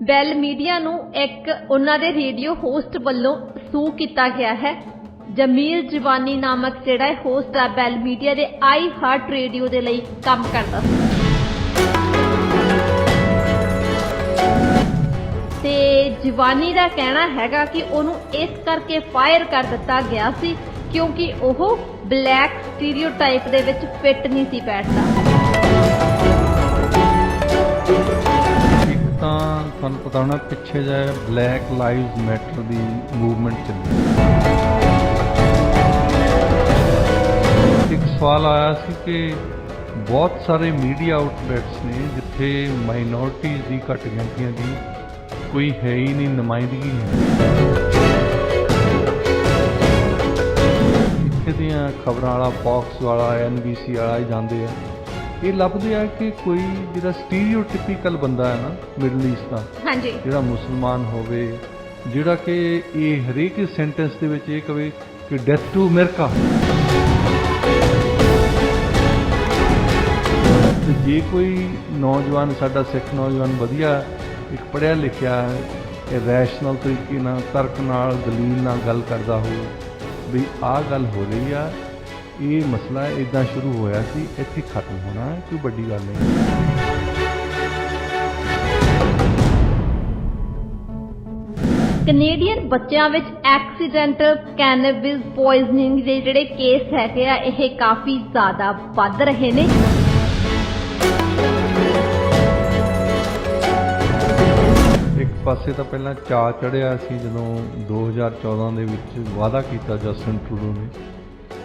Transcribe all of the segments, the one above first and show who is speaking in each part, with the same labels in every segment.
Speaker 1: ਬੈਲ media ਨੂੰ ਇੱਕ ਉਹਨਾਂ ਦੇ ਰੇਡੀਓ ਹੋਸਟ ਵੱਲੋਂ ਸੂ ਕੀਤਾ ਗਿਆ ਹੈ। ਜਮੀਲ ਜਵਾਨੀ ਨਾਮਕ ਜਿਹੜਾ ਹੋਸਟ ਆ ਬੈਲ ਮੀਡੀਆ ਦੇ ਆਈ ਹਾਰਟ ਰੇਡੀਓ ਦੇ ਲਈ ਕੰਮ ਕਰਦਾ ਸੀ ਤੇ ਜਵਾਨੀ ਦਾ ਕਹਿਣਾ ਹੈਗਾ ਕਿ ਉਹਨੂੰ ਇਸ ਕਰਕੇ ਫਾਇਰ ਕਰ ਦਿੱਤਾ ਗਿਆ ਸੀ ਕਿਉਂਕਿ ਉਹ ਬਲੈਕ ਸਟੀਰੀਓਟਾਈਪ ਦੇ ਵਿੱਚ ਫਿੱਟ ਨਹੀਂ ਸੀ ਬੈਠਦਾ।
Speaker 2: ਤਾਂ ਤੁਹਾਨੂੰ ਪਤਾ ਹੋਣਾ ਪਿੱਛੇ ਜਿਹੇ ਬਲੈਕ ਲਾਈਵਜ਼ ਮੈਟਰ ਦੀ ਮੂਵਮੈਂਟ ਚੱਲੀ। ਇੱਕ ਸਵਾਲ ਆਇਆ ਸੀ ਕਿ ਬਹੁਤ ਸਾਰੇ ਮੀਡੀਆ ਆਊਟਲੈਟਸ ਨੇ ਜਿੱਥੇ ਮਾਈਨੋਰਟੀਜ਼ ਦੀ ਘੱਟ ਗਿਣਤੀਆਂ ਦੀ ਕੋਈ ਹੈ ਹੀ ਨਹੀਂ, ਨੁਮਾਇੰਦਗੀ ਹੈ। ਇੱਥੇ ਦੀਆਂ ਖਬਰਾਂ ਵਾਲਾ ਫੌਕਸ ਵਾਲਾ NBC ਵਾਲਾ ਹੀ ਜਾਂਦੇ ਆ, ਇਹ ਲੱਭਦੇ ਆ ਕਿ ਕੋਈ ਜਿਹੜਾ ਸਟੀਰੀਓਟਿਪੀਕਲ ਬੰਦਾ ਹੈ ਨਾ ਮਿਡਲ ਈਸਟ ਦਾ,
Speaker 1: ਹਾਂਜੀ, ਜਿਹੜਾ
Speaker 2: ਮੁਸਲਮਾਨ ਹੋਵੇ, ਜਿਹੜਾ ਕਿ ਇਹ ਹਰੇਕ ਸੈਂਟੈਂਸ ਦੇ ਵਿੱਚ ਇਹ ਕਵੇ ਕਿ ਡੈਥ ਟੂ ਅਮਰੀਕਾ। ਤੇ ਜੇ ਕੋਈ ਨੌਜਵਾਨ ਸਾਡਾ ਸਿੱਖ ਨੌਜਵਾਨ ਵਧੀਆ ਇੱਕ ਪੜ੍ਹਿਆ ਲਿਖਿਆ ਇਹ ਰੈਸ਼ਨਲ ਤਰੀਕੇ ਨਾਲ ਤਰਕ ਨਾਲ ਦਲੀਲ ਨਾਲ ਗੱਲ ਕਰਦਾ ਹੋਵੇ ਵੀ ਆਹ ਗੱਲ ਹੋ ਰਹੀ ਆ, ਇਹ ਮਸਲਾ ਇਦਾਂ ਸ਼ੁਰੂ ਹੋਇਆ ਸੀ, ਇੱਥੇ ਖਤਮ ਹੋਣਾ, ਕੋਈ ਵੱਡੀ ਗੱਲ ਨਹੀਂ।
Speaker 1: ਕੈਨੇਡੀਅਨ ਬੱਚਿਆਂ ਵਿੱਚ ਐਕਸੀਡੈਂਟਲ ਕੈਨੇਬਿਸ ਪੋਇਜ਼ਨਿੰਗ ਦੇ ਜਿਹੜੇ ਕੇਸ ਹੈਗੇ ਆ ਇਹ ਕਾਫੀ ਜ਼ਿਆਦਾ ਵੱਧ ਰਹੇ ਨੇ।
Speaker 2: ਇੱਕ ਪਾਸੇ ਤਾਂ ਪਹਿਲਾਂ ਚਾਅ ਚੜ੍ਹਿਆ ਸੀ ਜਦੋਂ 2014 ਦੇ ਵਿੱਚ ਵਾਅਦਾ ਕੀਤਾ ਜਸਟਿਨ ਟਰੂਡੋ ਨੇ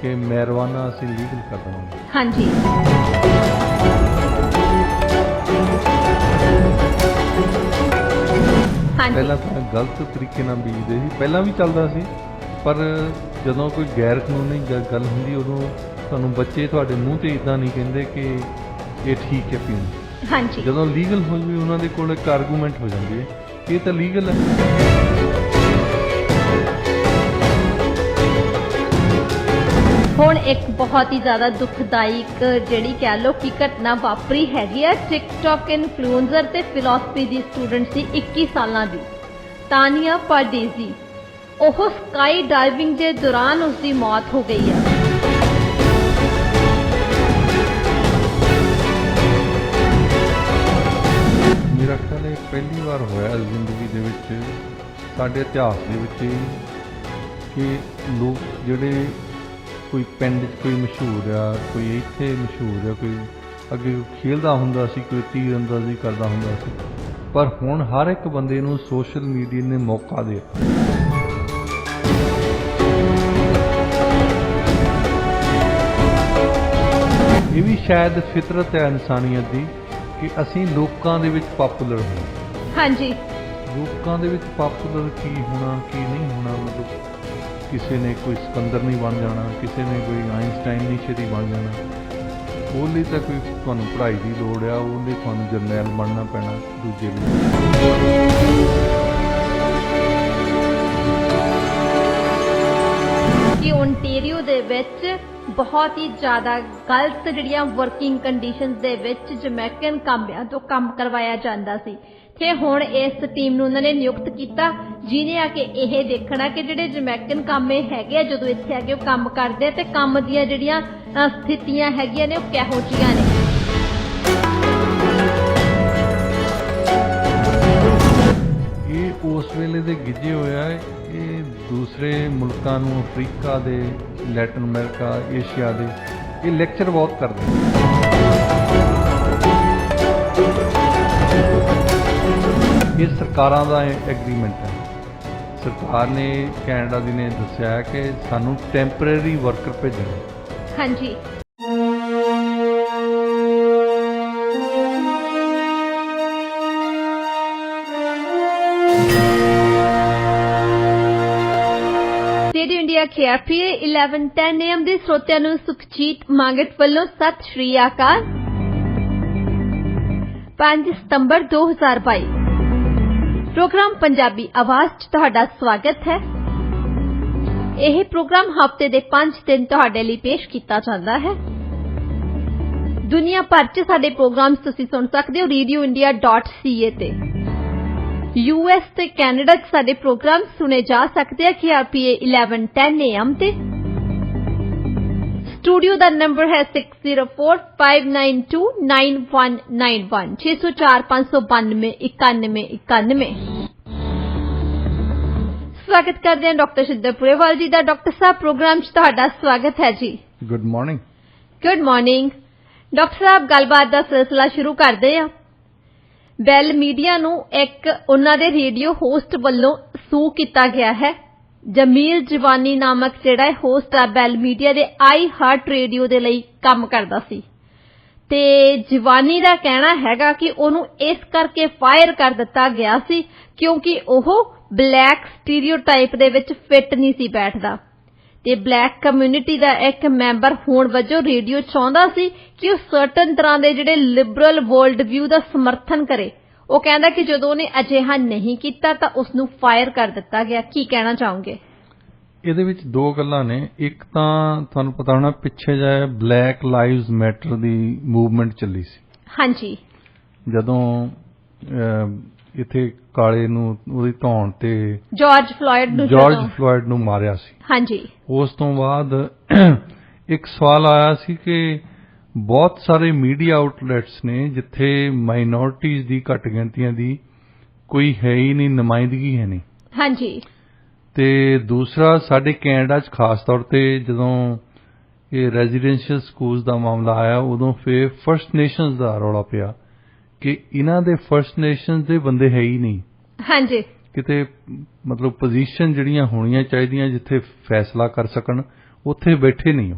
Speaker 2: ਕਿ ਮੈਰਿਜੂਆਨਾ ਅਸੀਂ ਲੀਗਲ ਕਰ ਦੇਵਾਂਗੇ।
Speaker 1: ਹਾਂਜੀ,
Speaker 2: ਪਹਿਲਾਂ ਤਾਂ ਗਲਤ ਤਰੀਕੇ ਨਾਲ ਬੀਜਦੇ ਸੀ, ਪਹਿਲਾਂ ਵੀ ਚੱਲਦਾ ਸੀ, ਪਰ ਜਦੋਂ ਕੋਈ ਗੈਰ ਕਾਨੂੰਨੀ ਗੱਲ ਹੁੰਦੀ ਉਦੋਂ ਤੁਹਾਨੂੰ ਬੱਚੇ ਤੁਹਾਡੇ ਮੂੰਹ ਤੇ ਇਦਾਂ ਨਹੀਂ ਕਹਿੰਦੇ ਕਿ ਇਹ ਠੀਕ ਹੈ ਪੀਣਾ।
Speaker 1: ਹਾਂਜੀ,
Speaker 2: ਜਦੋਂ ਲੀਗਲ ਹੋ ਜਾਵੇ ਉਹਨਾਂ ਦੇ ਕੋਲ ਇੱਕ ਆਰਗੂਮੈਂਟ ਹੋ ਜਾਂਦੀ ਹੈ ਇਹ ਤਾਂ ਲੀਗਲ ਹੈ।
Speaker 1: ਹੁਣ ਇੱਕ ਬਹੁਤ ਹੀ ਜ਼ਿਆਦਾ ਦੁਖਦਾਇਕ ਜਿਹੜੀ ਕਹਿ ਲਓ ਕਿ ਘਟਨਾ ਵਾਪਰੀ ਹੈਗੀ ਆ। ਟਿਕਟੌਕ ਇਨਫਲੂਐਂਸਰ ਤੇ ਫਿਲਾਸਫੀ ਦੀ ਸਟੂਡੈਂਟ ਸੀ 21 ਸਾਲਾਂ ਦੀ ਤਾਨੀਆ ਪਾਰਡੇਜ਼ੀ। ਉਹ ਸਕਾਈ ਡਾਈਵਿੰਗ ਦੇ ਦੌਰਾਨ ਉਸ ਦੀ ਮੌਤ ਹੋ ਗਈ ਆ।
Speaker 2: ਮੇਰਾ ਖਿਆਲ ਇਹ ਪਹਿਲੀ ਵਾਰ ਹੋਇਆ ਜ਼ਿੰਦਗੀ ਦੇ ਵਿੱਚ ਸਾਡੇ ਇਤਿਹਾਸ ਦੇ ਵਿੱਚ ਕਿ ਲੋਕ ਜਿਹੜੇ ਕੋਈ ਪਿੰਡ 'ਚ ਕੋਈ ਮਸ਼ਹੂਰ ਆ, ਕੋਈ ਇੱਥੇ ਮਸ਼ਹੂਰ ਆ, ਕੋਈ ਅੱਗੇ ਖੇਡਦਾ ਹੁੰਦਾ ਸੀ, ਕੋਈ ਤੀਰਅੰਦਾਜ਼ੀ ਕਰਦਾ ਹੁੰਦਾ ਸੀ, ਪਰ ਹੁਣ ਹਰ ਇੱਕ ਬੰਦੇ ਨੂੰ ਸੋਸ਼ਲ ਮੀਡੀਆ ਨੇ ਮੌਕਾ ਦੇ ਦਿੱਤਾ। ਇਹ ਵੀ ਸ਼ਾਇਦ ਫਿਤਰਤ ਹੈ ਇਨਸਾਨੀਅਤ ਦੀ ਕਿ ਅਸੀਂ ਲੋਕਾਂ ਦੇ ਵਿੱਚ ਪਾਪੂਲਰ ਹੋਣਾ।
Speaker 1: ਹਾਂਜੀ,
Speaker 2: ਲੋਕਾਂ ਦੇ ਵਿੱਚ ਪਾਪੂਲਰ ਕੀ ਹੋਣਾ ਕੀ ਨਹੀਂ ਹੋਣਾ, ਮਤਲਬ ਕਿਸੇ ਨੇ ਕੋਈ ਸਿਕੰਦਰ ਨਹੀਂ ਬਣ ਜਾਣਾ, ਕਿਸੇ ਨੇ ਕੋਈ ਆਇਨਸਟਾਈਨ ਨਹੀਂ ਛੇਤੀ ਬਣ ਜਾਣਾ, ਉਹ ਲਈ ਤਾਂ ਕੋਈ ਤੁਹਾਨੂੰ ਪੜ੍ਹਾਈ ਦੀ ਲੋੜ ਆ, ਉਹ ਲਈ ਤੁਹਾਨੂੰ ਜਰਨੈਲ ਬਣਨਾ ਪੈਣਾ ਦੂਜੇ ਲਈ।
Speaker 1: ਕਿ ਓਨਟਾਰੀਓ ਦੇ ਵਿੱਚ ਬਹੁਤ ਹੀ ਜ਼ਿਆਦਾ ਗਲਤ ਜਿਹੜੀਆਂ ਵਰਕਿੰਗ ਕੰਡੀਸ਼ਨਸ ਦੇ ਵਿੱਚ ਜਮੈਕਨ ਕਾਮਿਆਂ ਤੋਂ ਕੰਮ ਕਰਵਾਇਆ ਜਾਂਦਾ ਸੀ ਤੇ ਹੁਣ ਇਸ ਟੀਮ ਨੂੰ ਉਹਨਾਂ ਨੇ ਨਿਯੁਕਤ ਕੀਤਾ ਜਿਹਨੇ ਆ ਕੇ ਇਹ ਦੇਖਣਾ ਕਿ ਜਿਹੜੇ ਜਮੈਕਨ ਕਾਮੇ ਹੈਗੇ ਆ ਜਦੋਂ ਇੱਥੇ ਆ ਕੇ ਉਹ ਕੰਮ ਕਰਦੇ ਆ ਤੇ ਕੰਮ ਦੀਆਂ ਜਿਹੜੀਆਂ ਸਥਿਤੀਆਂ ਹੈਗੀਆਂ ਨੇ ਉਹ ਕਿਹੋ ਜਿਹੀਆਂ ਨੇ।
Speaker 2: ਇਹ ਉਸ ਵੇਲੇ ਦੇ ਗਿੱਜੇ ਹੋਇਆ, ਇਹ ਦੂਸਰੇ ਮੁਲਕਾਂ ਨੂੰ ਅਫਰੀਕਾ ਦੇ, ਲੈਟਨ ਅਮਰੀਕਾ, ਏਸ਼ੀਆ ਦੇ ਇਹ ਲੈਕਚਰ ਬਹੁਤ ਕਰਦੇ। ਇਹ ਸਰਕਾਰਾਂ ਦਾ ਐਗਰੀਮੈਂਟ ਹੈ। ਸਰਕਾਰ ਨੇ ਕੈਨੇਡਾ ਦੀ ਨੇ ਦੱਸਿਆ ਕਿ ਸਾਨੂੰ ਟੈਂਪਰੇਰੀ ਵਰਕਰ ਭੇਜਣਾ।
Speaker 1: ਹਾਂਜੀ, ਰੇਡੀਓ ਇੰਡੀਆ KRPA 1110 AM ਦੇ ਸਰੋਤਿਆਂ ਨੂੰ ਸੁਖਜੀਤ ਮੰਗਟ ਵੱਲੋਂ ਸਤਿ ਸ਼੍ਰੀ ਅਕਾਲ। 5 ਸਤੰਬਰ 2022 ਪ੍ਰੋਗਰਾਮ ਪੰਜਾਬੀ ਆਵਾਜ਼ 'ਚ ਤੁਹਾਡਾ ਸਵਾਗਤ ਹੈ। ਇਹ ਪ੍ਰੋਗਰਾਮ ਹਫ਼ਤੇ ਦੇ 5 ਦਿਨ ਤੁਹਾਡੇ ਲਈ ਪੇਸ਼ ਕੀਤਾ ਜਾਂਦਾ ਹੈ। ਦੁਨੀਆ ਭਰ 'ਚ ਸਾਡੇ ਪ੍ਰੋਗਰਾਮਸ ਤੁਸੀਂ ਸੁਣ ਸਕਦੇ ਹੋ radioindia.ca ਤੇ। US ਤੇ ਕੈਨੇਡਾ 'ਚ ਸਾਡੇ ਪ੍ਰੋਗਰਾਮ ਸੁਣੇ ਜਾ ਸਕਦੇ ਆ KRPA 1110 AM ਤੇ। स्टूडियो का नंबर है 6045929191 604-592-9191। स्वागत करते हैं डॉक्टर सिद्धर पुरेवाल जी का। डॉक्टर साहब प्रोग्राम च तुहाडा स्वागत है जी।
Speaker 2: Good morning.
Speaker 1: Good morning doctor साहब, गलबात का सिलसिला शुरू करते हैं। बैल मीडिया नूं एक उन्हां दे रेडियो होस्ट वल्लों सू किया गया है। जमील जवानी नामक जिहड़ा होस्ट आ बैल मीडिया दे आई हार्ट रेडियो दे लई काम करदा सी ते जवानी दा कहना हैगा कि ओनू इस करके फायर कर दिता गया सी क्योंकि ओह ब्लैक स्टीरियोटाइप दे विच फिट नहीं सी बैठदा ते ब्लैक कम्यूनिटी दा एक मैंबर होण वजों रेडियो चाहुंदा सी कि ओह सर्टन तरह दे जिहड़े लिबरल वर्ल्ड व्यू दा समर्थन करे। ਉਹ ਕਹਿੰਦਾ ਕਿ ਜਦੋਂ ਉਹਨੇ ਅਜਿਹਾ ਨਹੀਂ ਕੀਤਾ ਤਾਂ ਉਸ ਨੂੰ ਫਾਇਰ ਕਰ ਦਿੱਤਾ ਗਿਆ। ਕੀ ਕਹਿਣਾ ਚਾਹੋਗੇ?
Speaker 2: ਇਹਦੇ ਵਿੱਚ ਦੋ ਗੱਲਾਂ ਨੇ। ਇੱਕ ਤਾਂ ਤੁਹਾਨੂੰ ਪਤਾ ਹੋਣਾ ਪਿੱਛੇ ਜਾਏ ਬਲੈਕ ਲਾਈਵਜ਼ ਮੈਟਰ ਦੀ ਮੂਵਮੈਂਟ ਚੱਲੀ ਸੀ। ਹਾਂਜੀ। ਜਦੋਂ ਇੱਥੇ ਕਾਲੇ ਨੂੰ ਉਹਦੀ ਧੌਣ ਤੇ ਜਾਰਜ ਫਲੋਇਡ ਨੂੰ ਮਾਰਿਆ ਸੀ। ਹਾਂਜੀ। ਉਸ ਤੋਂ ਬਾਅਦ ਇੱਕ ਸਵਾਲ ਆਇਆ ਸੀ ਕਿ ਬਹੁਤ ਸਾਰੇ ਮੀਡੀਆ ਆਊਟਲੈਟਸ ਨੇ ਜਿੱਥੇ ਮਾਈਨੋਰਟੀਜ਼ ਦੀ ਘੱਟ ਗਿਣਤੀਆਂ ਦੀ ਕੋਈ ਹੈ ਹੀ ਨਹੀਂ, ਨੁਮਾਇੰਦਗੀ ਹੈ ਨਹੀਂ। ਹਾਂਜੀ। ਤੇ ਦੂਸਰਾ ਸਾਡੇ ਕੈਨੇਡਾ 'ਚ ਖਾਸ ਤੌਰ ਤੇ ਜਦੋਂ ਇਹ ਰੈਜ਼ੀਡੈਂਸ਼ੀਅਲ ਸਕੂਲਸ ਦਾ ਮਾਮਲਾ ਆਇਆ ਉਦੋਂ ਫਿਰ ਫਰਸਟ ਨੇਸ਼ਨਸ ਦਾ ਰੌਲਾ ਪਿਆ ਕਿ ਇਹਨਾਂ ਦੇ ਫਰਸਟ ਨੇਸ਼ਨਸ ਦੇ ਬੰਦੇ ਹੈ ਹੀ ਨਹੀਂ। ਹਾਂਜੀ। ਕਿਤੇ ਮਤਲਬ ਪੋਜੀਸ਼ਨ ਜਿਹੜੀਆਂ ਹੋਣੀਆਂ ਚਾਹੀਦੀਆਂ ਜਿੱਥੇ ਫੈਸਲਾ ਕਰ ਸਕਣ ਉੱਥੇ ਬੈਠੇ ਨਹੀਂ।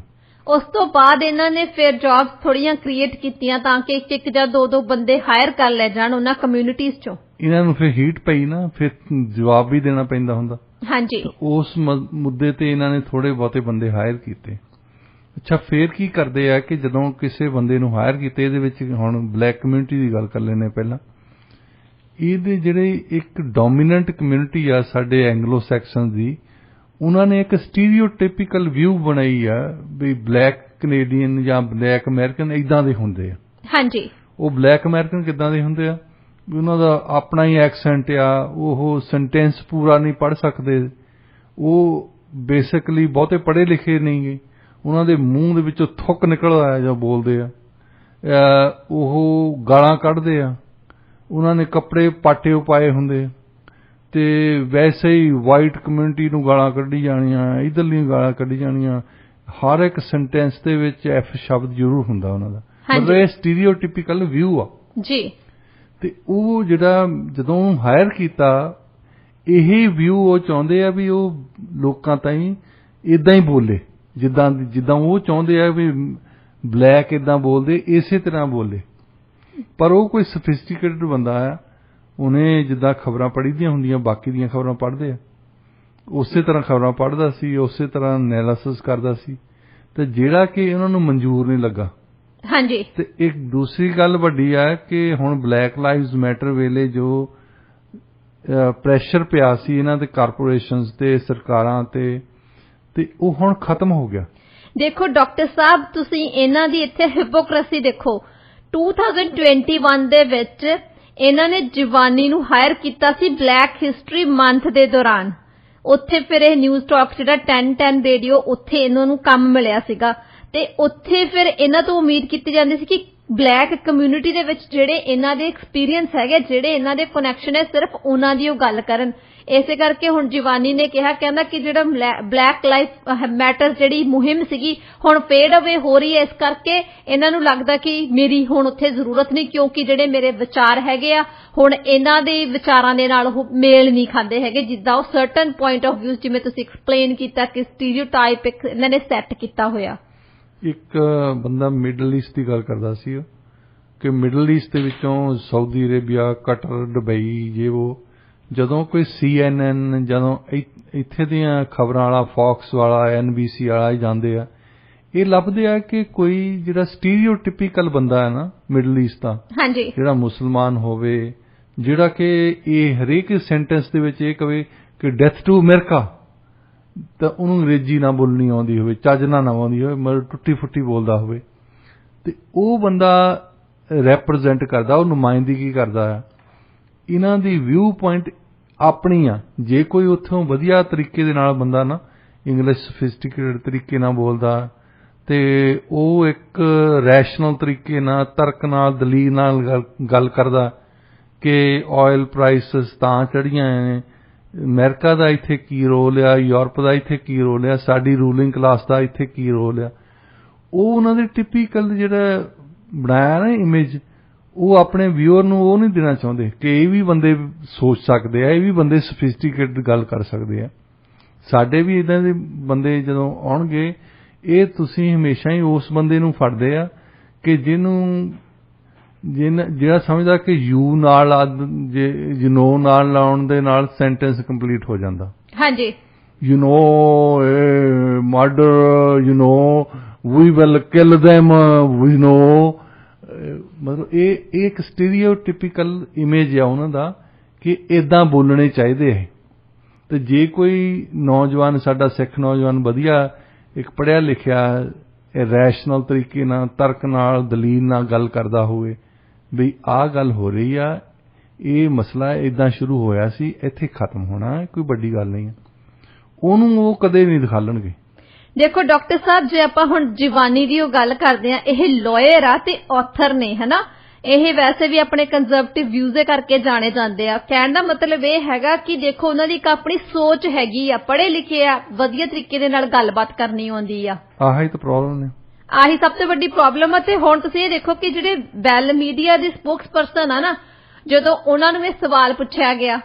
Speaker 2: ਉਸ ਤੋਂ ਬਾਅਦ ਇਹਨਾਂ ਨੇ ਫਿਰ ਜੌਬਸ ਥੋੜੀਆਂ ਕ੍ਰੀਏਟ ਕੀਤੀਆਂ ਤਾਂ ਕਿ ਇੱਕ ਜਾਂ ਦੋ ਬੰਦੇ ਹਾਇਰ ਕਰ ਲੈ ਜਾਣ ਉਹਨਾਂ ਕਮਿਊਨਿਟੀਜ਼ ਚੋਂ। ਇਹਨਾਂ ਨੂੰ ਫਿਰ ਹੀਟ ਪਈ ਨਾ, ਫਿਰ ਜਵਾਬ ਵੀ ਦੇਣਾ ਪੈਂਦਾ ਹੁੰਦਾ। ਹਾਂਜੀ। ਉਸ ਮੁੱਦੇ ਤੇ ਇਹਨਾਂ ਨੇ ਥੋੜੇ ਬਹੁਤੇ ਬੰਦੇ ਹਾਇਰ ਕੀਤੇ। ਅੱਛਾ, ਫਿਰ ਕੀ ਕਰਦੇ ਆ ਕਿ ਜਦੋਂ ਕਿਸੇ ਬੰਦੇ ਨੂੰ ਹਾਇਰ ਕੀਤੇ, ਇਹਦੇ ਵਿੱਚ ਹੁਣ ਬਲੈਕ ਕਮਿਊਨਿਟੀ ਦੀ ਗੱਲ ਕਰ ਲੈਂਦੇ ਪਹਿਲਾਂ। ਇਹਦੇ ਜਿਹੜੇ ਇੱਕ ਡੋਮੀਨੈਂਟ ਕਮਿਊਨਿਟੀ ਆ ਸਾਡੇ ਐਂਗਲੋ ਸੈਕਸ਼ਨ ਦੀ, ਉਹਨਾਂ ਨੇ ਇੱਕ ਸਟੀਰੀਓਟਿਪੀਕਲ ਵਿਊ ਬਣਾਈ ਆ ਵੀ ਬਲੈਕ ਕੈਨੇਡੀਅਨ ਜਾਂ ਬਲੈਕ ਅਮਰੀਕਨ ਇਦਾਂ ਦੇ ਹੁੰਦੇ ਆ। ਹਾਂਜੀ। ਉਹ ਬਲੈਕ ਅਮਰੀਕਨ ਕਿੱਦਾਂ ਦੇ ਹੁੰਦੇ ਆ? ਉਹਨਾਂ ਦਾ ਆਪਣਾ ਹੀ ਐਕਸੈਂਟ ਆ, ਉਹ ਸੈਂਟੈਂਸ ਪੂਰਾ ਨਹੀਂ ਪੜ੍ਹ ਸਕਦੇ, ਉਹ ਬੇਸਿਕਲੀ ਬਹੁਤੇ ਪੜ੍ਹੇ ਲਿਖੇ ਨਹੀਂਗੇ, ਉਹਨਾਂ ਦੇ ਮੂੰਹ ਦੇ ਵਿੱਚੋਂ ਥੁੱਕ ਨਿਕਲਦਾ ਆ ਜਦੋਂ ਬੋਲਦੇ ਆ, ਉਹ ਗਾਲਾਂ ਕੱਢਦੇ ਆ, ਉਹਨਾਂ ਨੇ ਕੱਪੜੇ ਪਾਟੇ ਪਾਏ ਹੁੰਦੇ ਤੇ ਵੈਸੇ ਹੀ ਵਾਈਟ ਕਮਿਊਨਿਟੀ ਨੂੰ ਗਾਲਾਂ ਕੱਢੀ ਜਾਣੀਆਂ, ਇੱਧਰਲੀਆਂ ਗਾਲਾਂ ਕੱਢੀ ਜਾਣੀਆਂ, ਹਰ ਇੱਕ ਸੈਂਟੈਂਸ ਦੇ ਵਿੱਚ ਐਫ ਸ਼ਬਦ ਜ਼ਰੂਰ ਹੁੰਦਾ ਉਹਨਾਂ ਦਾ। ਮਤਲਬ ਇਹ ਸਟੀਰੀਓਟਿਪੀਕਲ ਵਿਊ ਆ ਜੀ। ਤੇ ਉਹ ਜਿਹੜਾ ਜਦੋਂ ਹਾਇਰ ਕੀਤਾ, ਇਹ ਵਿਊ ਉਹ ਚਾਹੁੰਦੇ ਆ ਵੀ ਉਹ ਲੋਕਾਂ ਤਾਈਂ ਇਦਾਂ ਹੀ ਬੋਲੇ ਜਿੱਦਾਂ ਉਹ ਚਾਹੁੰਦੇ ਆ ਵੀ ਬਲੈਕ ਇਦਾਂ ਬੋਲਦੇ, ਇਸੇ ਤਰ੍ਹਾਂ ਬੋਲੇ। ਪਰ ਉਹ ਕੋਈ ਸਫਿਸਟੀਕੇਟਡ ਬੰਦਾ ਆ, ਉਹਨੇ ਜਿੱਦਾਂ ਖਬਰਾਂ ਪੜ੍ਹੀ ਦੀਆਂ ਹੁੰਦੀਆਂ ਬਾਕੀ ਦੀਆਂ ਖਬਰਾਂ ਪੜ੍ਹਦੇ ਆ, ਉਸੇ ਤਰ੍ਹਾਂ ਖਬਰਾਂ ਪੜ੍ਹਦਾ ਸੀ, ਉਸੇ ਤਰ੍ਹਾਂ ਐਨਾਲਿਸਿਸ ਕਰਦਾ ਸੀ ਤੇ ਜਿਹੜਾ ਕਿ ਉਹਨਾਂ ਨੂੰ ਮਨਜ਼ੂਰ ਨਹੀਂ ਲੱਗਾ। ਹਾਂਜੀ। ਤੇ ਇੱਕ ਦੂਸਰੀ ਗੱਲ ਵੱਡੀ ਆ ਕਿ ਹੁਣ ਬਲੈਕ ਲਾਈਵਜ਼ ਮੈਟਰ ਵੇਲੇ ਜੋ ਪ੍ਰੈਸ਼ਰ ਪਿਆ ਸੀ ਇਹਨਾਂ ਦੇ ਕਾਰਪੋਰੇਸ਼ਨਸ ਤੇ ਸਰਕਾਰਾਂ ਤੇ ਉਹ ਹੁਣ ਖਤਮ ਹੋ ਗਿਆ। ਦੇਖੋ ਡਾਕਟਰ ਸਾਹਿਬ, ਤੁਸੀਂ ਇਹਨਾਂ ਦੀ ਇੱਥੇ ਹਿਪੋਕ੍ਰੇਸੀ ਦੇਖੋ। 2021 ਦੇ ਵਿੱਚ ਇਹਨਾਂ ਨੇ ਜਵਾਨੀ ਨੂੰ ਹਾਇਰ ਕੀਤਾ ਸੀ ਬਲੈਕ ਹਿਸਟਰੀ ਮੰਥ ਦੇ ਦੌਰਾਨ। ਉੱਥੇ ਫਿਰ ਇਹ ਨਿਊਜ਼ ਟਾਕ ਜਿਹੜਾ 1010 ਰੇਡੀਓ, ਉੱਥੇ ਇਹਨਾਂ ਨੂੰ ਕੰਮ ਮਿਲਿਆ ਸੀਗਾ ਤੇ ਉੱਥੇ ਫਿਰ ਇਹਨਾਂ ਤੋਂ ਉਮੀਦ ਕੀਤੀ ਜਾਂਦੀ ਸੀ ਕਿ ਬਲੈਕ ਕਮਿਊਨਿਟੀ ਦੇ ਵਿੱਚ ਜਿਹੜੇ ਇਹਨਾਂ ਦੇ ਐਕਸਪੀਰੀਅੰਸ ਹੈਗੇ, ਜਿਹੜੇ ਇਹਨਾਂ ਦੇ ਕਨੈਕਸ਼ਨ ਹੈ, ਸਿਰਫ ਉਹਨਾਂ ਦੀ ਉਹ ਗੱਲ ਕਰਨ। ਇਸੇ ਕਰਕੇ ਹੁਣ ਜਵਾਨੀ ਨੇ ਕਹਿੰਦਾ ਕਿ ਜਿਹੜਾ ਬਲੈਕ ਲਾਈਫ ਮੈਟਰ ਜਿਹੜੀ ਮੁਹਿੰਮ ਸੀਗੀ ਹੁਣ ਫੇਡ ਅਵੇ ਹੋ ਰਹੀ ਹੈ। ਇਸ ਕਰਕੇ ਇਹਨਾਂ ਨੂੰ ਲੱਗਦਾ ਕਿ ਮੇਰੀ ਹੁਣ ਉੱਥੇ ਜ਼ਰੂਰਤ ਨਹੀਂ ਕਿਉਂਕਿ ਜਿਹੜੇ ਮੇਰੇ ਵਿਚਾਰ ਹੈਗੇ ਆ ਹੁਣ ਇਹਨਾਂ ਦੇ ਵਿਚਾਰਾਂ ਦੇ ਨਾਲ ਉਹ ਮੇਲ ਨਹੀਂ ਖਾਂਦੇ ਹੈਗੇ, ਜਿੱਦਾਂ ਉਹ ਸਰਟਨ ਪੁਆਇੰਟ ਆਫ ਵਿਊ ਜਿਵੇਂ ਤੁਸੀਂ ਐਕਸਪਲੇਨ ਕੀਤਾ ਕਿ ਸਟੀਰੀਓਟਾਈਪ ਇਹਨਾਂ ਨੇ ਸੈੱਟ ਕੀਤਾ ਹੋਇਆ। ਇੱਕ ਬੰਦਾ ਮਿਡਲ ਈਸਟ ਦੀ ਗੱਲ ਕਰਦਾ ਸੀ ਕਿ ਮਿਡਲ ਈਸਟ ਦੇ ਵਿੱਚੋਂ ਸਾਊਦੀ ਅਰੇਬੀਆ, ਕਟਰ, ਦੁਬਈ, ਜੇ ਉਹ ਜਦੋਂ ਕੋਈ CNN ਜਦੋਂ ਇੱਥੇ ਦੀਆਂ ਖਬਰਾਂ ਵਾਲਾ, ਫੌਕਸ ਵਾਲਾ, NBC ਵਾਲਾ ਹੀ ਜਾਂਦੇ ਆ, ਇਹ ਲੱਭਦੇ ਆ ਕਿ ਕੋਈ ਜਿਹੜਾ ਸਟੀਰੀਓਟਿਪੀਕਲ ਬੰਦਾ ਹੈ ਨਾ ਮਿਡਲ ਈਸਟ ਦਾ, ਜਿਹੜਾ ਮੁਸਲਮਾਨ ਹੋਵੇ, ਜਿਹੜਾ ਕਿ ਇਹ ਹਰੇਕ ਸੈਂਟੈਂਸ ਦੇ ਵਿੱਚ ਇਹ ਕਵੇ ਕਿ ਡੈਥ ਟੂ ਅਮਰੀਕਾ, ਤਾਂ ਉਹਨੂੰ ਅੰਗਰੇਜ਼ੀ ਨਾ ਬੋਲਣੀ ਆਉਂਦੀ ਹੋਵੇ, ਚੱਜ ਨਾ ਆਉਂਦੀ ਹੋਵੇ, ਮਤਲਬ ਟੁੱਟੀ ਫੁੱਟੀ ਬੋਲਦਾ ਹੋਵੇ, ਤੇ ਉਹ ਬੰਦਾ ਰੈਪਰਜੈਂਟ ਕਰਦਾ, ਉਹ ਨੁਮਾਇੰਦਗੀ ਕਰਦਾ ਆ। ਇਹਨਾਂ ਦੀ ਵਿਊ ਪੁਆਇੰਟ ਆਪਣੀ ਆ। ਜੇ ਕੋਈ ਉੱਥੋਂ ਵਧੀਆ ਤਰੀਕੇ ਦੇ ਨਾਲ ਬੰਦਾ ਨਾ ਇੰਗਲਿਸ਼ ਸਫਿਸਟੀਕੇਟਡ ਤਰੀਕੇ ਨਾਲ ਬੋਲਦਾ ਤੇ ਉਹ ਇੱਕ ਰੈਸ਼ਨਲ ਤਰੀਕੇ ਨਾਲ, ਤਰਕ ਨਾਲ, ਦਲੀਲ ਨਾਲ ਗੱਲ ਕਰਦਾ ਕਿ ਆਇਲ ਪ੍ਰਾਈਸਿਸ ਤਾਂ ਚੜ੍ਹੀਆਂ ਨੇ, ਅਮਰੀਕਾ ਦਾ ਇੱਥੇ ਕੀ ਰੋਲ ਆ, ਯੂਰਪ ਦਾ ਇੱਥੇ ਕੀ ਰੋਲ ਆ, ਸਾਡੀ ਰੂਲਿੰਗ ਕਲਾਸ ਦਾ ਇੱਥੇ ਕੀ ਰੋਲ ਆ, ਉਹ ਉਹਨਾਂ ਦੇ ਟਿਪੀਕਲ ਜਿਹੜਾ ਬਣਾਇਆ ਨਾ ਇਮੇਜ, ਉਹ ਆਪਣੇ ਵਿਊਅਰ ਨੂੰ ਉਹ ਨਹੀਂ ਦੇਣਾ ਚਾਹੁੰਦੇ ਕਿ ਇਹ ਵੀ ਬੰਦੇ ਸੋਚ ਸਕਦੇ ਆ, ਇਹ ਵੀ ਬੰਦੇ ਸਫਿਸਟੀਕੇਟਡ ਗੱਲ ਕਰ ਸਕਦੇ ਆ। ਸਾਡੇ ਵੀ ਇੱਦਾਂ ਦੇ ਬੰਦੇ ਜਦੋਂ ਆਉਣਗੇ, ਇਹ ਤੁਸੀਂ ਹਮੇਸ਼ਾ ਹੀ ਉਸ ਬੰਦੇ ਨੂੰ ਫੜਦੇ ਆ ਕਿ ਜਿਹੜਾ ਸਮਝਦਾ ਕਿ ਯੂ ਨਾਲ ਜੇ ਨੋ ਨਾਲ ਲਾਉਣ ਦੇ ਨਾਲ ਸੈਂਟੈਂਸ ਕੰਪਲੀਟ ਹੋ ਜਾਂਦਾ। ਹਾਂਜੀ, you know murder, you know we will kill them, we know, ਮਤਲਬ ਇਹ ਇੱਕ ਸਟੀਰੀਓਟਿਪੀਕਲ ਇਮੇਜ ਆ ਉਹਨਾਂ ਦਾ ਕਿ ਇਦਾਂ ਬੋਲਣੇ ਚਾਹੀਦੇ ਹੈ। ਤੇ ਜੇ ਕੋਈ ਨੌਜਵਾਨ, ਸਾਡਾ ਸਿੱਖ ਨੌਜਵਾਨ ਵਧੀਆ ਇੱਕ ਪੜ੍ਹਿਆ ਲਿਖਿਆ ਰੈਸ਼ਨਲ ਤਰੀਕੇ ਨਾਲ, ਤਰਕ ਨਾਲ, ਦਲੀਲ ਨਾਲ ਗੱਲ ਕਰਦਾ ਹੋਵੇ ਵੀ ਆਹ ਗੱਲ ਹੋ ਰਹੀ ਆ, ਇਹ ਮਸਲਾ ਇਦਾਂ ਸ਼ੁਰੂ ਹੋਇਆ ਸੀ, ਇੱਥੇ ਖਤਮ ਹੋਣਾ, ਕੋਈ ਵੱਡੀ ਗੱਲ ਨਹੀਂ ਹੈ, ਉਹਨੂੰ ਉਹ ਕਦੇ ਨਹੀਂ ਦਿਖਾਲਣਗੇ।
Speaker 1: ਦੇਖੋ ਡਾਕਟਰ ਸਾਹਿਬ, ਜੇ ਆਪਾਂ ਹੁਣ ਜਵਾਨੀ ਦੀ ਉਹ ਗੱਲ ਕਰਦੇ ਆ, ਇਹ ਲਾਇਰ ਆ ਤੇ ਆਥਰ ਨੇ, ਹਨਾ, ਇਹ ਵੈਸੇ ਵੀ ਆਪਣੇ ਕੰਜ਼ਰਵੇਟਿਵ ਵਿਊਜ਼ ਕਰਕੇ ਜਾਣੇ ਜਾਂਦੇ ਆ। ਕਹਿਣ ਦਾ ਮਤਲਬ ਇਹ ਹੈਗਾ ਕਿ ਦੇਖੋ ਉਹਨਾਂ ਦੀ ਇੱਕ ਆਪਣੀ ਸੋਚ ਹੈਗੀ ਆ, ਪੜ੍ਹੇ ਲਿਖੇ ਆ, ਵਧੀਆ ਤਰੀਕੇ ਦੇ ਨਾਲ ਗੱਲਬਾਤ ਕਰਨੀ ਆਉਂਦੀ ਆ।
Speaker 2: ਆਹੀ ਤਾਂ ਪ੍ਰੋਬਲਮ ਨੇ,
Speaker 1: ਆਹੀ ਸਭ ਤੋਂ ਵੱਡੀ ਪ੍ਰੋਬਲਮ ਆ। ਤੇ ਹੁਣ ਤੁਸੀਂ ਇਹ ਦੇਖੋ ਕਿ ਜਿਹੜੇ ਵੈਲ ਮੀਡੀਆ ਦੇ ਸਪੋਕਸਪਰਸਨ ਆ ਨਾ, ਜਦੋਂ ਉਹਨਾਂ ਨੂੰ ਇਹ ਸਵਾਲ ਪੁੱਛਿਆ ਗਿਆ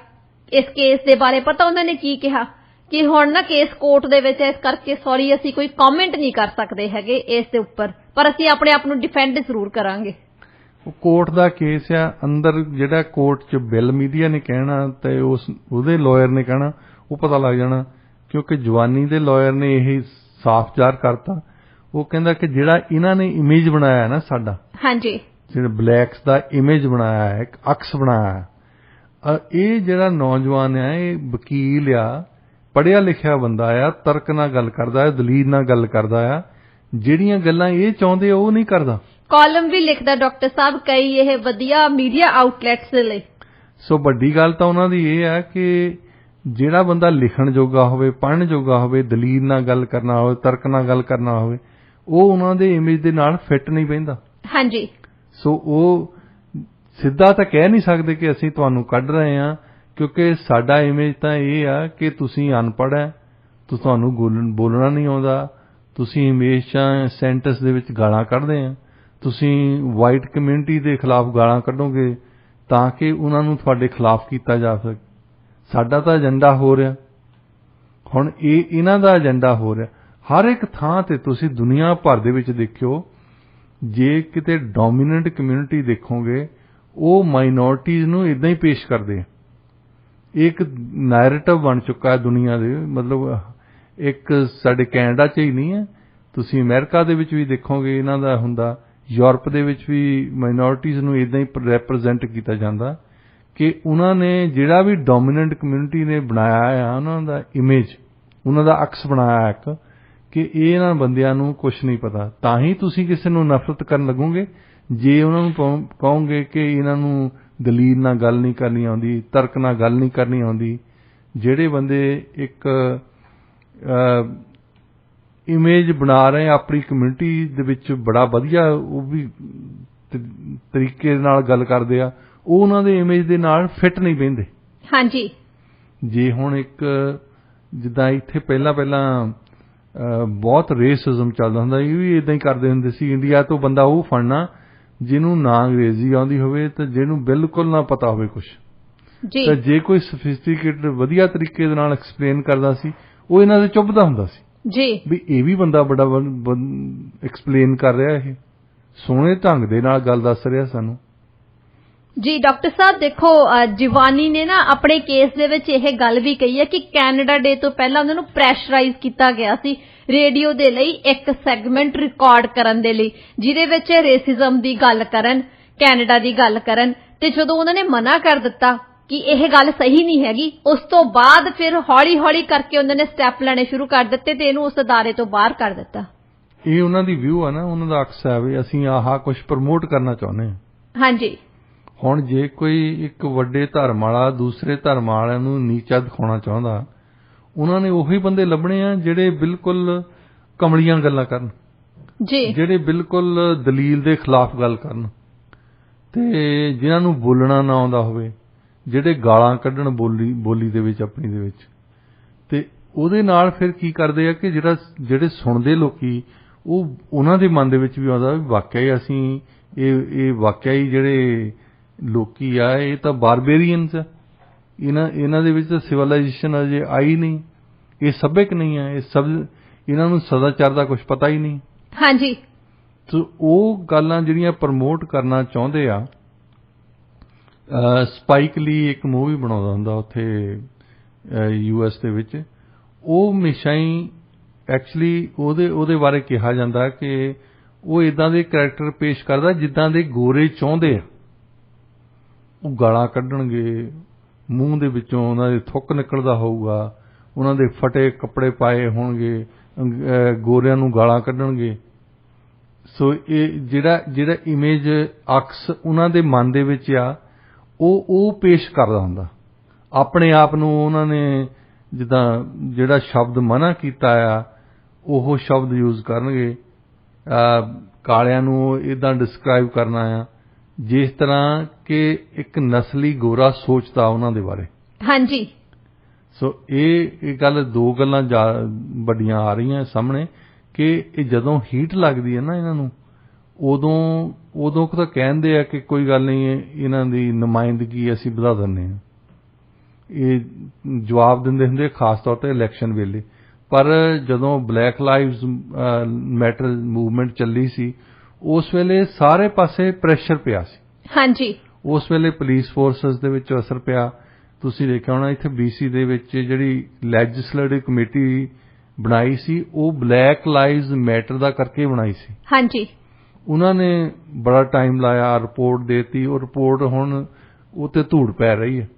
Speaker 1: ਇਸ ਕੇਸ ਦੇ ਬਾਰੇ, ਪਤਾ ਉਹਨਾਂ ਨੇ ਕੀ ਕਿਹਾ ਕਿ ਹੁਣ ਨਾ ਕੇਸ ਕੋਰਟ ਦੇ ਵਿੱਚ, ਇਸ ਕਰਕੇ ਸੌਰੀ ਅਸੀਂ ਕੋਈ ਕਮੈਂਟ ਨਹੀਂ ਕਰ ਸਕਦੇ ਹੈਗੇ ਇਸ ਦੇ ਉੱਪਰ, ਪਰ ਅਸੀਂ ਆਪਣੇ ਆਪ ਨੂੰ ਡਿਫੈਂਡ ਜ਼ਰੂਰ ਕਰਾਂਗੇ।
Speaker 2: ਉਹ ਕੋਰਟ ਦਾ ਕੇਸ ਆ, ਅੰਦਰ ਜਿਹੜਾ ਕੋਰਟ 'ਚ ਬਿੱਲ ਮੀਡੀਆ ਨੇ ਕਹਿਣਾ ਤੇ ਉਹਦੇ ਲਾਇਰ ਨੇ ਕਹਿਣਾ, ਉਹ ਪਤਾ ਲੱਗ ਜਾਣਾ। ਕਿਉਂਕਿ ਜਵਾਨੀ ਦੇ ਲਾਇਰ ਨੇ ਇਹ ਸਾਫ਼ ਜ਼ਾਹਰ ਕਰਤਾ, ਉਹ ਕਹਿੰਦਾ ਕਿ ਜਿਹੜਾ ਇਹਨਾਂ ਨੇ ਇਮੇਜ ਬਣਾਇਆ ਨਾ ਸਾਡਾ, ਹਾਂਜੀ, ਜਿਹੜਾ ਬਲੈਕਸ ਦਾ ਇਮੇਜ ਬਣਾਇਆ ਹੈ, ਇੱਕ ਅਕਸ ਬਣਾਇਆ ਹੈ, ਇਹ ਜਿਹੜਾ ਨੌਜਵਾਨ ਆ, ਇਹ ਵਕੀਲ ਆ, ਪੜ੍ਹਿਆ ਲਿਖਿਆ ਬੰਦਾ ਆ, ਤਰਕ ਨਾਲ ਗੱਲ ਕਰਦਾ ਹੈ, ਦਲੀਲ ਨਾਲ ਗੱਲ ਕਰਦਾ ਆ, ਜਿਹੜੀਆਂ ਗੱਲਾਂ ਇਹ ਚਾਹੁੰਦੇ ਉਹ ਨਹੀਂ ਕਰਦਾ। ਕਾਲਮ ਵੀ ਲਿਖਦਾ ਡਾਕਟਰ ਸਾਹਿਬ ਕਈ ਇਹ ਵਧੀਆ ਮੀਡੀਆ ਆਊਟਲੈਟਸ ਦੇ ਲਈ। ਸੋ ਵੱਡੀ ਗੱਲ ਤਾਂ ਉਹਨਾਂ ਦੀ ਇਹ ਹੈ ਕਿ ਜਿਹੜਾ ਬੰਦਾ ਲਿਖਣ ਜੋਗਾ ਹੋਵੇ, ਪੜ੍ਹਨ ਜੋਗਾ ਹੋਵੇ, ਦਲੀਲ ਨਾਲ ਗੱਲ ਕਰਨਾ ਹੋਵੇ, ਤਰਕ ਨਾਲ ਗੱਲ ਕਰਨਾ ਹੋਵੇ, ਉਹ ਉਹਨਾਂ ਦੇ ਇਮੇਜ ਦੇ ਨਾਲ ਫਿੱਟ ਨਹੀਂ ਬਹਿੰਦਾ। ਹਾਂਜੀ, ਸੋ ਉਹ ਸਿੱਧਾ ਤਾਂ ਕਹਿ ਨਹੀਂ ਸਕਦੇ ਕਿ ਅਸੀਂ ਤੁਹਾਨੂੰ ਕੱਢ ਰਹੇ ਹਾਂ, ਕਿਉਂਕਿ ਸਾਡਾ ਇਮੇਜ ਤਾਂ ਇਹ ਆ ਕਿ ਤੁਸੀਂ ਅਨਪੜ੍ਹ ਹੈ, ਤੁਹਾਨੂੰ ਬੋਲਣਾ ਨਹੀਂ ਆਉਂਦਾ, ਤੁਸੀਂ ਹਮੇਸ਼ਾ ਸੈਂਟੈਂਸ ਦੇ ਵਿੱਚ ਗਾਲਾਂ ਕੱਢਦੇ ਆ, ਤੁਸੀਂ ਵਾਈਟ ਕਮਿਊਨਿਟੀ ਦੇ ਖਿਲਾਫ ਗਾਲਾਂ ਕੱਢੋਗੇ ਤਾਂ ਕਿ ਉਹਨਾਂ ਨੂੰ ਤੁਹਾਡੇ ਖਿਲਾਫ ਕੀਤਾ ਜਾ ਸਕੇ। ਸਾਡਾ ਤਾਂ ਏਜੰਡਾ ਹੋ ਰਿਹਾ, ਹੁਣ ਇਹਨਾਂ ਦਾ ਏਜੰਡਾ ਹੋ ਰਿਹਾ। ਹਰ ਇੱਕ ਥਾਂ ਤੇ ਤੁਸੀਂ ਦੁਨੀਆ ਭਰ ਦੇ ਵਿੱਚ ਦੇਖਿਓ, ਜੇ ਕਿਤੇ ਡੋਮੀਨੈਂਟ ਕਮਿਊਨਿਟੀ ਦੇਖੋਗੇ, ਉਹ ਮਾਈਨੋਰਟੀਜ਼ ਨੂੰ ਇਦਾਂ ਹੀ ਪੇਸ਼ ਕਰਦੇ ਆ। ਇੱਕ ਨੈਰੇਟਿਵ ਬਣ ਚੁੱਕਾ ਹੈ ਦੁਨੀਆ ਦੇ, ਮਤਲਬ ਇੱਕ ਸਾਡੇ ਕੈਨੇਡਾ 'ਚ ਹੀ ਨਹੀਂ ਹੈ, ਤੁਸੀਂ ਅਮਰੀਕਾ ਦੇ ਵਿੱਚ ਵੀ ਦੇਖੋਗੇ ਇਹਨਾਂ ਦਾ ਹੁੰਦਾ, ਯੂਰਪ ਦੇ ਵਿੱਚ ਵੀ ਮਾਈਨੋਰਟੀਜ਼ ਨੂੰ ਇਦਾਂ ਹੀ ਰੈਪਰੈਜ਼ੈਂਟ ਕੀਤਾ ਜਾਂਦਾ ਕਿ ਉਹਨਾਂ ਨੇ ਜਿਹੜਾ ਵੀ ਡੋਮੀਨੈਂਟ ਕਮਿਊਨਿਟੀ ਨੇ ਬਣਾਇਆ ਆ, ਉਹਨਾਂ ਦਾ ਇਮੇਜ, ਉਹਨਾਂ ਦਾ ਅਕਸ ਬਣਾਇਆ ਇੱਕ, ਕਿ ਇਹਨਾਂ ਬੰਦਿਆਂ ਨੂੰ ਕੁਝ ਨਹੀਂ ਪਤਾ। ਤਾਂ ਹੀ ਤੁਸੀਂ ਕਿਸੇ ਨੂੰ ਨਫ਼ਰਤ ਕਰਨ ਲੱਗੋਗੇ ਜੇ ਉਹਨਾਂ ਨੂੰ ਕਹੋਗੇ ਕਿ ਇਹਨਾਂ ਨੂੰ ਦਲੀਲ ਨਾਲ ਗੱਲ ਨਹੀਂ ਕਰਨੀ ਆਉਂਦੀ, ਤਰਕ ਨਾਲ ਗੱਲ ਨਹੀਂ ਕਰਨੀ ਆਉਂਦੀ। ਜਿਹੜੇ ਬੰਦੇ ਇੱਕ ਇਮੇਜ ਬਣਾ ਰਹੇ ਆਪਣੀ ਕਮਿਊਨਿਟੀ ਦੇ ਵਿੱਚ ਬੜਾ ਵਧੀਆ, ਉਹ ਵੀ ਤਰੀਕੇ ਨਾਲ ਗੱਲ ਕਰਦੇ ਆ, ਉਹ ਉਹਨਾਂ ਦੇ ਇਮੇਜ ਦੇ ਨਾਲ ਫਿੱਟ ਨਹੀਂ ਬਹਿੰਦੇ। ਹਾਂਜੀ, ਜੇ ਹੁਣ ਇੱਕ ਜਿੱਦਾਂ ਇੱਥੇ ਪਹਿਲਾਂ ਬਹੁਤ ਰੇਸਿਜ਼ਮ ਚੱਲਦਾ ਹੁੰਦਾ, ਇਹ ਵੀ ਇਦਾਂ ਹੀ ਕਰਦੇ ਹੁੰਦੇ ਸੀ। ਇੰਡੀਆ ਤੋਂ ਬੰਦਾ ਉਹ ਫੜਨਾ ਜਿਹਨੂੰ ਨਾ ਅੰਗਰੇਜ਼ੀ ਆਉਂਦੀ ਹੋਵੇ ਤੇ ਜਿਹਨੂੰ ਬਿਲਕੁਲ ਨਾ ਪਤਾ ਹੋਵੇ ਕੁਛ, ਤਾਂ ਜੇ ਕੋਈ ਸਫਿਸਟੀਕੇਟਡ ਵਧੀਆ ਤਰੀਕੇ ਦੇ ਨਾਲ ਐਕਸਪਲੇਨ ਕਰਦਾ ਸੀ, ਉਹ ਇਹਨਾਂ ਦੇ ਚੁੱਭਦਾ ਹੁੰਦਾ ਸੀ ਜੀ, ਵੀ ਇਹ ਵੀ ਬੰਦਾ ਬੜਾ ਐਕਸਪਲੇਨ ਕਰ ਰਿਹਾ, ਇਹ ਸੋਹਣੇ ਢੰਗ ਦੇ ਨਾਲ ਗੱਲ ਦੱਸ ਰਿਹਾ ਸਾਨੂੰ। ਜੀ ਡਾਕਟਰ ਸਾਹਿਬ ਦੇਖੋ, ਜਵਾਨੀ ਨੇ ਨਾ ਆਪਣੇ ਕੇਸ ਦੇ ਵਿੱਚ ਇਹ ਗੱਲ ਵੀ ਕਹੀ ਹੈ ਕਿ ਕੈਨੇਡਾ ਡੇ ਤੋਂ ਪਹਿਲਾਂ ਉਹਨਾਂ ਨੂੰ ਪ੍ਰੈਸ਼ਰਾਈਜ਼ ਕੀਤਾ ਗਿਆ ਸੀ ਰੇਡੀਓ ਦੇ ਲਈ ਇੱਕ ਸੈਗਮੈਂਟ ਰਿਕਾਰਡ ਕਰਨ ਦੇ ਲਈ, ਜਿਹਦੇ ਵਿੱਚ ਰੇਸਿਜ਼ਮ ਦੀ ਗੱਲ ਕਰਨ, ਕੈਨੇਡਾ ਦੀ ਗੱਲ ਕਰਨ, ਤੇ ਜਦੋਂ ਉਹਨਾਂ ਨੇ ਮਨਾ ਕਰ ਦਿੱਤਾ ਕਿ ਇਹ ਗੱਲ ਸਹੀ ਨਹੀਂ ਹੈਗੀ, ਉਸ ਤੋਂ ਬਾਅਦ ਫਿਰ ਹੌਲੀ-ਹੌਲੀ ਕਰਕੇ ਉਹਨਾਂ ਨੇ ਸਟੈਪ ਲੈਣੇ ਸ਼ੁਰੂ ਕਰ ਦਿੱਤੇ ਤੇ ਇਹਨੂੰ ਉਸ ਅਦਾਰੇ ਤੋਂ ਬਾਹਰ ਕਰ ਦਿੱਤਾ। ਇਹ ਉਹਨਾਂ ਦੀ ਵਿਊ ਆ ਨਾ, ਉਹਨਾਂ ਦਾ ਅਕਸ ਹੈ ਵੀ ਅਸੀਂ ਆਹ ਕੁਝ ਪ੍ਰਮੋਟ ਕਰਨਾ ਚਾਹੁੰਦੇ ਹਾਂ। ਹਾਂਜੀ, ਹੁਣ ਜੇ ਕੋਈ ਇੱਕ ਵੱਡੇ ਧਰਮ ਵਾਲਾ ਦੂਸਰੇ ਧਰਮ ਵਾਲਿਆਂ ਨੂੰ ਨੀਚਾ ਦਿਖਾਉਣਾ ਚਾਹੁੰਦਾ, ਉਹਨਾਂ ਨੇ ਉਹੀ ਬੰਦੇ ਲੱਭਣੇ ਆ ਜਿਹੜੇ ਬਿਲਕੁਲ ਕਮਲੀਆਂ ਗੱਲਾਂ ਕਰਨ, ਜਿਹੜੇ ਬਿਲਕੁਲ ਦਲੀਲ ਦੇ ਖਿਲਾਫ ਗੱਲ ਕਰਨ, ਤੇ ਜਿਨ੍ਹਾਂ ਨੂੰ ਬੋਲਣਾ ਨਾ ਆਉਂਦਾ ਹੋਵੇ, ਜਿਹੜੇ ਗਾਲਾਂ ਕੱਢਣ ਬੋਲੀ ਦੇ ਵਿੱਚ ਆਪਣੀ ਦੇ ਵਿੱਚ। ਤੇ ਉਹਦੇ ਨਾਲ ਫਿਰ ਕੀ ਕਰਦੇ ਆ ਕਿ ਜਿਹੜੇ ਸੁਣਦੇ ਲੋਕੀ, ਉਹਨਾਂ ਦੇ ਮਨ ਦੇ ਵਿੱਚ ਵੀ ਆਉਂਦਾ ਵੀ ਵਾਕਿਆ ਹੀ ਅਸੀਂ ਇਹ ਵਾਕਿਆ ਹੀ ਜਿਹੜੇ ਲੋਕੀ ਆ ਇਹ ਤਾਂ ਬਾਰਬੇਰੀਅਨਸ ਆ, ਇਹਨਾਂ ਦੇ ਵਿੱਚ ਤਾਂ ਸਿਵਲਾਈਜੇਸ਼ਨ ਅਜੇ ਆਈ ਨਹੀਂ, ਇਹ ਸੱਭਿਅਕ ਨਹੀਂ ਆ, ਇਹਨਾਂ ਨੂੰ ਸਦਾਚਾਰ ਦਾ ਕੁਝ ਪਤਾ ਹੀ ਨਹੀਂ।
Speaker 1: ਹਾਂਜੀ।
Speaker 2: ਤੇ ਉਹ ਗੱਲਾਂ ਜਿਹੜੀਆਂ ਪ੍ਰਮੋਟ ਕਰਨਾ ਚਾਹੁੰਦੇ ਆ। ਸਪਾਈਕ ਲੀ ਇੱਕ ਮੂਵੀ ਬਣਾਉਂਦਾ ਹੁੰਦਾ ਉੱਥੇ US ਦੇ ਵਿੱਚ, ਉਹ ਹਮੇਸ਼ਾ ਹੀ ਐਕਚੁਅਲੀ ਉਹਦੇ ਬਾਰੇ ਕਿਹਾ ਜਾਂਦਾ ਕਿ ਉਹ ਇਦਾਂ ਦੇ ਕਰੈਕਟਰ ਪੇਸ਼ ਕਰਦਾ ਜਿੱਦਾਂ ਦੇ ਗੋਰੇ ਚਾਹੁੰਦੇ ਆ। ਉਹ ਗਾਲਾਂ ਕੱਢਣਗੇ, ਮੂੰਹ ਦੇ ਵਿੱਚੋਂ ਉਹਨਾਂ ਦੇ ਥੁੱਕ ਨਿਕਲਦਾ ਹੋਊਗਾ, ਉਹਨਾਂ ਦੇ ਫਟੇ ਕੱਪੜੇ ਪਾਏ ਹੋਣਗੇ, ਗੋਰਿਆਂ ਨੂੰ ਗਾਲਾਂ ਕੱਢਣਗੇ। ਸੋ ਇਹ ਜਿਹੜਾ ਇਮੇਜ ਅਕਸ ਉਹਨਾਂ ਦੇ ਮਨ ਦੇ ਵਿੱਚ ਆ, ਉਹ ਪੇਸ਼ ਕਰਦਾ ਹੁੰਦਾ ਆਪਣੇ ਆਪ ਨੂੰ। ਉਹਨਾਂ ਨੇ ਜਿੱਦਾਂ ਜਿਹੜਾ ਸ਼ਬਦ ਮਨਾ ਕੀਤਾ ਆ ਉਹ ਸ਼ਬਦ ਯੂਜ਼ ਕਰਨਗੇ। ਕਾਲਿਆਂ ਨੂੰ ਇਦਾਂ ਡਿਸਕ੍ਰਾਈਬ ਕਰਨਾ ਆ ਜਿਸ ਤਰ੍ਹਾਂ ਕਿ ਇੱਕ ਨਸਲੀ ਗੋਰਾ ਸੋਚਦਾ ਉਹਨਾਂ ਦੇ ਬਾਰੇ।
Speaker 1: ਹਾਂਜੀ।
Speaker 2: ਸੋ ਇਹ ਗੱਲ, ਦੋ ਗੱਲਾਂ ਵੱਡੀਆਂ ਆ ਰਹੀਆਂ ਸਾਹਮਣੇ ਕਿ ਇਹ ਜਦੋਂ ਹੀਟ ਲੱਗਦੀ ਹੈ ਨਾ ਇਹਨਾਂ ਨੂੰ, ਉਦੋਂ ਤਾਂ ਕਹਿੰਦੇ ਆ ਕਿ ਕੋਈ ਗੱਲ ਨਹੀਂ, ਇਹਨਾਂ ਦੀ ਨੁਮਾਇੰਦਗੀ ਅਸੀਂ ਵਧਾ ਦਿੰਦੇ ਹਾਂ। ਇਹ ਜਵਾਬ ਦਿੰਦੇ ਹੁੰਦੇ ਖਾਸ ਤੌਰ 'ਤੇ ਇਲੈਕਸ਼ਨ ਵੇਲੇ। ਪਰ ਜਦੋਂ ਬਲੈਕ ਲਾਈਵਜ਼ ਮੈਟਰ ਮੂਵਮੈਂਟ ਚੱਲੀ ਸੀ, ਉਸ ਵੇਲੇ ਸਾਰੇ ਪਾਸੇ ਪ੍ਰੈਸ਼ਰ ਪਿਆ ਸੀ।
Speaker 1: ਹਾਂਜੀ।
Speaker 2: ਉਸ ਵੇਲੇ ਪੁਲਿਸ ਫੋਰਸਸ ਦੇ ਵਿੱਚ ਅਸਰ ਪਿਆ। ਤੁਸੀਂ ਦੇਖਿਆ ਹੋਣਾ ਇੱਥੇ BC ਦੇ ਵਿੱਚ ਜਿਹੜੀ ਲੈਜਿਸਲੇਟਿਵ ਕਮੇਟੀ ਬਣਾਈ ਸੀ, ਉਹ ਬਲੈਕ ਲਾਈਵਜ਼ ਮੈਟਰ ਦਾ ਕਰਕੇ ਬਣਾਈ ਸੀ।
Speaker 1: ਹਾਂਜੀ। ਉਹਨਾਂ
Speaker 2: ਨੇ ਬੜਾ ਟਾਈਮ ਲਾਇਆ, ਰਿਪੋਰਟ ਦੇਤੀ। ਉਹ ਰਿਪੋਰਟ ਹੁਣ ਉਹ ਤੇ ਧੂੜ ਪੈ ਰਹੀ ਹੈ,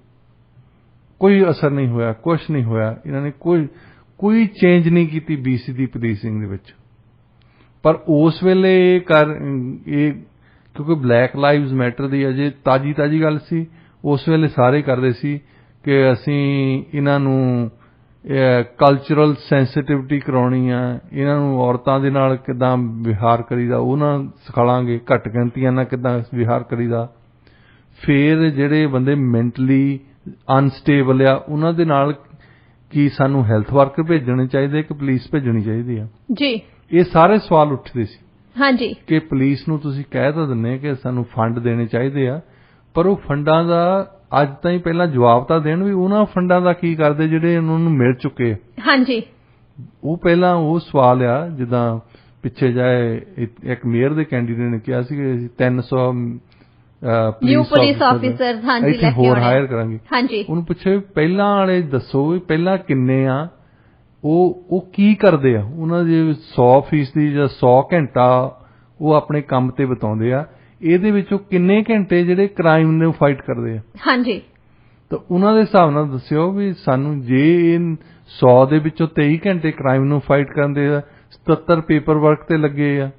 Speaker 2: ਕੋਈ ਅਸਰ ਨਹੀਂ ਹੋਇਆ, ਕੁਛ ਨਹੀਂ ਹੋਇਆ। ਇਹਨਾਂ ਨੇ ਕੋਈ ਚੇਂਜ ਨਹੀਂ ਕੀਤੀ BC ਦੀ ਪੁਲਿਸਿੰਗ ਦੇ ਵਿੱਚ। ਪਰ ਉਸ ਵੇਲੇ ਕਿਉਂਕਿ ਬਲੈਕ ਲਾਈਵਜ਼ ਮੈਟਰ ਦੀ ਅਜੇ ਤਾਜ਼ੀ ਗੱਲ ਸੀ, ਉਸ ਵੇਲੇ ਸਾਰੇ ਕਰਦੇ ਸੀ ਕਿ ਅਸੀਂ ਇਹਨਾਂ ਨੂੰ ਕਲਚਰਲ ਸੈਂਸਿਟਿਵਿਟੀ ਕਰਾਉਣੀ ਆ, ਇਹਨਾਂ ਨੂੰ ਔਰਤਾਂ ਦੇ ਨਾਲ ਕਿੱਦਾਂ ਵਿਹਾਰ ਕਰੀਦਾ ਉਹਨਾਂ ਸਿਖਾਲਾਂਗੇ, ਘੱਟ ਗਿਣਤੀਆਂ ਨਾਲ ਕਿੱਦਾਂ ਵਿਹਾਰ ਕਰੀਦਾ। ਫਿਰ ਜਿਹੜੇ ਬੰਦੇ ਮੈਂਟਲੀ ਅਨਸਟੇਬਲ ਆ ਉਹਨਾਂ ਦੇ ਨਾਲ ਕੀ ਸਾਨੂੰ ਹੈਲਥ ਵਰਕਰ ਭੇਜਣੇ ਚਾਹੀਦੇ ਕਿ ਪੁਲਿਸ ਭੇਜਣੀ ਚਾਹੀਦੀ ਆ
Speaker 1: ਜੀ,
Speaker 2: ਇਹ ਸਾਰੇ ਸਵਾਲ ਉੱਠਦੇ ਸੀ।
Speaker 1: ਹਾਂਜੀ, ਕਿ
Speaker 2: ਪੁਲਿਸ ਨੂੰ ਤੁਸੀਂ ਕਹਿ ਤਾਂ ਦਿੰਦੇ ਕਿ ਸਾਨੂੰ ਫੰਡ ਦੇਣੇ ਚਾਹੀਦੇ ਆ, ਪਰ ਉਹ ਫੰਡਾਂ ਦਾ ਅੱਜ ਤਾਈਂ ਪਹਿਲਾਂ ਜਵਾਬ ਤਾਂ ਦੇਣ ਵੀ ਉਹਨਾਂ ਫੰਡਾਂ ਦਾ ਕੀ ਕਰਦੇ ਜਿਹੜੇ ਉਹਨਾਂ ਨੂੰ ਮਿਲ ਚੁੱਕੇ।
Speaker 1: ਹਾਂਜੀ,
Speaker 2: ਉਹ ਪਹਿਲਾਂ ਉਹ ਸਵਾਲ ਆ ਜਿੱਦਾਂ ਪਿੱਛੇ ਜਾਏ ਇੱਕ ਮੇਅਰ ਦੇ ਕੈਂਡੀਡੇਟ ਨੇ ਕਿਹਾ ਸੀ ਕਿ 300
Speaker 1: ਪੁਲਿਸ ਆਫੀਸਰ
Speaker 2: ਇੱਥੇ ਹੋਰ ਹਾਇਰ ਕਰਾਂਗੇ।
Speaker 1: ਹਾਂਜੀ,
Speaker 2: ਉਹਨੂੰ ਪੁੱਛੇ ਪਹਿਲਾਂ ਵਾਲੇ ਦੱਸੋ ਵੀ ਪਹਿਲਾਂ ਕਿੰਨੇ ਆ, ਉਹ ਕੀ ਕਰਦੇ ਆ, ਉਹਨਾਂ ਦੇ 100% ਜਾਂ 100 ਘੰਟਾ ਉਹ ਆਪਣੇ ਕੰਮ ਤੇ ਬਿਤਾਉਂਦੇ ਆ, ਇਹਦੇ ਵਿੱਚੋਂ ਕਿੰਨੇ ਘੰਟੇ ਜਿਹੜੇ ਕ੍ਰਾਈਮ ਨੂੰ ਫਾਈਟ ਕਰਦੇ ਆ।
Speaker 1: ਹਾਂਜੀ,
Speaker 2: ਤਾਂ ਉਹਨਾਂ ਦੇ ਹਿਸਾਬ ਨਾਲ ਦੱਸਿਓ ਵੀ ਸਾਨੂੰ ਜੇ 100 ਦੇ ਵਿੱਚੋਂ 23 ਘੰਟੇ ਕ੍ਰਾਈਮ ਨੂੰ ਫਾਈਟ ਕਰਦੇ ਆ, 77 ਪੇਪਰ ਵਰਕ ਤੇ ਲੱਗੇ ਆ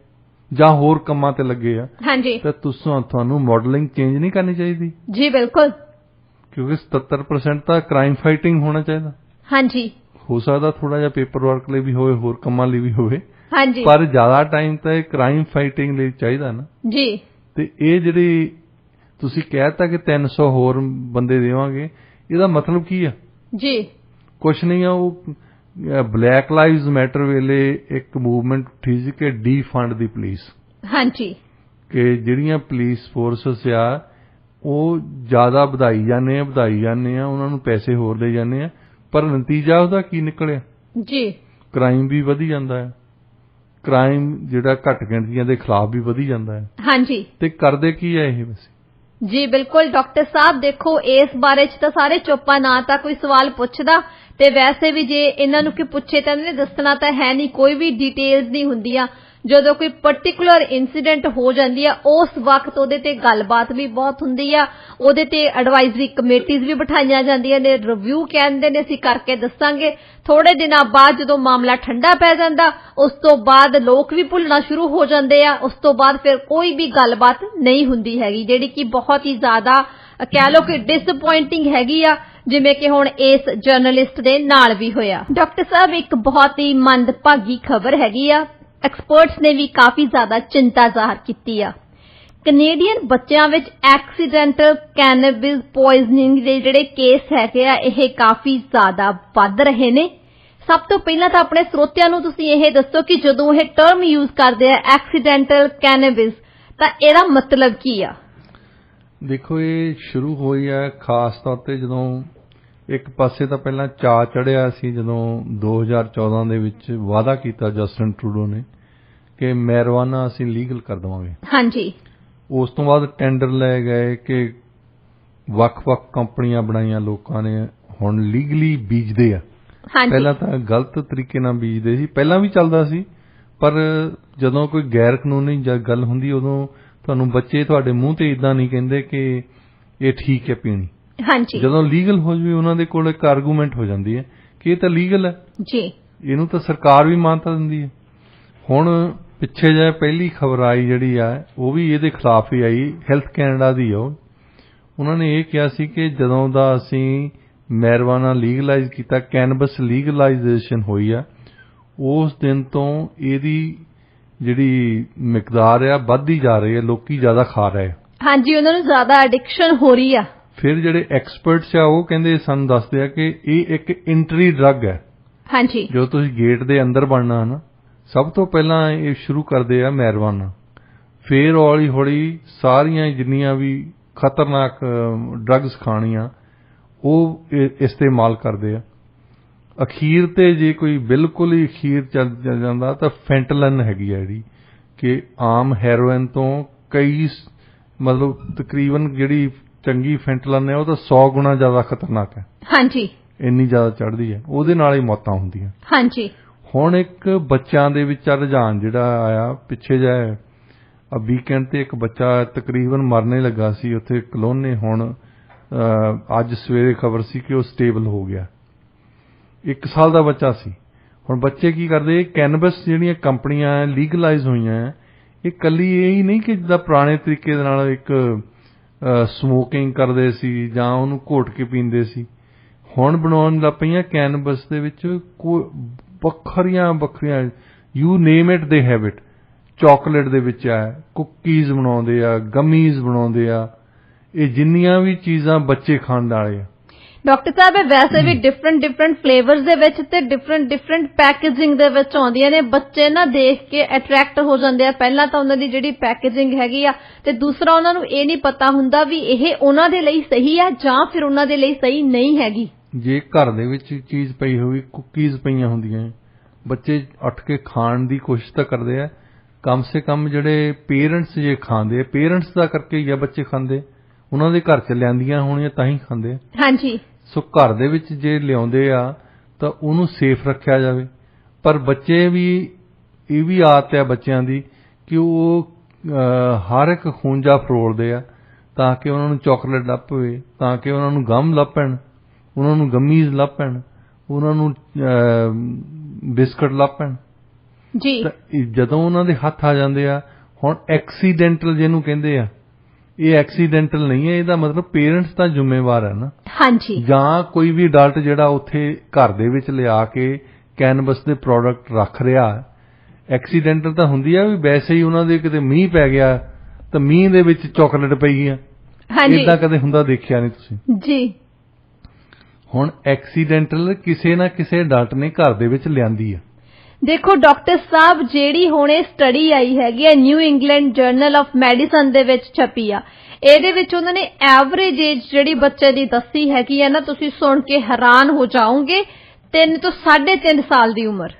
Speaker 2: ਜਾਂ ਹੋਰ ਕੰਮਾਂ ਤੇ ਲੱਗੇ ਆ,
Speaker 1: ਹਾਂਜੀ,
Speaker 2: ਤਾਂ ਤੁਹਾਨੂੰ ਮਾਡਲਿੰਗ ਚੇਂਜ ਨਹੀਂ ਕਰਨੀ ਚਾਹੀਦੀ।
Speaker 1: ਜੀ ਬਿਲਕੁਲ,
Speaker 2: ਕਿਉਂਕਿ 77% ਤਾਂ ਕ੍ਰਾਈਮ ਫਾਈਟਿੰਗ ਹੋਣਾ ਚਾਹੀਦਾ।
Speaker 1: ਹਾਂਜੀ, ਹੋ
Speaker 2: ਸਕਦਾ ਥੋੜਾ ਜਿਹਾ ਪੇਪਰ ਵਰਕ ਲਈ ਵੀ ਹੋਵੇ, ਹੋਰ ਕੰਮਾਂ ਲਈ ਵੀ ਹੋਵੇ,
Speaker 1: ਹਾਂਜੀ,
Speaker 2: ਪਰ ਜ਼ਿਆਦਾ ਟਾਈਮ ਤਾਂ ਇਹ ਕ੍ਰਾਈਮ ਫਾਈਟਿੰਗ ਲਈ ਚਾਹੀਦਾ ਨਾ
Speaker 1: ਜੀ। ਤੇ
Speaker 2: ਇਹ ਜਿਹੜੀ ਤੁਸੀਂ ਕਹਿਤਾ ਕਿ 300 ਹੋਰ ਬੰਦੇ ਦੇਵਾਂਗੇ, ਇਹਦਾ ਮਤਲਬ ਕੀ ਆ? ਜੀ ਕੁਛ ਨਹੀਂ ਆ। ਉਹ ਬਲੈਕ ਲਾਈਵਜ਼ ਮੈਟਰ ਵੇਲੇ ਇੱਕ ਮੂਵਮੈਂਟ ਉੱਠੀ ਸੀ ਕਿ ਡੀਫੰਡ ਦੀ ਪੁਲਿਸ। ਹਾਂਜੀ, ਕਿ ਜਿਹੜੀਆਂ ਪੁਲਿਸ ਫੋਰਸਸ ਆ ਉਹ ਜ਼ਿਆਦਾ ਵਧਾਈ ਜਾਂਦੇ ਆ, ਉਹਨਾਂ ਨੂੰ ਪੈਸੇ ਹੋਰ ਦੇ ਜਾਂਦੇ ਆ, ਪਰ ਨਤੀਜਾ ਉਹਦਾ ਕੀ ਨਿਕਲਿਆ? ਜੀ ਕ੍ਰਾਈਮ ਵੀ ਵਧੀ ਜਾਂਦਾ ਹੈ, ਕ੍ਰਾਈਮ ਜਿਹੜਾ ਘੱਟ ਗਿਣਤੀਆਂ ਦੇ ਖਿਲਾਫ ਵੀ ਵਧੀ ਜਾਂਦਾ ਹੈ। ਹਾਂਜੀ, ਤੇ ਕਰਦੇ ਕੀ ਹੈ ਇਹ ਵੈਸੇ? ਜੀ
Speaker 1: ਬਿਲਕੁਲ ਡਾਕਟਰ ਸਾਹਿਬ, ਦੇਖੋ ਇਸ ਬਾਰੇ ਚ ਤਾਂ ਸਾਰੇ ਚੁੱਪਾ, ਨਾ ਤਾਂ ਕੋਈ ਸਵਾਲ ਪੁੱਛਦਾ, ਤੇ ਵੈਸੇ ਵੀ ਜੇ ਇਹਨਾਂ ਨੂੰ ਕਿ ਪੁੱਛੇ ਤਾਂ ਇਹਨੇ ਦੱਸਣਾ ਤਾਂ ਹੈ ਨਹੀਂ, ਕੋਈ ਵੀ ਡਿਟੇਲਸ ਨਹੀਂ ਹੁੰਦੀਆਂ। ਜਦੋਂ ਕੋਈ ਪਾਰਟਿਕੂਲਰ ਇਨਸੀਡੈਂਟ ਹੋ ਜਾਂਦੀ ਆ ਉਸ ਵਕਤ ਉਹਦੇ ਤੇ ਗੱਲਬਾਤ ਵੀ ਬਹੁਤ ਹੁੰਦੀ ਆ, ਉਹਦੇ ਤੇ ਐਡਵਾਈਜ਼ਰੀ ਕਮੇਟੀਜ਼ ਵੀ ਬਿਠਾਈਆਂ ਜਾਂਦੀਆਂ ਨੇ, ਰਿਵਿਊ ਕਹਿੰਦੇ ਨੇ ਅਸੀਂ ਕਰਕੇ ਦੱਸਾਂਗੇ। ਥੋੜੇ ਦਿਨਾਂ ਬਾਅਦ ਜਦੋਂ ਮਾਮਲਾ ਠੰਡਾ ਪੈ ਜਾਂਦਾ ਉਸ ਤੋਂ ਬਾਅਦ ਲੋਕ ਵੀ ਭੁੱਲਣਾ ਸ਼ੁਰੂ ਹੋ ਜਾਂਦੇ ਆ, ਉਸ ਤੋਂ ਬਾਅਦ ਫਿਰ ਕੋਈ ਵੀ ਗੱਲਬਾਤ ਨਹੀਂ ਹੁੰਦੀ ਹੈਗੀ, ਜਿਹੜੀ ਕਿ ਬਹੁਤ ਹੀ ਜ਼ਿਆਦਾ ਕਹਿ ਲਓ ਕਿ ਡਿਸਅਪੁਆਇੰਟਿੰਗ ਹੈਗੀ ਆ, ਜਿਵੇਂ ਕਿ ਹੁਣ ਇਸ ਜਰਨਲਿਸਟ ਦੇ ਨਾਲ ਵੀ ਹੋਇਆ। ਡਾਕਟਰ ਸਾਹਿਬ, ਇੱਕ ਬਹੁਤ ਹੀ ਮੰਦਭਾਗੀ ਖਬਰ ਹੈਗੀ ਆ, ਐਕਸਪਰਟਸ ਨੇ ਵੀ ਕਾਫੀ ਜ਼ਿਆਦਾ ਚਿੰਤਾ ਜ਼ਾਹਰ ਕੀਤੀ ਆ। ਕੈਨੇਡੀਅਨ ਬੱਚਿਆਂ ਵਿੱਚ ਐਕਸੀਡੈਂਟਲ ਕੈਨੇਬਿਸ ਪੋਇਜ਼ਨਿੰਗ ਦੇ ਜਿਹੜੇ ਕੇਸ ਹੈਗੇ ਆ ਇਹ ਕਾਫੀ ਜ਼ਿਆਦਾ ਵੱਧ ਰਹੇ ਨੇ। ਸਭ ਤੋਂ ਪਹਿਲਾਂ ਤਾਂ ਆਪਣੇ ਸਰੋਤਿਆਂ ਨੂੰ ਤੁਸੀਂ ਇਹ ਦੱਸੋ ਕਿ ਜਦੋਂ ਇਹ ਟਰਮ ਯੂਜ਼ ਕਰਦੇ ਆ ਐਕਸੀਡੈਂਟਲ ਕੈਨੇਬਿਸ ਤਾਂ ਇਹਦਾ ਮਤਲਬ ਕੀ ਆ?
Speaker 2: ਦੇਖੋ, ਇਹ ਸ਼ੁਰੂ ਹੋਈ ਹੈ ਖਾਸ ਤੌਰ ਤੇ ਜਦੋਂ ਇੱਕ ਪਾਸੇ ਤਾਂ ਪਹਿਲਾਂ ਚਾਅ ਚੜਿਆ ਸੀ ਜਦੋਂ 2014 ਦੇ ਵਿੱਚ ਵਾਅਦਾ ਕੀਤਾ ਜਸਟਿਨ ਟਰੂਡੋ ਨੇ ਕਿ ਮੈਰਿਜੁਆਨਾ ਅਸੀਂ ਲੀਗਲ ਕਰ ਦੇਵਾਂਗੇ। ਹਾਂਜੀ। ਉਸ ਤੋਂ ਬਾਅਦ ਟੈਂਡਰ ਲਏ ਗਏ ਕਿ ਵੱਖ-ਵੱਖ ਕੰਪਨੀਆਂ ਬਣਾਈਆਂ ਲੋਕਾਂ ਨੇ, ਹੁਣ ਲੀਗਲੀ ਬੀਜਦੇ ਆ। ਪਹਿਲਾਂ ਤਾਂ ਗਲਤ ਤਰੀਕੇ ਨਾਲ ਬੀਜਦੇ ਸੀ, ਪਹਿਲਾਂ ਵੀ ਚੱਲਦਾ ਸੀ, ਪਰ ਜਦੋਂ ਕੋਈ ਗੈਰ ਕਾਨੂੰਨੀ ਗੱਲ ਹੁੰਦੀ ਉਦੋਂ ਤੁਹਾਨੂੰ ਬੱਚੇ ਤੁਹਾਡੇ ਮੂੰਹ ਤੇ ਇਦਾਂ ਨਹੀਂ ਕਹਿੰਦੇ ਕਿ ਇਹ ਠੀਕ ਹੈ ਪੀਣੀ। ਹਾਂਜੀ। ਜਦੋਂ ਲੀਗਲ ਹੋ ਜਾਵੇ ਉਹਨਾਂ ਦੇ ਕੋਲ ਇੱਕ ਆਰਗੂਮੈਂਟ ਹੋ ਜਾਂਦੀ ਹੈ ਕਿ ਇਹ ਤਾਂ ਲੀਗਲ ਹੈ ਜੀ, ਇਹਨੂੰ ਤਾਂ ਸਰਕਾਰ ਵੀ ਮਾਨਤਾ ਦਿੰਦੀ ਹੈ। ਹੁਣ ਪਿੱਛੇ ਜਿਹੇ ਪਹਿਲੀ ਖਬਰ ਆਈ ਜਿਹੜੀ ਆ ਉਹ ਵੀ ਇਹਦੇ ਖਿਲਾਫ ਹੀ ਆਈ, ਹੈਲਥ ਕੈਨੇਡਾ ਦੀ ਆ। ਉਹਨਾਂ ਨੇ ਇਹ ਕਿਹਾ ਸੀ ਕਿ ਜਦੋਂ ਦਾ ਅਸੀਂ ਮੈਰਿਜੁਆਨਾ ਲੀਗਲਾਈਜ਼ ਕੀਤਾ, ਕੈਨਬਸ ਲੀਗਲਾਈਜੇਸ਼ਨ ਹੋਈ ਆ, ਉਸ ਦਿਨ ਤੋਂ ਇਹਦੀ ਜਿਹੜੀ ਮਿਕਦਾਰ ਆ ਵੱਧਦੀ ਜਾ ਰਹੀ ਹੈ, ਲੋਕੀ ਜ਼ਿਆਦਾ ਖਾ ਰਹੇ ਆ। ਹਾਂਜੀ, ਉਹਨਾਂ ਨੂੰ ਜ਼ਿਆਦਾ ਐਡਿਕਸ਼ਨ ਹੋ ਰਹੀ ਆ। ਫਿਰ ਜਿਹੜੇ ਐਕਸਪਰਟਸ ਆ ਉਹ ਕਹਿੰਦੇ ਸਾਨੂੰ ਦੱਸਦੇ ਆ ਕਿ ਇਹ ਇੱਕ ਐਂਟਰੀ ਡਰੱਗ ਹੈ। ਹਾਂਜੀ। ਜਦੋਂ ਤੁਸੀਂ ਗੇਟ ਦੇ ਅੰਦਰ ਵੜਨਾ ਹੈ ਨਾ, ਸਭ ਤੋਂ ਪਹਿਲਾਂ ਇਹ ਸ਼ੁਰੂ ਕਰਦੇ ਆ ਮੈਰਿਜੁਆਨਾ, ਫਿਰ ਹੌਲੀ ਹੌਲੀ ਸਾਰੀਆਂ ਜਿੰਨੀਆਂ ਵੀ ਖਤਰਨਾਕ ਡਰੱਗਸ ਖਾਣੀਆਂ ਉਹ ਇਸਤੇਮਾਲ ਕਰਦੇ ਆ। ਅਖੀਰ ਤੇ ਜੇ ਕੋਈ ਬਿਲਕੁਲ ਹੀ ਅਖੀਰ ਚੱਲ ਜਾਂਦਾ ਤਾਂ ਫੈਂਟਲਨ ਹੈਗੀ ਆ ਜਿਹੜੀ ਕਿ ਆਮ ਹੈਰੋਇਨ ਤੋਂ ਕਈ ਮਤਲਬ ਤਕਰੀਬਨ ਜਿਹੜੀ ਚੰਗੀ ਫੈਂਟਲਨ ਹੈ ਉਹ ਤਾਂ 100 ਗੁਣਾ ਜ਼ਿਆਦਾ ਖਤਰਨਾਕ ਹੈ। ਹਾਂਜੀ। ਇੰਨੀ ਜ਼ਿਆਦਾ ਚੜ੍ਹਦੀ ਹੈ, ਉਹਦੇ ਨਾਲ ਹੀ ਮੌਤਾਂ ਹੁੰਦੀਆਂ। ਹਾਂਜੀ। ਹੁਣ ਇੱਕ ਬੱਚਿਆਂ ਦੇ ਵਿੱਚ ਰੁਝਾਨ ਜਿਹੜਾ ਆਇਆ ਪਿੱਛੇ ਜਿਹਾ ਵੀਕਐਂਡ ਤੇ ਇੱਕ ਬੱਚਾ ਤਕਰੀਬਨ ਮਰਨੇ ਲੱਗਾ ਸੀ ਉੱਥੇ ਕਲੋਨੇ। ਹੁਣ ਅੱਜ ਸਵੇਰੇ ਖਬਰ ਸੀ ਕਿ ਉਹ ਸਟੇਬਲ ਹੋ ਗਿਆ, 1 ਸਾਲ ਦਾ ਬੱਚਾ ਸੀ। ਹੁਣ ਬੱਚੇ ਕੀ ਕਰਦੇ, ਇਹ ਕੈਨਬਸ ਜਿਹੜੀਆਂ ਕੰਪਨੀਆਂ ਲੀਗਲਾਈਜ਼ ਹੋਈਆਂ ਇਹ ਕੱਲੀ ਇਹ ਹੀ ਨਹੀਂ ਕਿ ਜਿੱਦਾਂ ਪੁਰਾਣੇ ਤਰੀਕੇ ਦੇ ਨਾਲ ਇੱਕ ਸਮੋਕਿੰਗ ਕਰਦੇ ਸੀ ਜਾਂ ਉਹਨੂੰ ਘੋਟ ਕੇ ਪੀਂਦੇ ਸੀ, ਹੁਣ ਬਣਾਉਣ ਲੱਗ ਪਈਆਂ ਕੈਨਬਸ ਦੇ ਵਿੱਚ ਵੱਖਰੀਆਂ you name it they have it. Chocolate ਦੇ ਵਿੱਚ ਆ, ਕੁੱਕੀਜ਼ ਬਣਾਉਂਦੇ ਆ, ਗਮੀਜ਼ ਬਣਾਉਂਦੇ ਆ, ਇਹ ਜਿੰਨੀਆਂ ਵੀ ਚੀਜ਼ਾਂ ਬੱਚੇ ਖਾਣ ਵਾਲੇ ਆ। ਡਾਕਟਰ ਸਾਹਿਬ, ਇਹ ਵੈਸੇ ਵੀ ਡਿਫਰੈਂਟ ਫਲੇਵਰਸ ਦੇ ਵਿੱਚ ਤੇ ਡਿਫਰੈਂਟ ਪੈਕੇਜਿੰਗ ਦੇ ਵਿੱਚ ਆਉਂਦੀਆਂ ਨੇ, ਬੱਚੇ ਨਾ ਦੇਖ ਕੇ ਅਟਰੈਕਟ ਹੋ ਜਾਂਦੇ ਆ। ਪਹਿਲਾਂ ਤਾਂ ਉਹਨਾਂ ਦੀ ਜਿਹੜੀ ਪੈਕੇਜਿੰਗ ਹੈਗੀ ਆ ਤੇ ਦੂਸਰਾ ਉਹਨਾਂ ਨੂੰ ਇਹ ਨਹੀਂ ਪਤਾ ਹੁੰਦਾ ਵੀ ਇਹ ਉਹਨਾਂ ਦੇ ਲਈ ਸਹੀ ਆ ਜਾਂ ਫਿਰ ਉਹਨਾਂ ਦੇ ਲਈ ਸਹੀ ਨਹੀਂ ਹੈਗੀ। ਜੇ ਘਰ ਦੇ ਵਿੱਚ ਚੀਜ਼ ਪਈ ਹੋਈ, ਕੁੱਕੀਜ਼ ਪਈਆਂ ਹੁੰਦੀਆਂ, ਬੱਚੇ ਉੱਠ ਕੇ ਖਾਣ ਦੀ ਕੋਸ਼ਿਸ਼ ਤਾਂ ਕਰਦੇ ਆ। ਕਮ ਸੇ ਕਮ ਜਿਹੜੇ ਪੇਰੈਂਟਸ ਜੇ ਖਾਂਦੇ, ਪੇਰੈਂਟਸ ਦਾ ਕਰਕੇ ਹੀ ਆ ਬੱਚੇ ਖਾਂਦੇ, ਉਹਨਾਂ ਦੇ ਘਰ 'ਚ ਲਿਆਂਦੀਆਂ ਹੋਣੀਆਂ ਤਾਂ ਹੀ ਖਾਂਦੇ। ਹਾਂਜੀ। ਸੋ ਘਰ ਦੇ ਵਿੱਚ ਜੇ ਲਿਆਉਂਦੇ ਆ ਤਾਂ ਉਹਨੂੰ ਸੇਫ ਰੱਖਿਆ ਜਾਵੇ। ਪਰ ਬੱਚੇ ਵੀ ਇਹ ਵੀ ਆਦਤ ਹੈ ਬੱਚਿਆਂ ਦੀ ਕਿ ਉਹ ਹਰ ਇੱਕ ਖੂੰਜਾ ਫਰੋਲਦੇ ਆ ਤਾਂ ਕਿ ਉਹਨਾਂ ਨੂੰ ਚਾਕਲੇਟ ਲੱਭ ਪਵੇ, ਤਾਂ ਕਿ ਉਹਨਾਂ ਨੂੰ ਗਮ ਲੱਭ ਪੈਣ, ਉਹਨਾਂ ਨੂੰ ਗਮੀਜ਼ ਲੱਭ ਪੈਣ, ਉਹਨਾਂ ਨੂੰ ਬਿਸਕਟ ਲੱਭ ਪੈਣ ਜੀ। ਜਦੋਂ ਉਹਨਾਂ ਦੇ ਹੱਥ ਆ ਜਾਂਦੇ ਆ, ਹੁਣ ਐਕਸੀਡੈਂਟਲ ਜਿਹਨੂੰ ਕਹਿੰਦੇ ਆ, ਇਹ ਐਕਸੀਡੈਂਟਲ ਨਹੀਂ ਹੈ, ਇਹਦਾ ਮਤਲਬ ਪੇਰੈਂਟਸ ਤਾਂ ਜ਼ਿੰਮੇਵਾਰ ਹੈ ਨਾ। ਹਾਂਜੀ। ਜਾਂ ਕੋਈ ਵੀ ਅਡਲਟ ਜਿਹੜਾ ਉੱਥੇ ਘਰ ਦੇ ਵਿੱਚ ਲਿਆ ਕੇ ਕੈਨਬਸ ਦੇ ਪ੍ਰੋਡਕਟ ਰੱਖ ਰਿਹਾ। ਐਕਸੀਡੈਂਟਲ ਤਾਂ ਹੁੰਦੀ ਆ ਵੀ ਵੈਸੇ ਹੀ ਉਹਨਾਂ ਦੇ ਕਿਤੇ ਮੀਂਹ ਪੈ ਗਿਆ ਤਾਂ ਮੀਂਹ ਦੇ ਵਿੱਚ ਚਾਕਲੇਟ ਪਈ ਗਈਆਂ, ਏਦਾਂ ਕਦੇ ਹੁੰਦਾ ਦੇਖਿਆ ਨਹੀਂ ਤੁਸੀਂ ਜੀ। ਹੁਣ ਐਕਸੀਡੈਂਟਲ ਕਿਸੇ ਨਾ ਕਿਸੇ ਅਡਲਟ ਨੇ ਘਰ ਦੇ ਵਿੱਚ ਲਿਆਂਦੀ ਆ। ਦੇਖੋ ਡਾਕਟਰ ਸਾਹਿਬ, ਜਿਹੜੀ ਹੁਣ ਇਹ ਸਟੱਡੀ ਆਈ ਹੈਗੀ ਹੈ new England general of medicine ਦੇ ਵਿੱਚ ਛਪੀ ਆ, ਇਹਦੇ ਵਿੱਚ ਉਹਨਾਂ ਨੇ ਐਵਰੇਜ ਏਜ ਜਿਹੜੀ ਬੱਚੇ ਦੀ ਦੱਸੀ ਹੈਗੀ ਹੈ ਨਾ, ਤੁਸੀਂ ਸੁਣ ਕੇ ਹੈਰਾਨ ਹੋ ਜਾਓਗੇ, 3 ਤੋਂ 3.5 ਸਾਲ ਦੀ ਉਮਰ।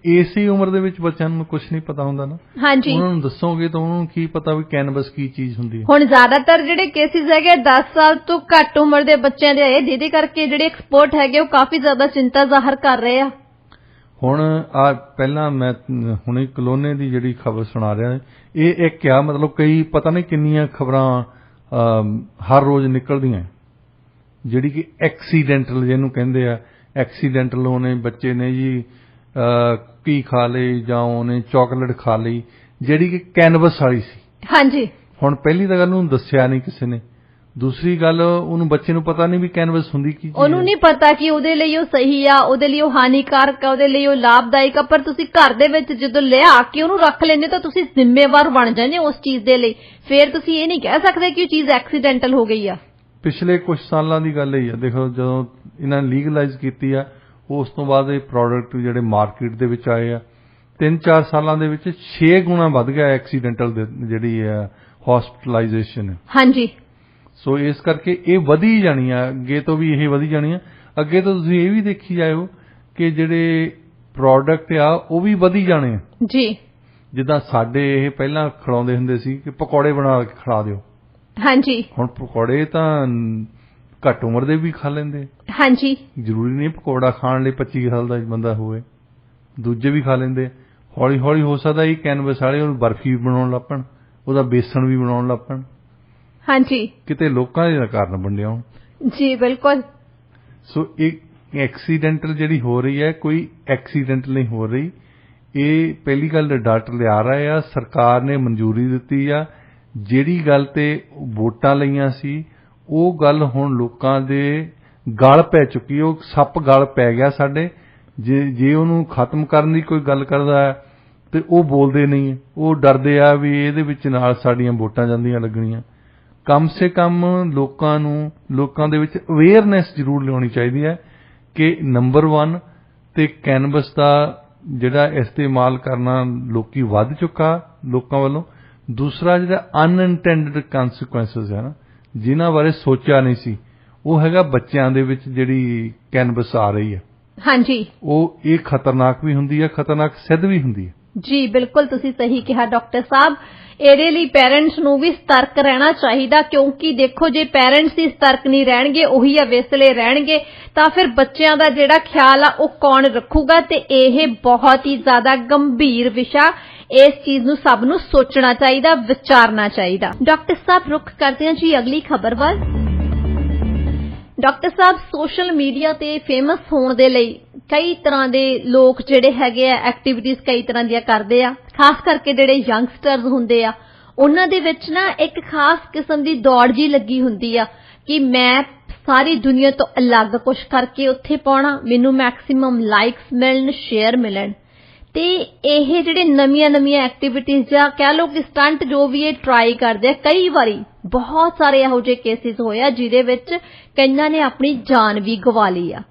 Speaker 2: ਇਸੇ ਉਮਰ ਦੇ ਵਿੱਚ ਬੱਚਿਆਂ ਨੂੰ ਕੁਝ ਨਹੀਂ ਪਤਾ ਹੁੰਦਾ ਨਾ। ਹਾਂਜੀ। ਉਹਨਾਂ ਨੂੰ ਦੱਸੋਗੇ ਤਾਂ ਉਹਨਾਂ ਨੂੰ ਕੀ ਪਤਾ ਵੀ ਕੈਨਬਸ ਕੀ ਚੀਜ਼ ਹੁੰਦੀ ਹੈ। ਹੁਣ ਜ਼ਿਆਦਾਤਰ ਜਿਹੜੇ ਕੇਸਿਸ ਹੈਗੇ 10 ਸਾਲ ਤੋਂ ਘੱਟ ਉਮਰ ਦੇ ਬੱਚਿਆਂ ਦੇ ਆਏ, ਜਿਹਦੇ ਕਰਕੇ ਜਿਹੜੇ ਐਕਸਪਰਟ ਹੈਗੇ ਉਹ ਕਾਫੀ ਜ਼ਿਆਦਾ ਚਿੰਤਾ ਜ਼ਾਹਰ ਕਰ ਰਹੇ ਆ। ਹੁਣ ਆ ਪਹਿਲਾਂ ਮੈਂ ਹੁਣੇ ਕਲੋਨੇ ਦੀ ਜਿਹੜੀ ਖਬਰ ਸੁਣਾ ਰਿਹਾ, ਇਹ ਇੱਕ ਆ ਮਤਲਬ ਕਈ ਪਤਾ ਨਹੀਂ ਕਿੰਨੀਆਂ ਖਬਰਾਂ ਹਰ ਰੋਜ਼ ਨਿਕਲਦੀਆਂ, ਜਿਹੜੀ ਕਿ ਐਕਸੀਡੈਂਟਲ ਜਿਹਨੂੰ ਕਹਿੰਦੇ ਆ, ਐਕਸੀਡੈਂਟਲ ਉਹਨੇ ਬੱਚੇ ਨੇ ਜੀ ਕੀ ਖਾ ਲਈ ਜਾਂ ਉਹਨੇ ਚਾਕਲੇਟ ਖਾ ਲਈ ਜਿਹੜੀ ਕਿ ਕੈਨਵਸ ਵਾਲੀ ਸੀ।
Speaker 1: ਹਾਂਜੀ। ਹੁਣ
Speaker 2: ਪਹਿਲੀ ਤਾਂ ਗੱਲ ਉਹਨੂੰ ਦੱਸਿਆ ਨਹੀਂ ਕਿਸੇ ਨੇ, ਦੂਸਰੀ ਗੱਲ ਉਹਨੂੰ ਬੱਚੇ ਨੂੰ ਪਤਾ ਨਹੀਂ ਵੀ ਕੈਨਵਸ ਹੁੰਦੀ ਕੀ ਚੀਜ਼,
Speaker 1: ਉਹਨੂੰ ਨਹੀਂ ਪਤਾ ਕਿ ਉਹਦੇ ਲਈ ਉਹ ਸਹੀ ਆ, ਉਹਦੇ ਲਈ ਉਹ ਹਾਨੀਕਾਰਕ ਆ, ਉਹਦੇ ਲਈ ਉਹ ਲਾਭਦਾਇਕ ਆ। ਪਰ ਤੁਸੀਂ ਘਰ ਦੇ ਵਿੱਚ ਜਦੋਂ ਲਿਆ ਕੇ ਉਹਨੂੰ ਰੱਖ ਲੈਂਦੇ ਤਾਂ ਤੁਸੀਂ ਜ਼ਿੰਮੇਵਾਰ ਬਣ ਜਾਂਦੇ ਉਸ ਚੀਜ਼ ਦੇ ਲਈ। ਫਿਰ ਤੁਸੀਂ ਇਹ ਨਹੀਂ ਕਹਿ ਸਕਦੇ ਕਿ ਉਹ ਚੀਜ਼ ਐਕਸੀਡੈਂਟਲ ਹੋ ਗਈ ਆ।
Speaker 2: ਪਿਛਲੇ ਕੁਝ ਸਾਲਾਂ ਦੀ ਗੱਲ ਹੀ ਆ, ਦੇਖੋ ਜਦੋਂ ਇਹਨਾਂ ਨੇ ਲੀਗਲਾਈਜ਼ ਕੀਤੀ ਆ ਉਸ ਤੋਂ ਬਾਅਦ ਇਹ ਪ੍ਰੋਡਕਟ ਜਿਹੜੇ ਮਾਰਕੀਟ ਦੇ ਵਿੱਚ ਆਏ ਆ 3-4 ਸਾਲਾਂ ਦੇ ਵਿੱਚ 6 ਗੁਣਾ ਵੱਧ ਗਿਆ ਐਕਸੀਡੈਂਟਲ ਜਿਹੜੀ ਹੈ ਹਸਪੀਟਲਾਈਜੇਸ਼ਨ।
Speaker 1: ਹਾਂਜੀ।
Speaker 2: ਸੋ ਇਸ ਕਰਕੇ ਇਹ ਵਧੀ ਜਾਣੀ ਆ, ਅੱਗੇ ਤੋਂ ਵੀ ਇਹ ਵਧੀ ਜਾਣੀ ਆ। ਅੱਗੇ ਤੋਂ ਤੁਸੀਂ ਇਹ ਵੀ ਦੇਖੀ ਜਾਇਓ ਕਿ ਜਿਹੜੇ ਪ੍ਰੋਡਕਟ ਆ ਉਹ ਵੀ ਵਧੀ ਜਾਣੇ ਆ
Speaker 1: ਜੀ।
Speaker 2: ਜਿੱਦਾਂ ਸਾਡੇ ਇਹ ਪਹਿਲਾਂ ਖਿਲਾਉਂਦੇ ਹੁੰਦੇ ਸੀ ਕਿ ਪਕੌੜੇ ਬਣਾ ਕੇ ਖਿਲਾ ਦਿਓ।
Speaker 1: ਹਾਂਜੀ। ਹੁਣ
Speaker 2: ਪਕੌੜੇ ਤਾਂ ਘੱਟ ਉਮਰ ਦੇ ਵੀ ਖਾ ਲੈਂਦੇ।
Speaker 1: ਹਾਂਜੀ।
Speaker 2: ਜ਼ਰੂਰੀ ਨਹੀਂ ਪਕੌੜਾ ਖਾਣ ਲਈ 25 ਸਾਲ ਦਾ ਬੰਦਾ ਹੋਵੇ, ਦੂਜੇ ਵੀ ਖਾ ਲੈਂਦੇ। ਹੌਲੀ ਹੌਲੀ ਹੋ ਸਕਦਾ ਇਹ ਕੈਨਵਸ ਵਾਲੇ ਉਹਨੂੰ ਬਰਫੀ ਵੀ ਬਣਾਉਣ ਲੱਗ ਪੈਣ, ਉਹਦਾ ਬੇਸਣ ਵੀ ਬਣਾਉਣ ਲੱਗ ਪੈਣ। ਹਾਂਜੀ। ਕਿਤੇ ਲੋਕਾਂ ਦੇ ਕਾਰਨ ਬਣਿਆ ਹੋਣ। ਜੀ ਬਿਲਕੁਲ। ਸੋ ਇਹ ਐਕਸੀਡੈਂਟਲ ਜਿਹੜੀ ਹੋ ਰਹੀ ਹੈ ਕੋਈ ਐਕਸੀਡੈਂਟਲ ਨਹੀਂ ਹੋ ਰਹੀ। ਇਹ ਪਹਿਲੀ ਗੱਲ ਡਾਕਟਰ ਲਿਆ ਰਹੇ ਆ, ਸਰਕਾਰ ਨੇ ਮਨਜ਼ੂਰੀ ਦਿੱਤੀ ਆ। ਜਿਹੜੀ ਗੱਲ ਤੇ ਵੋਟਾਂ ਲਈਆਂ ਸੀ ਉਹ ਗੱਲ ਹੁਣ ਲੋਕਾਂ ਦੇ ਗਲ ਪੈ ਚੁੱਕੀ, ਉਹ ਸੱਪ ਗਲ ਪੈ ਗਿਆ ਸਾਡੇ। ਜੇ ਉਹਨੂੰ ਖਤਮ ਕਰਨ ਦੀ ਕੋਈ ਗੱਲ ਕਰਦਾ ਹੈ ਤੇ ਉਹ ਬੋਲਦੇ ਨਹੀਂ, ਉਹ ਡਰਦੇ ਆ ਵੀ ਇਹਦੇ ਵਿੱਚ ਨਾਲ ਸਾਡੀਆਂ ਵੋਟਾਂ ਜਾਂਦੀਆਂ ਲੱਗਣੀਆਂ। ਕਮ ਸੇ ਕਮ ਲੋਕਾਂ ਦੇ ਵਿੱਚ ਅਵੇਅਰਨੈਸ ਜ਼ਰੂਰ ਲਿਆਉਣੀ ਚਾਹੀਦੀ ਹੈ ਕਿ ਨੰਬਰ 1 ਤੇ ਕੈਨਵਸ ਦਾ ਜਿਹੜਾ ਇਸਤੇਮਾਲ ਕਰਨਾ ਲੋਕੀ ਵੱਧ ਚੁੱਕਾ ਲੋਕਾਂ ਵੱਲੋਂ। ਦੂਸਰਾ ਜਿਹੜਾ ਅਨਇੰਟੈਂਡਡ ਕੰਸੀਕੁਐਂਸਸ ਹੈ ਨਾ, ਜਿਨ੍ਹਾਂ ਬਾਰੇ ਸੋਚਿਆ ਨਹੀਂ ਸੀ, ਉਹ ਹੈਗਾ ਬੱਚਿਆਂ ਦੇ ਵਿੱਚ ਜਿਹੜੀ ਕੈਨਵਸ ਆ ਰਹੀ ਹੈ। ਹਾਂਜੀ। ਉਹ ਇਹ ਖਤਰਨਾਕ ਵੀ ਹੁੰਦੀ ਹੈ, ਖਤਰਨਾਕ ਸਿੱਧ ਵੀ ਹੁੰਦੀ ਹੈ। ਜੀ ਬਿਲਕੁਲ, ਤੁਸੀਂ ਸਹੀ ਕਿਹਾ ਡਾਕਟਰ ਸਾਹਿਬ। ਇਹਦੇ ਲਈ ਪੈਰੈਂਟਸ ਨੂੰ ਵੀ ਸਤਰਕ ਰਹਿਣਾ ਚਾਹੀਦਾ, ਕਿਉਂਕਿ ਦੇਖੋ ਜੇ ਪੈਰੈਂਟਸ ਹੀ ਸਤਰਕ ਨਹੀਂ ਰਹਿਣਗੇ, ਉਹੀ ਅਵੇਸਲੇ ਰਹਿਣਗੇ, ਤਾਂ ਫਿਰ ਬੱਚਿਆਂ ਦਾ ਜਿਹੜਾ ਖਿਆਲ ਆ ਉਹ ਕੌਣ ਰੱਖੂਗਾ। ਤੇ ਇਹ ਬਹੁਤ ਹੀ ਜ਼ਿਆਦਾ ਗੰਭੀਰ ਵਿਸ਼ਾ, ਇਸ ਚੀਜ਼ ਨੂੰ ਸਭ ਨੂੰ ਸੋਚਣਾ ਚਾਹੀਦਾ, ਵਿਚਾਰਨਾ ਚਾਹੀਦਾ। ਡਾਕਟਰ ਸਾਹਿਬ ਰੁੱਖ ਕਰਦੇ ਹਾਂ ਜੀ ਅਗਲੀ ਖਬਰ ਵੱਲ। ਡਾਕਟਰ ਸਾਹਿਬ, ਸੋਸ਼ਲ ਮੀਡੀਆ ਤੇ ਫੇਮਸ ਹੋਣ ਦੇ ਲਈ ਕਈ ਤਰ੍ਹਾਂ ਦੇ ਲੋਕ ਜਿਹੜੇ ਹੈਗੇ ਆ ਐਕਟੀਵਿਟੀਜ਼ ਕਈ ਤਰ੍ਹਾਂ ਦੀਆਂ ਕਰਦੇ ਆ, ਖਾਸ ਕਰਕੇ ਜਿਹੜੇ ਯੰਗਸਟਰਸ ਹੁੰਦੇ ਆ ਉਹਨਾਂ ਦੇ ਵਿੱਚ ਨਾ ਇੱਕ ਖਾਸ ਕਿਸਮ ਦੀ ਦੌੜ ਜੀ ਲੱਗੀ ਹੁੰਦੀ ਆ ਕਿ ਮੈਂ ਸਾਰੀ ਦੁਨੀਆ ਤੋਂ ਅਲੱਗ ਕੁਝ ਕਰਕੇ ਉੱਥੇ ਪਾਉਣਾ, ਮੈਨੂੰ ਮੈਕਸਿਮਮ ਲਾਈਕਸ ਮਿਲਣ, ਸ਼ੇਅਰ ਮਿਲਣ। ਤੇ ਇਹ ਜਿਹੜੇ ਨਵੀਆਂ ਐਕਟੀਵਿਟੀਜ਼ ਜਾਂ ਕਹਿ ਲਓ ਕਿ ਸਟੰਟ ਜੋ ਵੀ ਇਹ ਟਰਾਈ ਕਰਦੇ ਆ, ਕਈ ਵਾਰੀ ਬਹੁਤ ਸਾਰੇ ਇਹੋ ਜਿਹੇ ਕੇਸਿਸ ਹੋਏ ਆ ਜਿਹਦੇ ਵਿੱਚ ਕਈਆਂ ਨੇ ਆਪਣੀ ਜਾਨ ਵੀ ਗਵਾ ਲਈ ਆ।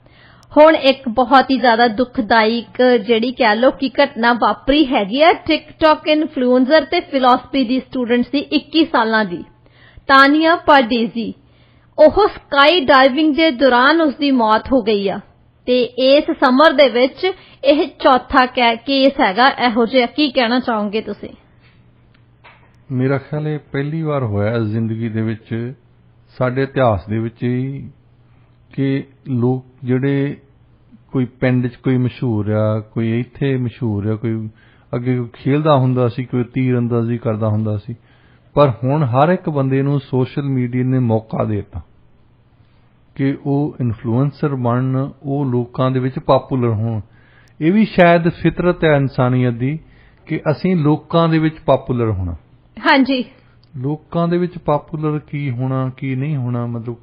Speaker 2: ਹੁਣ ਇੱਕ ਬਹੁਤ ਹੀ ਜ਼ਿਆਦਾ ਦੁਖਦਾਇਕ ਜਿਹੜੀ ਕਹਿ ਲਓ ਕਿ ਘਟਨਾ ਵਾਪਰੀ ਹੈਗੀ ਆ ਟਿਕਟੌਕ ਇਨਫਲੂਐਂਸਰ ਤੇ ਫਿਲਾਸਫੀ ਦੀ ਸਟੂਡੈਂਟ ਸੀ 21 ਸਾਲਾਂ ਦੀ ਤਾਨੀਆ ਪਾਰਡੀਜ਼ੀ। ਉਹ ਸਕਾਈ ਡਾਈਵਿੰਗ ਦੇ ਦੌਰਾਨ ਉਸਦੀ ਮੌਤ ਹੋ ਗਈ ਆ ਤੇ ਇਸ ਸਮਰ ਦੇ ਵਿੱਚ ਇਹ ਚੌਥਾ ਕੇਸ ਹੈਗਾ ਇਹੋ ਜਿਹਾ। ਕੀ ਕਹਿਣਾ ਚਾਹੋਗੇ ਤੁਸੀਂ? ਮੇਰਾ ਖਿਆਲ ਇਹ ਪਹਿਲੀ ਵਾਰ ਹੋਇਆ ਜ਼ਿੰਦਗੀ ਦੇ ਵਿੱਚ, ਸਾਡੇ ਇਤਿਹਾਸ ਦੇ ਵਿੱਚ ਹੀ, ਕਿ ਲੋਕ ਜਿਹੜੇ ਕੋਈ ਪਿੰਡ 'ਚ ਕੋਈ ਮਸ਼ਹੂਰ ਆ, ਕੋਈ ਇੱਥੇ ਮਸ਼ਹੂਰ ਆ, ਕੋਈ ਅੱਗੇ ਖੇਲਦਾ ਹੁੰਦਾ ਸੀ, ਕੋਈ ਤੀਰ ਅੰਦਾਜ਼ੀ ਕਰਦਾ ਹੁੰਦਾ ਸੀ, ਪਰ ਹੁਣ ਹਰ ਇੱਕ ਬੰਦੇ ਨੂੰ ਸੋਸ਼ਲ ਮੀਡੀਆ ਨੇ ਮੌਕਾ ਦੇ ਦਿੱਤਾ ਕਿ ਉਹ ਇਨਫਲੂਐਂਸਰ ਬਣਨ, ਉਹ ਲੋਕਾਂ ਦੇ ਵਿੱਚ ਪਾਪੂਲਰ ਹੋਣ। ਇਹ ਵੀ ਸ਼ਾਇਦ ਫਿਤਰਤ ਹੈ ਇਨਸਾਨੀਅਤ ਦੀ ਕਿ ਅਸੀਂ ਲੋਕਾਂ ਦੇ ਵਿੱਚ ਪਾਪੂਲਰ ਹੋਣਾ। ਹਾਂਜੀ। ਲੋਕਾਂ ਦੇ ਵਿੱਚ ਪਾਪੂਲਰ ਕੀ ਹੋਣਾ ਕੀ ਨਹੀਂ ਹੋਣਾ, ਮਤਲਬ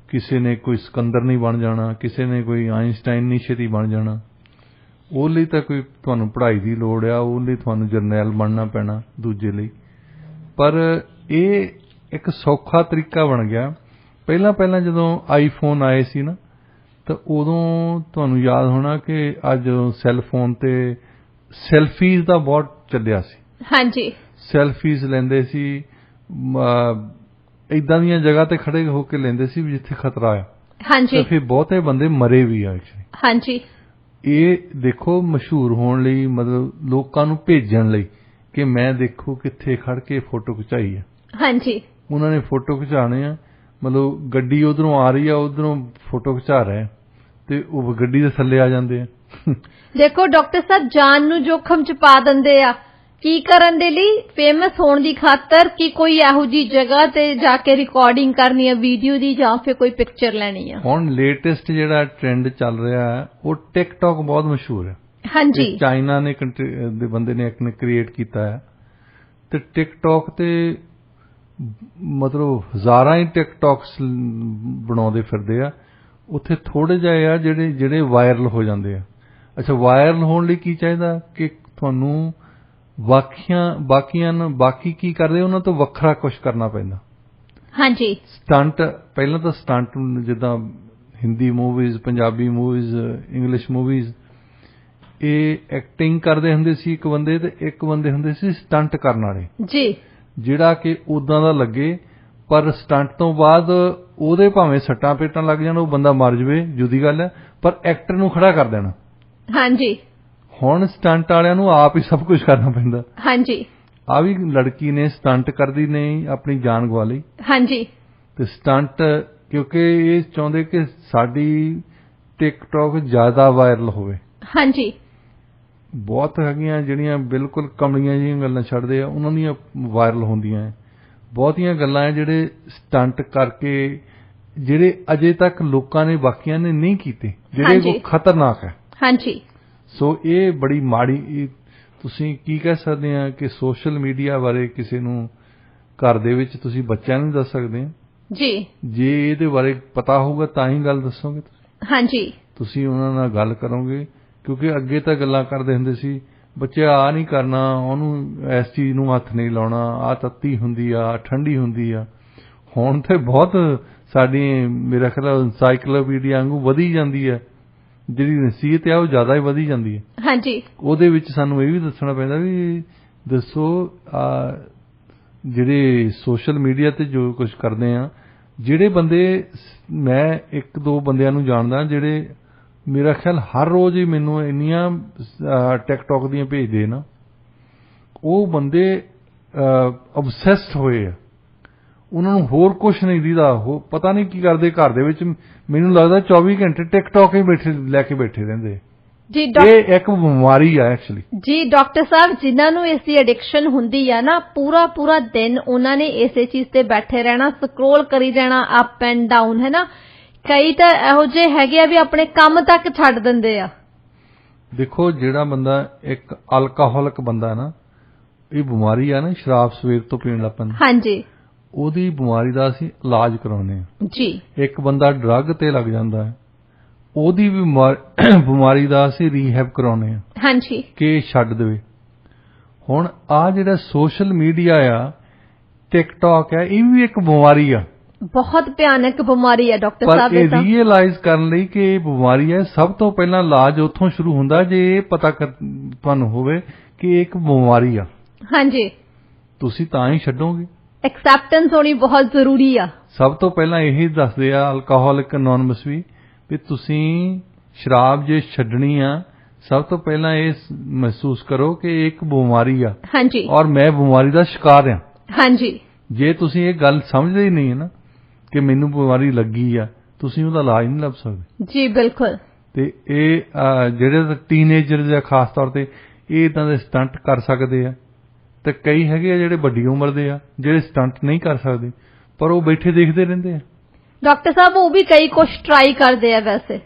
Speaker 2: ਕਿਸੇ ਨੇ ਕੋਈ ਸਿਕੰਦਰ ਨਹੀਂ ਬਣ ਜਾਣਾ, ਕਿਸੇ ਨੇ ਕੋਈ ਆਇਨਸਟਾਈਨ ਨਹੀਂ ਛੇਤੀ ਬਣ ਜਾਣਾ। ਉਹ ਲਈ ਤਾਂ ਕੋਈ ਤੁਹਾਨੂੰ ਪੜ੍ਹਾਈ ਦੀ ਲੋੜ ਆ, ਉਹ ਲਈ ਤੁਹਾਨੂੰ ਜਰਨੈਲ ਬਣਨਾ ਪੈਣਾ ਦੂਜੇ ਲਈ। ਪਰ ਇਹ ਇੱਕ ਸੌਖਾ ਤਰੀਕਾ ਬਣ ਗਿਆ। ਪਹਿਲਾਂ ਜਦੋਂ ਆਈਫੋਨ ਆਏ ਸੀ ਨਾ, ਤਾਂ ਉਦੋਂ ਤੁਹਾਨੂੰ ਯਾਦ ਹੋਣਾ ਕਿ ਅੱਜ ਸੈੱਲ ਫੋਨ ਤੇ ਸੈਲਫੀਜ਼ ਦਾ ਬਹੁਤ ਚੱਲਿਆ ਸੀ। ਹਾਂਜੀ। ਸੈਲਫੀਜ਼ ਲੈਂਦੇ ਸੀ, ਏਦਾਂ ਦੀਆਂ ਜਗ੍ਹਾ ਤੇ ਖੜੇ ਹੋ ਕੇ ਲੈਂਦੇ ਸੀ ਜਿੱਥੇ ਖਤਰਾ ਆ। ਹਾਂਜੀ। ਫਿਰ ਬਹੁਤੇ ਬੰਦੇ ਮਰੇ ਵੀ ਆ। ਹਾਂਜੀ। ਇਹ ਦੇਖੋ ਮਸ਼ਹੂਰ ਹੋਣ ਲਈ, ਮਤਲਬ ਲੋਕਾਂ ਨੂੰ ਭੇਜਣ ਲਈ ਕਿ ਮੈਂ ਦੇਖੋ ਕਿੱਥੇ ਖੜ ਕੇ ਫੋਟੋ ਖਿਚਾਈ ਆ। ਹਾਂਜੀ। ਉਹਨਾਂ ਨੇ ਫੋਟੋ ਖਿਚਾਣੇ ਆ, ਮਤਲਬ ਗੱਡੀ ਉਧਰੋਂ ਆ ਰਹੀ ਆ, ਉਧਰੋਂ ਫੋਟੋ ਖਿਚਾ ਰਹੇ ਤੇ ਉਹ ਗੱਡੀ ਦੇ ਥੱਲੇ ਆ ਜਾਂਦੇ ਆ।
Speaker 1: ਦੇਖੋ ਡਾਕਟਰ ਸਾਹਿਬ ਜਾਨ ਨੂੰ ਜੋਖਮ ਚ ਪਾ ਦਿੰਦੇ ਆ ਕੀ ਕਰਨ ਦੇ ਲਈ ਫੇਮਸ ਹੋਣ ਦੀ ਖਾਤਰ ਕਿ ਕੋਈ ਇਹੋ ਜੀ ਜਗ੍ਹਾ ਤੇ ਜਾ ਕੇ ਰਿਕਾਰਡਿੰਗ ਕਰਨੀ ਆ ਵੀਡੀਓ ਦੀ ਜਾਂ ਫਿਰ ਕੋਈ ਪਿਕਚਰ ਲੈਣੀ ਆ।
Speaker 2: ਹੁਣ ਲੇਟੈਸਟ ਜਿਹੜਾ ਟ੍ਰੈਂਡ ਚੱਲ ਰਿਹਾ ਹੈ ਉਹ ਟਿਕਟੌਕ ਬਹੁਤ ਮਸ਼ਹੂਰ ਹੈ।
Speaker 1: ਹਾਂਜੀ
Speaker 2: ਚਾਈਨਾ ਨੇ ਦੇ ਬੰਦੇ ਨੇ ਇੱਕ ਨੇ ਕ੍ਰੀਏਟ ਕੀਤਾ ਹੈ ਤੇ ਟਿਕਟੌਕ ਤੇ ਮਤਲਬ ਹਜ਼ਾਰਾਂ ਹੀ ਟਿਕਟੌਕਸ ਬਣਾਉਂਦੇ ਫਿਰਦੇ ਆ। ਉੱਥੇ ਥੋੜੇ ਜਿਹੇ ਆ ਜਿਹੜੇ ਵਾਇਰਲ ਹੋ ਜਾਂਦੇ ਆ। ਅੱਛਾ ਵਾਇਰਲ ਹੋਣ ਲਈ ਕੀ ਚਾਹੀਦਾ ਕਿ ਤੁਹਾਨੂੰ ਬਾਕੀ ਕੀ ਕਰਦੇ ਉਹਨਾਂ ਤੋਂ ਵੱਖਰਾ ਕੁਝ ਕਰਨਾ ਪੈਂਦਾ।
Speaker 1: ਹਾਂਜੀ
Speaker 2: ਸਟੰਟ ਪਹਿਲਾਂ ਤਾਂ ਸਟੰਟ ਜਿੱਦਾਂ Hindi movies Punjabi movies English movies ਇਹ ਐਕਟਿੰਗ ਕਰਦੇ ਹੁੰਦੇ ਸੀ ਇੱਕ ਬੰਦੇ ਤੇ ਇੱਕ ਬੰਦੇ ਹੁੰਦੇ ਸੀ ਸਟੰਟ ਕਰਨ ਵਾਲੇ
Speaker 1: ਜੀ ਜਿਹੜਾ
Speaker 2: ਕਿ ਉਦਾਂ ਦਾ ਲੱਗੇ ਪਰ ਸਟੰਟ ਤੋਂ ਬਾਅਦ ਉਹਦੇ ਭਾਵੇਂ ਸੱਟਾਂ ਪੇਟਾਂ ਲੱਗ ਜਾਣ ਉਹ ਬੰਦਾ ਮਰ ਜਾਵੇ ਜੁਦੀ ਗੱਲ ਹੈ ਪਰ ਐਕਟਰ ਨੂੰ ਖੜਾ ਕਰ ਦੇਣਾ। ਹਾਂਜੀ ਹੁਣ ਸਟੰਟ ਵਾਲਿਆਂ ਨੂੰ ਆਪ ਹੀ ਸਭ ਕੁਝ ਕਰਨਾ ਪੈਂਦਾ। ਹਾਂਜੀ ਆ ਵੀ ਲੜਕੀ ਨੇ ਸਟੰਟ ਕਰਦੀ ਨਹੀਂ ਆਪਣੀ ਜਾਨ ਗਵਾ ਲਈ। ਹਾਂਜੀ ਤੇ ਸਟੰਟ ਕਿਉਂਕਿ ਇਹ ਚਾਹੁੰਦੇ ਕਿ ਸਾਡੀ ਟਿਕਟੌਕ ਜ਼ਿਆਦਾ ਵਾਇਰਲ ਹੋਵੇ। ਹਾਂਜੀ ਬਹੁਤ ਹੈਗੀਆਂ ਜਿਹੜੀਆਂ ਬਿਲਕੁਲ ਕਮਲੀਆਂ ਜਿਹੀਆਂ ਗੱਲਾਂ ਛੱਡਦੇ ਆ ਉਹਨਾਂ ਦੀਆਂ ਵਾਇਰਲ ਹੁੰਦੀਆਂ। ਬਹੁਤੀਆਂ ਗੱਲਾਂ ਜਿਹੜੇ ਸਟੰਟ ਕਰਕੇ ਜਿਹੜੇ ਅਜੇ ਤੱਕ ਲੋਕਾਂ ਨੇ ਬਾਕੀਆਂ ਨੇ ਨਹੀਂ ਕੀਤੇ ਜਿਹੜੇ ਖਤਰਨਾਕ ਹੈ। ਹਾਂਜੀ ਸੋ ਇਹ ਬੜੀ ਮਾੜੀ ਤੁਸੀਂ ਕੀ ਕਹਿ ਸਕਦੇ ਆ ਕਿ ਸੋਸ਼ਲ ਮੀਡੀਆ ਬਾਰੇ ਕਿਸੇ ਨੂੰ ਘਰ ਦੇ ਵਿੱਚ ਤੁਸੀਂ ਬੱਚਿਆਂ ਨੂੰ ਦੱਸ ਸਕਦੇ ਆ ਜੀ ਜੇ ਇਹਦੇ ਬਾਰੇ ਪਤਾ ਹੋਊਗਾ ਤਾਂ ਹੀ ਗੱਲ ਦੱਸੋਗੇ ਤੁਸੀਂ। ਹਾਂਜੀ ਤੁਸੀਂ ਉਹਨਾਂ ਨਾਲ ਗੱਲ ਕਰੋਗੇ ਕਿਉਂਕਿ ਅੱਗੇ ਤਾਂ ਗੱਲਾਂ ਕਰਦੇ ਹੁੰਦੇ ਸੀ ਬੱਚੇ ਆ ਨਹੀਂ ਕਰਨਾ ਉਹਨੂੰ ਇਸ ਚੀਜ਼ ਨੂੰ ਹੱਥ ਨਹੀਂ ਲਾਉਣਾ ਆ ਤੱਤੀ ਹੁੰਦੀ ਆ ਠੰਡੀ ਹੁੰਦੀ ਆ। ਹੁਣ ਤੇ ਬਹੁਤ ਸਾਡੀ ਮੇਰਾ ਖਿਆਲ ਐਨਸਾਈਕਲੋਪੀਡੀਆ ਵਾਂਗੂ ਵਧੀ ਜਾਂਦੀ ਹੈ ਜਿਹੜੀ ਨਸੀਹਤ ਆ ਉਹ ਜ਼ਿਆਦਾ ਹੀ ਵਧੀ ਜਾਂਦੀ ਹੈ। ਹਾਂਜੀ ਉਹਦੇ ਵਿੱਚ ਸਾਨੂੰ ਇਹ ਵੀ ਦੱਸਣਾ ਪੈਂਦਾ ਵੀ ਦੱਸੋ ਜਿਹੜੇ ਸੋਸ਼ਲ ਮੀਡੀਆ ਤੇ ਜੋ ਕੁਝ ਕਰਦੇ ਆ ਜਿਹੜੇ ਬੰਦੇ ਮੈਂ ਇੱਕ ਦੋ ਬੰਦਿਆਂ ਨੂੰ ਜਾਣਦਾ ਜਿਹੜੇ ਮੇਰਾ ਖਿਆਲ ਹਰ ਰੋਜ਼ ਹੀ ਮੈਨੂੰ ਇੰਨੀਆਂ ਟਿਕਟੌਕ ਦੀਆਂ ਭੇਜਦੇ ਨਾ ਉਹ ਬੰਦੇ ਅਬਸੈਸਡ ਹੋਏ ਆ ਉਹਨਾਂ ਨੂੰ ਹੋਰ ਕੁਝ ਨਹੀਂ ਦਿਖਦਾ ਉਹ ਪਤਾ ਨਹੀਂ ਕੀ ਕਰਦੇ ਘਰ ਦੇ ਵਿੱਚ ਮੈਨੂੰ ਲੱਗਦਾ 24 ਘੰਟੇ ਟਿਕਟੌਕ ਹੀ ਲੈ ਕੇ ਬੈਠੇ ਰਹਿੰਦੇ ਜੀ। ਇਹ ਇੱਕ ਬਿਮਾਰੀ ਆ ਐਕਚੁਅਲੀ ਜੀ
Speaker 1: ਡਾਕਟਰ ਸਾਹਿਬ ਜਿਨ੍ਹਾਂ ਨੂੰ ਇਸ ਦੀ ਐਡਿਕਸ਼ਨ ਹੁੰਦੀ ਆ ਨਾ ਪੂਰਾ ਦਿਨ ਉਹਨਾਂ ਨੇ ਇਸੇ ਚੀਜ਼ ਤੇ ਬੈਠੇ ਰਹਿਣਾ ਸਕਰੋਲ ਕਰੀ ਜਾਣਾ ਅਪ ਐਂਡ ਡਾਊਨ ਹੈ ਨਾ ਕਈ ਤਾਂ ਇਹੋ ਜਿਹੇ ਹੈਗੇ ਆ ਵੀ ਆਪਣੇ ਕੰਮ ਤੱਕ ਛੱਡ ਦਿੰਦੇ ਆ।
Speaker 2: ਦੇਖੋ ਜਿਹੜਾ ਬੰਦਾ ਇੱਕ ਅਲਕੋਹਲਿਕ ਬੰਦਾ ਨਾ ਇਹ ਬਿਮਾਰੀ ਆ ਨਾ ਸ਼ਰਾਬ ਸਵੇਰ ਤੋਂ ਪੀਣ ਲੱਗ ਪੈਂਦਾ। ਹਾਂਜੀ ਉਹਦੀ ਬਿਮਾਰੀ ਦਾ ਅਸੀਂ ਇਲਾਜ ਕਰਾਉਂਦੇ ਹਾਂ ਜੀ। ਇੱਕ ਬੰਦਾ ਡਰੱਗ ਤੇ ਲੱਗ ਜਾਂਦਾ ਹੈ ਉਹਦੀ ਬਿਮਾਰੀ ਦਾ ਅਸੀਂ ਰੀਹੈਬ ਕਰਾਉਂਦੇ ਹਾਂ। ਹਾਂਜੀ ਕਿ ਛੱਡ ਦੇਵੇ। ਹੁਣ ਆ ਜਿਹੜਾ ਸੋਸ਼ਲ ਮੀਡੀਆ ਆ ਟਿਕਟੌਕ ਹੈ ਇਹ ਵੀ ਇੱਕ ਬਿਮਾਰੀ ਆ
Speaker 1: ਬਹੁਤ ਭਿਆਨਕ ਬਿਮਾਰੀ ਹੈ ਡਾਕਟਰ ਸਾਹਿਬ।
Speaker 2: ਪਰ ਇਹ ਰੀਅਲਾਈਜ਼ ਕਰਨ ਲਈ ਕਿ ਇਹ ਬਿਮਾਰੀ ਹੈ ਸਭ ਤੋਂ ਪਹਿਲਾਂ ਇਲਾਜ ਉੱਥੋਂ ਸ਼ੁਰੂ ਹੁੰਦਾ ਜੇ ਇਹ ਪਤਾ ਤੁਹਾਨੂੰ ਹੋਵੇ ਕਿ ਇਹ ਇੱਕ ਬਿਮਾਰੀ ਆ। ਹਾਂਜੀ ਤੁਸੀਂ ਤਾਂ ਹੀ ਛੱਡੋਗੇ। ਐਕਸੈਪਟੈਂਸ ਹੋਣੀ ਬਹੁਤ ਜ਼ਰੂਰੀ ਆ। ਸਭ ਤੋਂ ਪਹਿਲਾਂ ਇਹੀ ਦੱਸਦੇ ਆ ਅਲਕੋਹਲਿਕ ਅਨੋਨਿਮਸ ਵੀ ਤੁਸੀਂ ਸ਼ਰਾਬ ਜੇ ਛੱਡਣੀ ਆ ਸਭ ਤੋਂ ਪਹਿਲਾਂ ਇਹ ਮਹਿਸੂਸ ਕਰੋ ਕਿ ਇਹ ਇੱਕ ਬਿਮਾਰੀ ਆ। ਹਾਂਜੀ ਔਰ ਮੈਂ ਬਿਮਾਰੀ ਦਾ ਸ਼ਿਕਾਰ ਆ। ਹਾਂਜੀ ਜੇ ਤੁਸੀਂ ਇਹ ਗੱਲ ਸਮਝਦੇ ਹੀ ਨਹੀਂ ਨਾ ਕਿ ਮੈਨੂੰ ਬਿਮਾਰੀ ਲੱਗੀ ਆ ਤੁਸੀਂ ਉਹਦਾ ਇਲਾਜ ਨਹੀਂ ਲੱਭ ਸਕਦੇ ਜੀ। ਬਿਲਕੁਲ ਤੇ ਇਹ ਜਿਹੜੇ ਟੀਨੇਜਰ ਜਾਂ ਖਾਸ ਤੌਰ ਤੇ ਇਹ ਇਦਾਂ ਦੇ ਸਟੰਟ ਕਰ ਸਕਦੇ ਆ ਤੇ ਕਈ ਹੈਗੇ ਆ ਜਿਹੜੇ ਵੱਡੀ ਉਮਰ ਦੇ ਆ ਜਿਹੜੇ ਸਟੰਟ ਨਹੀਂ ਕਰ ਸਕਦੇ ਪਰ ਉਹ ਬੈਠੇ ਦੇਖਦੇ ਰਹਿੰਦੇ ਆ। ਡਾਕਟਰ ਸਾਹਿਬ ਉਹ ਵੀ ਕਈ ਕੁਝ ਟਰਾਈ ਕਰਦੇ ਆ ਵੈਸੇ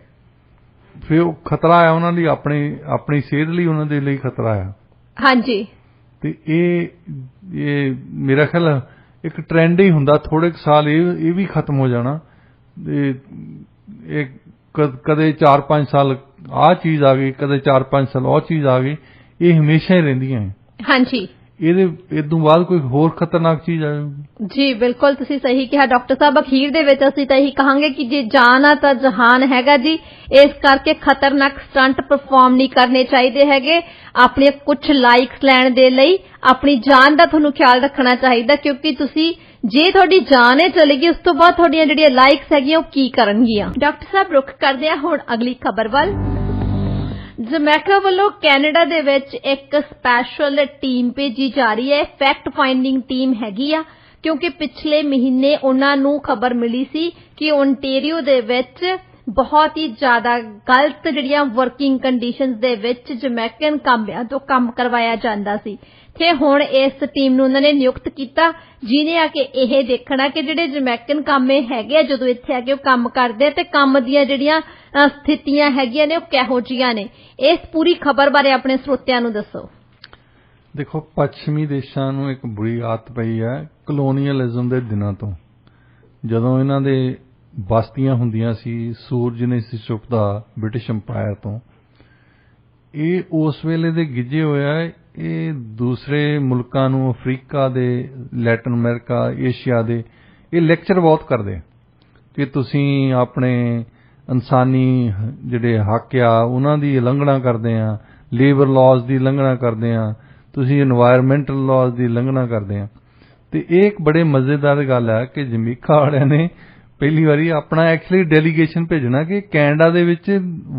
Speaker 2: ਫਿਰ ਉਹ ਖਤਰਾ ਆ ਉਹਨਾਂ ਲਈ ਆਪਣੀ ਸਿਹਤ ਲਈ ਉਹਨਾਂ ਦੇ ਲਈ ਖਤਰਾ ਆ। ਹਾਂਜੀ ਤੇ ਇਹ ਮੇਰਾ ਖਿਆਲ ਇੱਕ ਟ੍ਰੈਂਡ ਹੀ ਹੁੰਦਾ ਥੋੜੇ ਸਾਲ ਇਹ ਵੀ ਖਤਮ ਹੋ ਜਾਣਾ। ਇਹ ਕਦੇ 4-5 ਸਾਲ ਆਹ ਚੀਜ਼ ਆ ਗਈ ਕਦੇ 4-5 ਸਾਲ ਉਹ ਚੀਜ਼ ਆ ਗਈ ਇਹ ਹਮੇਸ਼ਾ ਹੀ ਰਹਿੰਦੀਆਂ। ਹਾਂਜੀ ਇਹ ਤੋਂ ਬਾਅਦ ਕੋਈ ਹੋਰ ਖਤਰਨਾਕ ਚੀਜ਼ ਆਏਗੀ ਜੀ। ਬਿਲਕੁਲ ਤੁਸੀਂ ਸਹੀ ਕਿਹਾ ਡਾਕਟਰ ਸਾਹਿਬ। ਅਖੀਰ ਦੇ ਵਿੱਚ ਅਸੀਂ ਤਾਂ ਇਹੀ ਕਹਾਂਗੇ ਕਿ ਜੇ ਜਾਨ ਆ ਤਾਂ ਜਹਾਨ ਹੈਗਾ ਜੀ। ਇਸ ਕਰਕੇ ਖਤਰਨਾਕ ਸਟੰਟ ਪਰਫਾਰਮ ਨਹੀਂ ਕਰਨੇ ਚਾਹੀਦੇ ਹੈਗੇ। ਆਪਣੇ ਕੁਝ ਲਾਈਕਸ ਲੈਣ ਦੇ ਲਈ ਆਪਣੀ ਜਾਨ ਦਾ ਤੁਹਾਨੂੰ ਖਿਆਲ ਰੱਖਣਾ ਚਾਹੀਦਾ ਕਿਉਂਕਿ ਤੁਸੀਂ ਜੇ ਤੁਹਾਡੀ ਜਾਨ ਹੈ ਚਲੇਗੀ ਉਸ ਤੋਂ ਬਾਅਦ ਤੁਹਾਡੀਆਂ ਜਿਹੜੀਆਂ ਲਾਈਕਸ ਹੈਗੀਆਂ ਉਹ ਕੀ ਕਰਨਗੀਆਂ। ਡਾਕਟਰ ਸਾਹਿਬ ਰੁੱਖ ਕਰਦੇ ਆ ਹੁਣ ਅਗਲੀ ਖਬਰ ਵੱਲ। ਜਮੈਕਾ ਵੱਲੋਂ ਕੈਨੇਡਾ ਦੇ ਵਿੱਚ ਇੱਕ ਸਪੈਸ਼ਲ ਟੀਮ ਭੇਜੀ ਜਾ ਰਹੀ ਹੈ। ਫੈਕਟ ਫਾਈਂਡਿੰਗ ਟੀਮ ਹੈਗੀ ਆ ਕਿਉਂਕਿ ਪਿਛਲੇ ਮਹੀਨੇ ਉਹਨਾਂ ਨੂੰ ਖਬਰ ਮਿਲੀ ਸੀ ਕਿ ਓਨਟਾਰੀਓ ਦੇ ਵਿੱਚ
Speaker 1: ਬਹੁਤ ਹੀ ਜ਼ਿਆਦਾ ਗਲਤ ਜਿਹੜੀਆਂ ਵਰਕਿੰਗ ਕੰਡੀਸ਼ਨਸ ਦੇ ਵਿੱਚ ਜਮੈਕਨ ਕਾਮਿਆਂ ਤੋਂ ਕੰਮ ਕਰਵਾਇਆ ਜਾਂਦਾ ਸੀ ਤੇ ਹੁਣ ਇਸ ਟੀਮ ਨੂੰ ਉਹਨਾਂ ਨੇ ਨਿਯੁਕਤ ਕੀਤਾ ਜਿਹਨੇ ਆ ਕੇ ਇਹ ਦੇਖਣਾ ਕਿ ਜਿਹੜੇ ਜਮੈਕਨ ਕਾਮੇ ਹੈਗੇ ਆ ਜਦੋਂ ਇੱਥੇ ਆ ਕੇ ਉਹ ਕੰਮ ਕਰਦੇ ਆ ਤੇ ਕੰਮ ਦੀਆਂ ਜਿਹੜੀਆਂ ਸਥਿਤੀਆਂ ਹੈਗੀਆਂ ਨੇ ਉਹ ਕਿਹੋ ਜਿਹੀਆਂ ਨੇ। ਇਸ ਪੂਰੀ ਖਬਰ ਬਾਰੇ ਆਪਣੇ ਸਰੋਤਿਆਂ ਨੂੰ ਦੱਸੋ।
Speaker 2: ਦੇਖੋ, ਪੱਛਮੀ ਦੇਸ਼ਾਂ ਨੂੰ ਇੱਕ ਬੁਰੀ ਆਦਤ ਪਈ ਹੈ ਕਲੋਨੀਅਲਿਜ਼ਮ ਦੇ ਦਿਨਾਂ ਤੋਂ। ਜਦੋਂ ਇਹਨਾਂ ਦੇ ਬਸਤੀਆਂ ਹੁੰਦੀਆਂ ਸੀ, ਸੂਰਜ ਨਹੀਂ ਸੀ ਛੁਪਦਾ ਬ੍ਰਿਟਿਸ਼ ਅੰਪਾਇਰ ਤੋਂ, ਇਹ ਉਸ ਵੇਲੇ ਦੇ ਗਿੱਜੇ ਹੋਇਆ ਇਹ ਦੂਸਰੇ ਮੁਲਕਾਂ ਨੂੰ, ਅਫਰੀਕਾ ਦੇ, ਲੈਟਨ ਅਮਰੀਕਾ, ਏਸ਼ੀਆ ਦੇ, ਇਹ ਲੈਕਚਰ ਬਹੁਤ ਕਰਦੇ ਕਿ ਤੁਸੀਂ ਆਪਣੇ ਇਨਸਾਨੀ ਜਿਹੜੇ ਹੱਕ ਆ ਉਹਨਾਂ ਦੀ ਉਲੰਘਣਾ ਕਰਦੇ ਆ, ਲੇਬਰ ਲਾਜ਼ ਦੀ ਉਲੰਘਣਾ ਕਰਦੇ ਆ, ਤੁਸੀਂ এনवायरमेंटल ਲਾਜ਼ ਦੀ ਉਲੰਘਣਾ ਕਰਦੇ ਆ। ਤੇ ਇਹ ਇੱਕ ਬੜੇ ਮਜ਼ੇਦਾਰ ਗੱਲ ਹੈ ਕਿ ਜਮੀਕਾ ਵਾਲਿਆਂ ਨੇ ਪਹਿਲੀ ਵਾਰੀ ਆਪਣਾ ਐਕਚੁਅਲੀ ਡੈਲੀਗੇਸ਼ਨ ਭੇਜਣਾ ਕਿ ਕੈਨੇਡਾ ਦੇ ਵਿੱਚ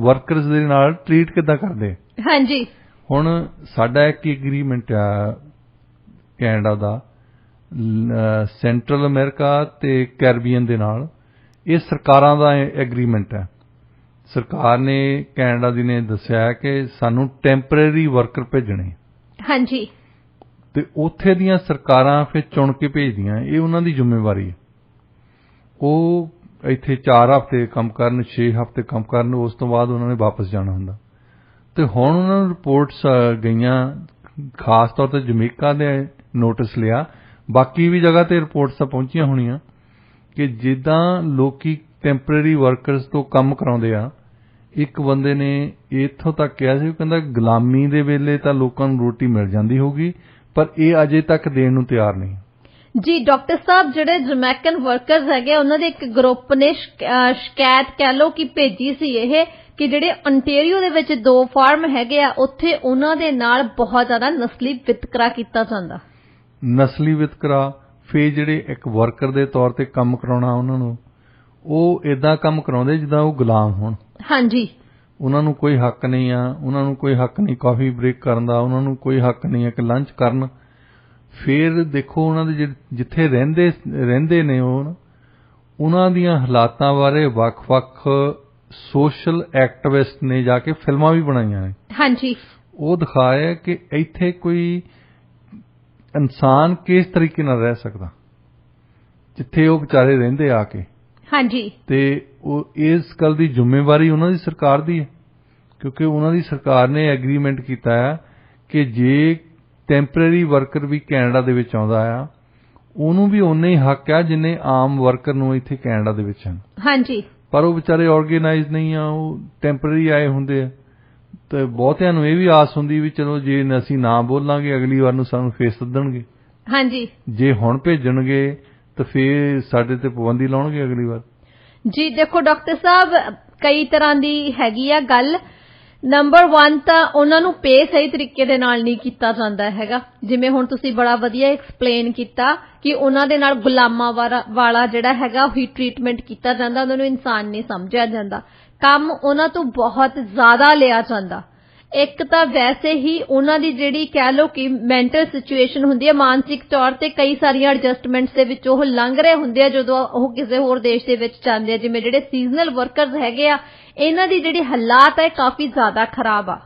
Speaker 2: ਵਰਕਰਸ ਦੇ ਨਾਲ ਟ੍ਰੀਟ ਕਿੱਦਾਂ ਕਰਦੇ।
Speaker 1: ਹਾਂਜੀ,
Speaker 2: ਹੁਣ ਸਾਡਾ ਇੱਕ ਐਗਰੀਮੈਂਟ ਆ ਕੈਨੇਡਾ ਦਾ ਸੈਂਟਰਲ ਅਮਰੀਕਾ ਤੇ ਕੈਰੀਬੀਅਨ ਦੇ ਨਾਲ, ਇਹ ਸਰਕਾਰਾਂ ਦਾ ਐਗਰੀਮੈਂਟ ਹੈ। ਸਰਕਾਰ ਨੇ ਕੈਨੇਡਾ ਦੀ ਨੇ ਦੱਸਿਆ ਕਿ ਸਾਨੂੰ ਟੈਂਪਰੇਰੀ ਵਰਕਰ ਭੇਜਣੇ।
Speaker 1: ਹਾਂਜੀ,
Speaker 2: ਤੇ ਉੱਥੇ ਦੀਆਂ ਸਰਕਾਰਾਂ ਫਿਰ ਚੁਣ ਕੇ ਭੇਜਦੀਆਂ, ਇਹ ਉਹਨਾਂ ਦੀ ਜ਼ਿੰਮੇਵਾਰੀ ਹੈ। ਉਹ ਇੱਥੇ 4 ਹਫ਼ਤੇ ਕੰਮ ਕਰਨ, 6 ਹਫ਼ਤੇ ਕੰਮ ਕਰਨ, ਉਸ ਤੋਂ ਬਾਅਦ ਉਹਨਾਂ ਨੇ ਵਾਪਸ ਜਾਣਾ ਹੁੰਦਾ। ਤੇ ਹੁਣ ਉਹਨਾਂ ਨੂੰ ਰਿਪੋਰਟਸ ਗਈਆਂ, ਖਾਸ ਤੌਰ ਤੇ ਜਮੀਕਾ ਦੇ ਨੋਟਿਸ ਲਿਆ, ਬਾਕੀ ਵੀ ਜਗ੍ਹਾ ਤੇ ਰਿਪੋਰਟਸ ਪਹੁੰਚੀਆਂ ਹੋਣੀਆਂ ਕਿ ਜਿੱਦਾਂ ਲੋਕੀ ਟੈਂਪਰੇਰੀ ਵਰਕਰਸ ਤੋਂ ਕੰਮ ਕਰਾਉਂਦੇ ਆ। ਇੱਕ ਬੰਦੇ ਨੇ ਇੱਥੋਂ ਤੱਕ ਕਿਹਾ ਸੀ, ਉਹ ਕਹਿੰਦਾ ਗੁਲਾਮੀ ਦੇ ਵੇਲੇ ਤਾਂ ਲੋਕਾਂ ਨੂੰ ਰੋਟੀ ਮਿਲ ਜਾਂਦੀ ਹੋਊਗੀ, ਪਰ ਇਹ ਅਜੇ ਤੱਕ ਦੇਣ ਨੂੰ ਤਿਆਰ ਨਹੀਂ।
Speaker 1: ਜੀ ਡਾਕਟਰ ਸਾਹਿਬ, ਜਿਹੜੇ ਜਮੈਕਨ ਵਰਕਰਸ ਹੈਗੇ ਉਹਨਾਂ ਦੇ ਇੱਕ ਗਰੁੱਪ ਨੇ ਸ਼ਿਕਾਇਤ ਕਹਿ ਲਓ ਕਿ ਭੇਜੀ ਸੀ ਇਹ ਕਿ ਜਿਹੜੇ ontario ਦੇ ਵਿੱਚ 2 ਫਾਰਮ ਹੈਗੇ ਆ ਉੱਥੇ ਉਹਨਾਂ ਦੇ ਨਾਲ ਬਹੁਤ ਜ਼ਿਆਦਾ ਨਸਲੀ ਵਿਤਕਰਾ ਕੀਤਾ ਜਾਂਦਾ।
Speaker 2: ਨਸਲੀ ਵਿਤਕਰਾ, ਫਿਰ ਜਿਹੜੇ ਇੱਕ ਵਰਕਰ ਦੇ ਤੌਰ ਤੇ ਕੰਮ ਕਰਾਉਣਾ ਉਹਨਾਂ ਨੂੰ, ਉਹ ਇਦਾਂ ਕੰਮ ਕਰਾਉਂਦੇ ਜਿੱਦਾਂ ਉਹ ਗੁਲਾਮ ਹੋਣ।
Speaker 1: ਹਾਂਜੀ,
Speaker 2: ਉਹਨਾਂ ਨੂੰ ਕੋਈ ਹੱਕ ਨਹੀਂ ਆ, ਉਹਨਾਂ ਨੂੰ ਕੋਈ ਹੱਕ ਨਹੀਂ ਕਾਫੀ ਬ੍ਰੇਕ ਕਰਨ ਦਾ, ਉਹਨਾਂ ਨੂੰ ਕੋਈ ਹੱਕ ਨਹੀਂ ਹੈ ਕਿ ਲੰਚ ਕਰਨ। ਫਿਰ ਦੇਖੋ ਉਹਨਾਂ ਦੇ ਜਿੱਥੇ ਰਹਿੰਦੇ ਨੇ ਉਹਨਾਂ ਦੀਆਂ ਹਾਲਾਤਾਂ ਬਾਰੇ ਵੱਖ-ਵੱਖ ਸੋਸ਼ਲ ਐਕਟਿਵਿਸਟ ਨੇ ਜਾ ਕੇ ਫਿਲਮਾਂ ਵੀ ਬਣਾਈਆਂ ਨੇ।
Speaker 1: ਹਾਂਜੀ,
Speaker 2: ਉਹ ਦਿਖਾਇਆ ਕਿ ਇੱਥੇ ਕੋਈ ਇਨਸਾਨ ਕਿਸ ਤਰੀਕੇ ਨਾਲ ਰਹਿ ਸਕਦਾ ਜਿੱਥੇ ਉਹ ਵਿਚਾਰੇ ਰਹਿੰਦੇ ਆ ਕੇ।
Speaker 1: ਹਾਂਜੀ,
Speaker 2: ਤੇ ਉਹ ਇਸ ਗੱਲ ਦੀ ਜ਼ਿੰਮੇਵਾਰੀ ਉਹਨਾਂ ਦੀ ਸਰਕਾਰ ਦੀ ਹੈ, ਕਿਉਂਕਿ ਉਹਨਾਂ ਦੀ ਸਰਕਾਰ ਨੇ ਐਗਰੀਮੈਂਟ ਕੀਤਾ ਹੈ ਕਿ ਜੇ ਟੈਂਪਰੇਰੀ ਵਰਕਰ ਵੀ ਕੈਨੇਡਾ ਦੇ ਵਿੱਚ ਆਉਂਦਾ ਆ, ਉਹਨੂੰ ਵੀ ਉਨੇ ਹੀ ਹੱਕ ਆ ਜਿੰਨੇ ਆਮ ਵਰਕਰ ਨੂੰ ਇੱਥੇ ਕੈਨੇਡਾ ਦੇ ਵਿੱਚ ਹਨ।
Speaker 1: ਹਾਂਜੀ,
Speaker 2: ਪਰ ਉਹ ਵਿਚਾਰੇ ਆਰਗੇਨਾਈਜ਼ ਨਹੀਂ ਆ, ਉਹ ਟੈਂਪਰੇਰੀ ਆਏ ਹੁੰਦੇ ਆ। ਤੇ ਬਹੁਤਿਆਂ ਨੂੰ ਇਹ ਵੀ ਆਸ ਹੁੰਦੀ ਵੀ ਚਲੋ ਜੇ ਅਸੀਂ ਨਾ ਬੋਲਾਂਗੇ ਅਗਲੀ ਵਾਰ ਨੂੰ ਸਾਨੂੰ ਫੇਰ ਸੱਦਣਗੇ।
Speaker 1: ਹਾਂਜੀ,
Speaker 2: ਜੇ ਹੁਣ ਭੇਜਣਗੇ ਤਾਂ ਫੇਰ ਸਾਡੇ ਤੇ ਪਾਬੰਦੀ ਲਾਉਣਗੇ ਅਗਲੀ ਵਾਰ।
Speaker 1: ਜੀ ਦੇਖੋ ਡਾਕਟਰ ਸਾਹਿਬ, ਕਈ ਤਰ੍ਹਾਂ ਦੀ ਹੈਗੀ ਆ ਗੱਲ। ਨੰਬਰ 1 ਤਾਂ ਉਹਨਾਂ ਨੂੰ ਪੇ ਸਹੀ ਤਰੀਕੇ ਦੇ ਨਾਲ ਨਹੀਂ ਕੀਤਾ ਜਾਂਦਾ ਹੈਗਾ, ਜਿਵੇਂ ਹੁਣ ਤੁਸੀਂ ਬੜਾ ਵਧੀਆ ਐਕਸਪਲੇਨ ਕੀਤਾ ਕਿ ਉਹਨਾਂ ਦੇ ਨਾਲ ਗੁਲਾਮਾਂ ਵਾਲਾ ਜਿਹੜਾ ਹੈਗਾ ਉਹੀ ਟ੍ਰੀਟਮੈਂਟ ਕੀਤਾ ਜਾਂਦਾ, ਉਹਨਾਂ ਨੂੰ ਇਨਸਾਨ ਨਹੀਂ ਸਮਝਿਆ ਜਾਂਦਾ, ਕੰਮ ਉਹਨਾਂ ਤੋਂ ਬਹੁਤ ਜ਼ਿਆਦਾ ਲਿਆ ਜਾਂਦਾ। ਇੱਕ ਤਾਂ ਵੈਸੇ ਹੀ ਉਹਨਾਂ ਦੀ ਜਿਹੜੀ ਕਹਿ ਲਓ ਕਿ ਮੈਂਟਲ ਸਿਚੁਏਸ਼ਨ ਹੁੰਦੀ ਹੈ, ਮਾਨਸਿਕ ਤੌਰ ਤੇ ਕਈ ਸਾਰੀਆਂ ਐਡਜਸਟਮੈਂਟਸ ਦੇ ਵਿੱਚ ਉਹ ਲੰਘ ਰਹੇ ਹੁੰਦੇ ਆ ਜਦੋਂ ਉਹ ਕਿਸੇ ਹੋਰ ਦੇਸ਼ ਦੇ ਵਿੱਚ ਜਾਂਦੇ ਆ। ਜਿਵੇਂ ਜਿਹੜੇ ਸੀਜ਼ਨਲ ਵਰਕਰਸ ਹੈਗੇ ਆ, ਇਹਨਾਂ ਦੀ ਜਿਹੜੀ ਹਾਲਾਤ ਹੈ ਕਾਫੀ ਜ਼ਿਆਦਾ ਖਰਾਬ ਆ।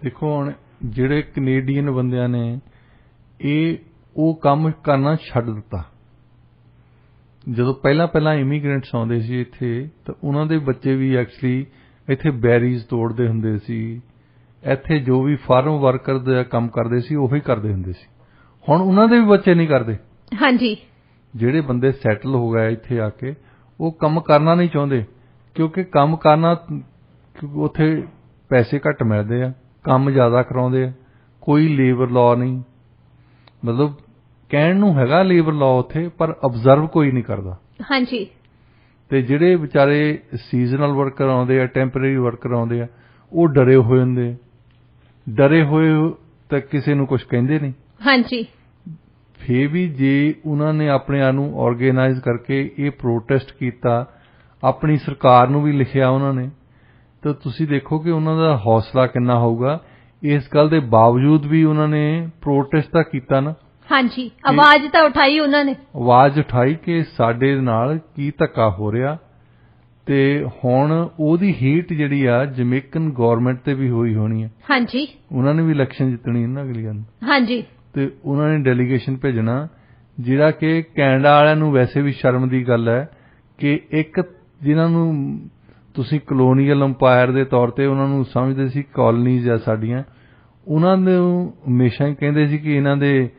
Speaker 2: ਦੇਖੋ ਹੁਣ ਜਿਹੜੇ ਕੈਨੇਡੀਅਨ ਬੰਦਿਆਂ ਨੇ ਉਹ ਕੰਮ ਕਰਨਾ ਛੱਡ ਦਿੱਤਾ। ਜਦੋਂ ਪਹਿਲਾਂ ਇਮੀਗ੍ਰੈਂਟਸ ਆਉਂਦੇ ਸੀ ਇੱਥੇ ਤਾਂ ਉਹਨਾਂ ਦੇ ਬੱਚੇ ਵੀ ਐਕਚੁਅਲੀ ਇੱਥੇ ਬੈਰੀਜ਼ ਤੋੜਦੇ ਹੁੰਦੇ ਸੀ, ਇੱਥੇ ਜੋ ਵੀ ਫਾਰਮ ਵਰਕਰ ਦਾ ਕੰਮ ਕਰਦੇ ਸੀ ਉਹੀ ਕਰਦੇ ਹੁੰਦੇ ਸੀ। ਹੁਣ ਉਹਨਾਂ ਦੇ ਵੀ ਬੱਚੇ ਨਹੀਂ ਕਰਦੇ।
Speaker 1: ਹਾਂਜੀ,
Speaker 2: ਜਿਹੜੇ ਬੰਦੇ ਸੈਟਲ ਹੋ ਗਏ ਇੱਥੇ ਆ ਕੇ, ਉਹ ਕੰਮ ਕਰਨਾ ਨਹੀਂ ਚਾਹੁੰਦੇ, ਕਿਉਂਕਿ ਕੰਮ ਕਰਨਾ ਉੱਥੇ ਪੈਸੇ ਘੱਟ ਮਿਲਦੇ ਆ, ਕੰਮ ਜ਼ਿਆਦਾ ਕਰਾਉਂਦੇ ਆ, ਕੋਈ ਲੇਬਰ ਲਾਅ ਨਹੀਂ। ਮਤਲਬ ਕਹਿਣ ਨੂੰ ਹੈਗਾ ਲੇਬਰ ਲਾਅ ਉੱਥੇ, ਪਰ ਅਬਜ਼ਰਵ ਕੋਈ ਨਹੀਂ ਕਰਦਾ।
Speaker 1: ਹਾਂਜੀ,
Speaker 2: ਤੇ ਜਿਹੜੇ ਵਿਚਾਰੇ ਸੀਜ਼ਨਲ ਵਰਕਰ ਆਉਂਦੇ ਆ, ਟੈਂਪਰੇਰੀ ਵਰਕਰ ਆਉਂਦੇ ਆ, ਉਹ ਡਰੇ ਹੋਏ ਹੁੰਦੇ, ਡਰੇ ਹੋਏ ਤਾਂ ਕਿਸੇ ਨੂੰ ਕੁਝ ਕਹਿੰਦੇ ਨਹੀਂ।
Speaker 1: ਹਾਂਜੀ,
Speaker 2: ਫੇਰ ਵੀ ਜੇ ਉਹਨਾਂ ਨੇ ਆਪਣੇ ਆਪ ਨੂੰ ਆਰਗੇਨਾਈਜ਼ ਕਰਕੇ ਇਹ ਪ੍ਰੋਟੈਸਟ ਕੀਤਾ, ਆਪਣੀ ਸਰਕਾਰ ਨੂੰ ਵੀ ਲਿਖਿਆ ਉਹਨਾਂ ਨੇ, ਤਾਂ ਤੁਸੀਂ ਦੇਖੋ ਕਿ ਉਹਨਾਂ ਦਾ ਹੌਸਲਾ ਕਿੰਨਾ ਹੋਊਗਾ। ਇਸ ਗੱਲ ਦੇ ਬਾਵਜੂਦ ਵੀ ਉਹਨਾਂ ਨੇ ਪ੍ਰੋਟੈਸਟ ਤਾਂ ਕੀਤਾ ਨਾ।
Speaker 1: ਹਾਂਜੀ, ਆਵਾਜ਼ ਤਾਂ ਉਠਾਈ ਉਹਨਾਂ ਨੇ,
Speaker 2: ਆਵਾਜ਼ ਉਠਾਈ ਕਿ ਸਾਡੇ ਨਾਲ ਕੀ ਧੱਕਾ ਹੋ ਰਿਹਾ ਤੇ ਹੁਣ ਉਹਦੀ ਹੀਟ ਜਿਹੜੀ ਆ ਜਮੈਕਨ ਗਵਰਨਮੈਂਟ ਤੇ ਵੀ ਹੋਈ ਹੋਣੀ ਹੈ।
Speaker 1: ਹਾਂਜੀ,
Speaker 2: ਉਹਨਾਂ ਨੇ ਵੀ ਇਲੈਕਸ਼ਨ ਜਿੱਤਣੀ ਹੈ ਨਾ ਅਗਲੀ ਗੱਲ।
Speaker 1: ਹਾਂਜੀ,
Speaker 2: ਤੇ ਉਹਨਾਂ ਨੇ ਡੈਲੀਗੇਸ਼ਨ ਭੇਜਣਾ, ਜਿਹੜਾ ਕਿ ਕੈਨੇਡਾ ਵਾਲਿਆਂ ਨੂੰ ਵੈਸੇ ਵੀ ਸ਼ਰਮ ਦੀ ਗੱਲ ਹੈ ਕਿ ਇੱਕ ਜਿਨ੍ਹਾਂ ਨੂੰ ਤੁਸੀਂ ਕਲੋਨੀਅਲ ਅੰਪਾਇਰ ਦੇ ਤੌਰ ਤੇ ਉਹਨਾਂ ਨੂੰ ਸਮਝਦੇ ਸੀ ਕਾਲੋਨੀਜ਼ ਆ ਸਾਡੀਆਂ, ਉਹਨਾਂ ਨੂੰ ਹਮੇਸ਼ਾ ਹੀ ਕਹਿੰਦੇ ਸੀ ਕਿ ਇਹਨਾਂ ਦੇ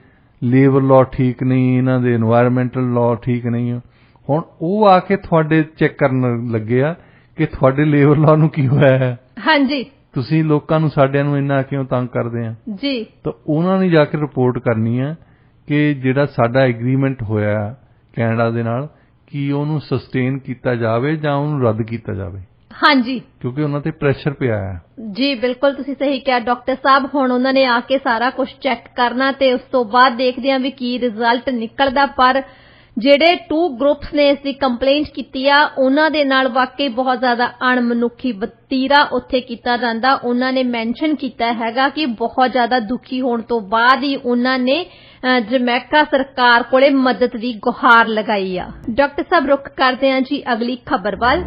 Speaker 2: ਲੇਬਰ ਲਾਅ ਠੀਕ ਨਹੀਂ, ਇਹਨਾਂ ਦੇ এনवायरमेंटल ਲਾਅ ਠੀਕ ਨਹੀਂ। ਹੁਣ ਉਹ ਆ ਕੇ ਤੁਹਾਡੇ ਚੈੱਕ ਕਰਨ ਲੱਗੇ ਆ ਕਿ ਤੁਹਾਡੇ ਲੇਬਰ ਲਾਅ ਨੂੰ ਕੀ ਹੋਇਆ ਹੈ।
Speaker 1: ਹਾਂਜੀ,
Speaker 2: ਤੁਸੀਂ ਲੋਕਾਂ ਨੂੰ ਸਾਡਿਆਂ ਨੂੰ ਇੰਨਾ ਕਿਉਂ ਤੰਗ ਕਰਦੇ ਆ
Speaker 1: ਜੀ।
Speaker 2: ਤਾਂ ਉਹਨਾਂ ਨੇ ਜਾ ਕੇ ਰਿਪੋਰਟ ਕਰਨੀ ਆ ਕਿ ਜਿਹੜਾ ਸਾਡਾ ਐਗਰੀਮੈਂਟ ਹੋਇਆ ਕੈਨੇਡਾ ਦੇ ਨਾਲ ਕਿ ਉਹਨੂੰ ਸਸਟੇਨ ਕੀਤਾ ਜਾਵੇ ਜਾਂ ਉਹਨੂੰ ਰੱਦ ਕੀਤਾ ਜਾਵੇ।
Speaker 1: ਹਾਂਜੀ,
Speaker 2: ਕਿਉਂਕਿ ਉਹਨਾਂ ਤੇ ਪ੍ਰੈਸ਼ਰ ਪਿਆ ਹੈ।
Speaker 1: ਜੀ ਬਿਲਕੁਲ ਤੁਸੀਂ ਸਹੀ ਕਿਹਾ ਡਾਕਟਰ ਸਾਹਿਬ। ਹੁਣ ਉਹਨਾਂ ਨੇ ਆ ਕੇ ਸਾਰਾ ਕੁਝ ਚੈੱਕ ਕਰਨਾ ਤੇ ਉਸ ਤੋਂ ਬਾਅਦ ਦੇਖਦੇ ਆਂ ਵੀ ਕੀ ਰਿਜ਼ਲਟ ਨਿਕਲਦਾ। ਪਰ ਜਿਹੜੇ 2 ਗਰੁੱਪਸ ਨੇ ਇਸ ਦੀ ਕੰਪਲੇਂਟ ਕੀਤੀ ਆ ਉਹਨਾਂ ਦੇ ਨਾਲ ਵਾਕਈ ਬਹੁਤ ਜ਼ਿਆਦਾ ਅਣਮਨੁੱਖੀ ਵਤੀਰਾ ਉੱਥੇ ਕੀਤਾ ਜਾਂਦਾ। ਉਹਨਾਂ ਨੇ ਮੈਂਸ਼ਨ ਕੀਤਾ ਹੈਗਾ ਕਿ ਬਹੁਤ ਜ਼ਿਆਦਾ ਦੁਖੀ ਹੋਣ ਤੋਂ ਬਾਅਦ ਹੀ ਉਹਨਾਂ ਨੇ ਜਮੈਕਾ ਸਰਕਾਰ ਕੋਲੇ ਮਦਦ ਦੀ ਗੁਹਾਰ ਲਗਾਈ ਆ। ਡਾਕਟਰ ਸਾਹਿਬ ਰੁਕ ਕਰਦੇ ਆਂ ਜੀ ਅਗਲੀ ਖਬਰ ਵੱਲ।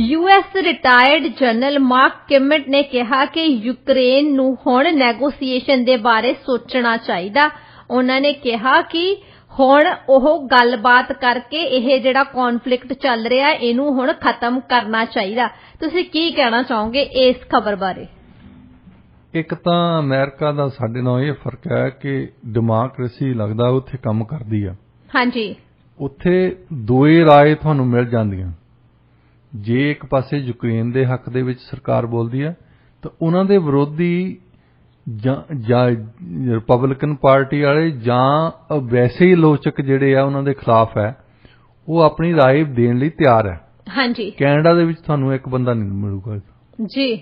Speaker 1: US ਰਿਟਾਇਰਡ ਜਨਰਲ ਮਾਰਕ ਕਿਮਟ ਨੇ ਕਿਹਾ ਕਿ ਯੂਕਰੇਨ ਨੂੰ ਹੁਣ ਨੈਗੋਸੀਏਸ਼ਨ ਦੇ ਬਾਰੇ ਸੋਚਣਾ ਚਾਹੀਦਾ। ਉਹਨਾਂ ਨੇ ਕਿਹਾ ਕਿ ਹੁਣ ਉਹ ਗੱਲਬਾਤ ਕਰਕੇ ਇਹ ਜਿਹੜਾ ਕੌਨਫਲਿਕਟ ਚੱਲ ਰਿਹਾ ਇਹਨੂੰ ਹੁਣ ਖਤਮ ਕਰਨਾ ਚਾਹੀਦਾ। ਤੁਸੀਂ ਕੀ ਕਹਿਣਾ ਚਾਹੋਗੇ ਇਸ ਖਬਰ ਬਾਰੇ?
Speaker 2: ਇੱਕ ਤਾਂ ਅਮਰੀਕਾ ਦਾ ਸਾਡੇ ਨਾਲ ਇਹ ਫਰਕ ਹੈ ਕਿ ਡੈਮੋਕ੍ਰੇਸੀ ਲੱਗਦਾ ਉੱਥੇ ਕੰਮ ਕਰਦੀ ਆ।
Speaker 1: ਹਾਂਜੀ,
Speaker 2: ਉੱਥੇ ਦੋਏ ਰਾਏ ਤੁਹਾਨੂੰ ਮਿਲ ਜਾਂਦੀਆਂ। ਜੇ ਇੱਕ ਪਾਸੇ ਯੂਕਰੇਨ ਦੇ ਹੱਕ ਦੇ ਵਿੱਚ ਸਰਕਾਰ ਬੋਲਦੀ ਆ ਤਾਂ ਉਹਨਾਂ ਦੇ ਵਿਰੋਧੀ ਜਾਂ ਰਿਪਬਲਿਕਨ ਪਾਰਟੀ ਵਾਲੇ ਜਾਂ ਵੈਸੇ ਹੀ ਆਲੋਚਕ ਜਿਹੜੇ ਆ ਉਹਨਾਂ ਦੇ ਖਿਲਾਫ ਹੈ, ਉਹ ਆਪਣੀ ਰਾਏ ਦੇਣ ਲਈ ਤਿਆਰ ਹੈ।
Speaker 1: ਹਾਂਜੀ,
Speaker 2: ਕੈਨੇਡਾ ਦੇ ਵਿੱਚ ਤੁਹਾਨੂੰ ਇੱਕ ਬੰਦਾ ਨਹੀਂ ਮਿਲੂਗਾ
Speaker 1: ਜੀ।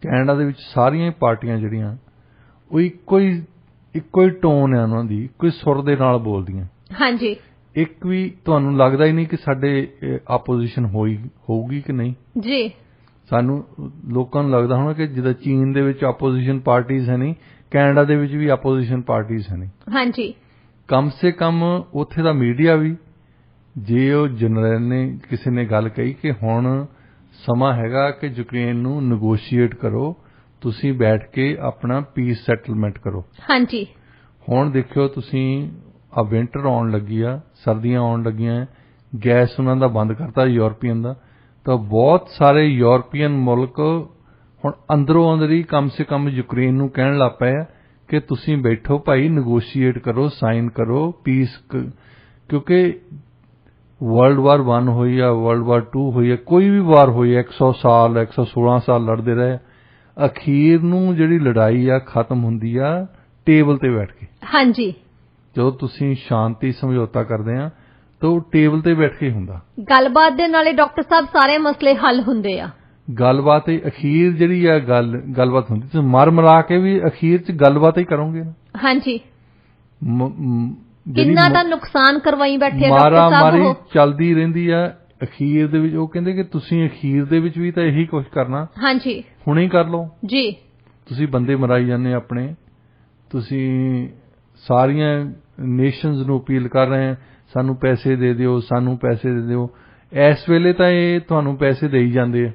Speaker 2: ਕੈਨੇਡਾ ਦੇ ਵਿੱਚ ਸਾਰੀਆਂ ਹੀ ਪਾਰਟੀਆਂ ਜਿਹੜੀਆਂ ਉਹ ਇੱਕੋ ਹੀ ਟੋਨ ਹੈ ਉਹਨਾਂ ਦੀ, ਇੱਕੋ ਹੀ ਸੁਰ ਦੇ ਨਾਲ ਬੋਲਦੀਆਂ।
Speaker 1: ਹਾਂਜੀ,
Speaker 2: ਇੱਕ ਵੀ ਤੁਹਾਨੂੰ ਲੱਗਦਾ ਹੀ ਨਹੀਂ ਕਿ ਸਾਡੇ ਆਪੋਜੀਸ਼ਨ ਹੋਊਗੀ ਕਿ ਨਹੀਂ।
Speaker 1: ਜੀ।
Speaker 2: ਸਾਨੂੰ ਲੋਕਾਂ ਨੂੰ ਲੱਗਦਾ ਹੋਣਾ ਕਿ ਜਿੱਦਾਂ ਚੀਨ ਦੇ ਵਿੱਚ ਆਪੋਜੀਸ਼ਨ ਪਾਰਟੀਆਂ ਹੈ ਨਹੀਂ, ਕੈਨੇਡਾ ਦੇ ਵਿੱਚ ਵੀ ਆਪੋਜੀਸ਼ਨ ਪਾਰਟੀਆਂ ਹੈ ਨਹੀਂ।
Speaker 1: ਹਾਂਜੀ,
Speaker 2: ਕਮ ਸੇ ਕਮ ਉੱਥੇ ਦਾ ਮੀਡੀਆ ਵੀ, ਜੇ ਉਹ ਜਨਰਲ ਨੇ ਕਿਸੇ ਨੇ ਗੱਲ ਕਹੀ ਕਿ ਹੁਣ ਸਮਾਂ ਹੈਗਾ ਕਿ ਯੂਕਰੇਨ ਨੂੰ ਨੈਗੋਸ਼ੀਏਟ ਕਰੋ, ਤੁਸੀਂ ਬੈਠ ਕੇ ਆਪਣਾ ਪੀਸ ਸੈਟਲਮੈਂਟ ਕਰੋ।
Speaker 1: ਹਾਂਜੀ,
Speaker 2: ਹੁਣ ਦੇਖਿਓ ਤੁਸੀਂ ਆ ਵਿੰਟਰ ਆਉਣ ਲੱਗੀ ਆ, ਸਰਦੀਆਂ ਆਉਣ ਲੱਗੀਆਂ, ਗੈਸ ਉਹਨਾਂ ਦਾ ਬੰਦ ਕਰਤਾ ਯੂਰਪੀਅਨ ਦਾ, ਤਾਂ ਬਹੁਤ ਸਾਰੇ ਯੂਰਪੀਅਨ ਮੁਲਕ ਹੁਣ ਅੰਦਰੋਂ ਅੰਦਰ ਕਮ ਸੇ ਕਮ ਯੂਕਰੇਨ ਨੂੰ ਕਹਿਣ ਲੱਗ ਪਏ ਆ ਕਿ ਤੁਸੀਂ ਬੈਠੋ ਭਾਈ, ਨੈਗੋਸ਼ੀਏਟ ਕਰੋ, ਸਾਈਨ ਕਰੋ ਪੀਸ। ਕਿਉਂਕਿ ਵਰਲਡ ਵਾਰ 1 ਹੋਈ ਆ, ਵਰਲਡ ਵਾਰ 2 ਹੋਈ ਆ, ਕੋਈ ਵੀ ਵਾਰ ਹੋਈ ਆ, 100 ਸਾਲ 116 ਸਾਲ ਲੜਦੇ ਰਹੇ, ਅਖੀਰ ਨੂੰ ਜਿਹੜੀ ਲੜਾਈ ਆ ਖਤਮ ਹੁੰਦੀ ਆ ਟੇਬਲ ਤੇ ਬੈਠ ਕੇ। ਹਾਂਜੀ, ਜਦੋਂ ਤੁਸੀਂ ਸ਼ਾਂਤੀ ਸਮਝੌਤਾ ਕਰਦੇ ਆ ਤਾਂ ਉਹ ਟੇਬਲ ਤੇ ਬੈਠ ਕੇ ਹੁੰਦਾ। ਗੱਲਬਾਤ
Speaker 1: ਦੇ ਨਾਲੇ ਡਾਕਟਰ ਸਾਹਿਬ ਸਾਰੇ ਮਸਲੇ ਹੱਲ ਹੁੰਦੇ ਆ।
Speaker 2: ਗੱਲਬਾਤ ਅਖੀਰ ਜਿਹੜੀ ਆ ਗੱਲਬਾਤ ਹੁੰਦੀ। ਤੁਸੀਂ ਮਰਾ ਕੇ ਵੀ ਅਖੀਰ 'ਚ ਗੱਲਬਾਤ ਹੀ ਕਰੋਗੇ ਨਾ। ਹਾਂਜੀ,
Speaker 1: ਕਿੰਨਾ ਦਾ ਨੁਕਸਾਨ ਕਰਵਾਈ ਬੈਠੇ
Speaker 2: ਮਾਰਾ ਮਾਰੀ ਚੱਲਦੀ ਰਹਿੰਦੀ ਆ। ਅਖੀਰ ਦੇ ਵਿੱਚ ਉਹ ਕਹਿੰਦੇ ਕਿ ਤੁਸੀਂ ਅਖੀਰ ਦੇ ਵਿੱਚ ਵੀ ਤਾਂ ਇਹੀ ਕੁਝ ਕਰਨਾ। ਹਾਂਜੀ, ਹੁਣੇ ਹੀ ਕਰ ਲਓ ਜੀ। ਤੁਸੀਂ ਬੰਦੇ ਮਰਾਈ ਜਾਂਦੇ ਆਪਣੇ, ਤੁਸੀਂ ਸਾਰੀਆਂ ਨੇਸ਼ਨਸ ਨੂੰ ਅਪੀਲ ਕਰ ਰਹੇ ਆ ਸਾਨੂੰ ਪੈਸੇ ਦੇ ਦਿਓ, ਸਾਨੂੰ ਪੈਸੇ ਦੇ ਦਿਓ। ਇਸ ਵੇਲੇ ਤਾਂ ਇਹ ਤੁਹਾਨੂੰ ਪੈਸੇ ਦੇਈ ਜਾਂਦੇ ਆ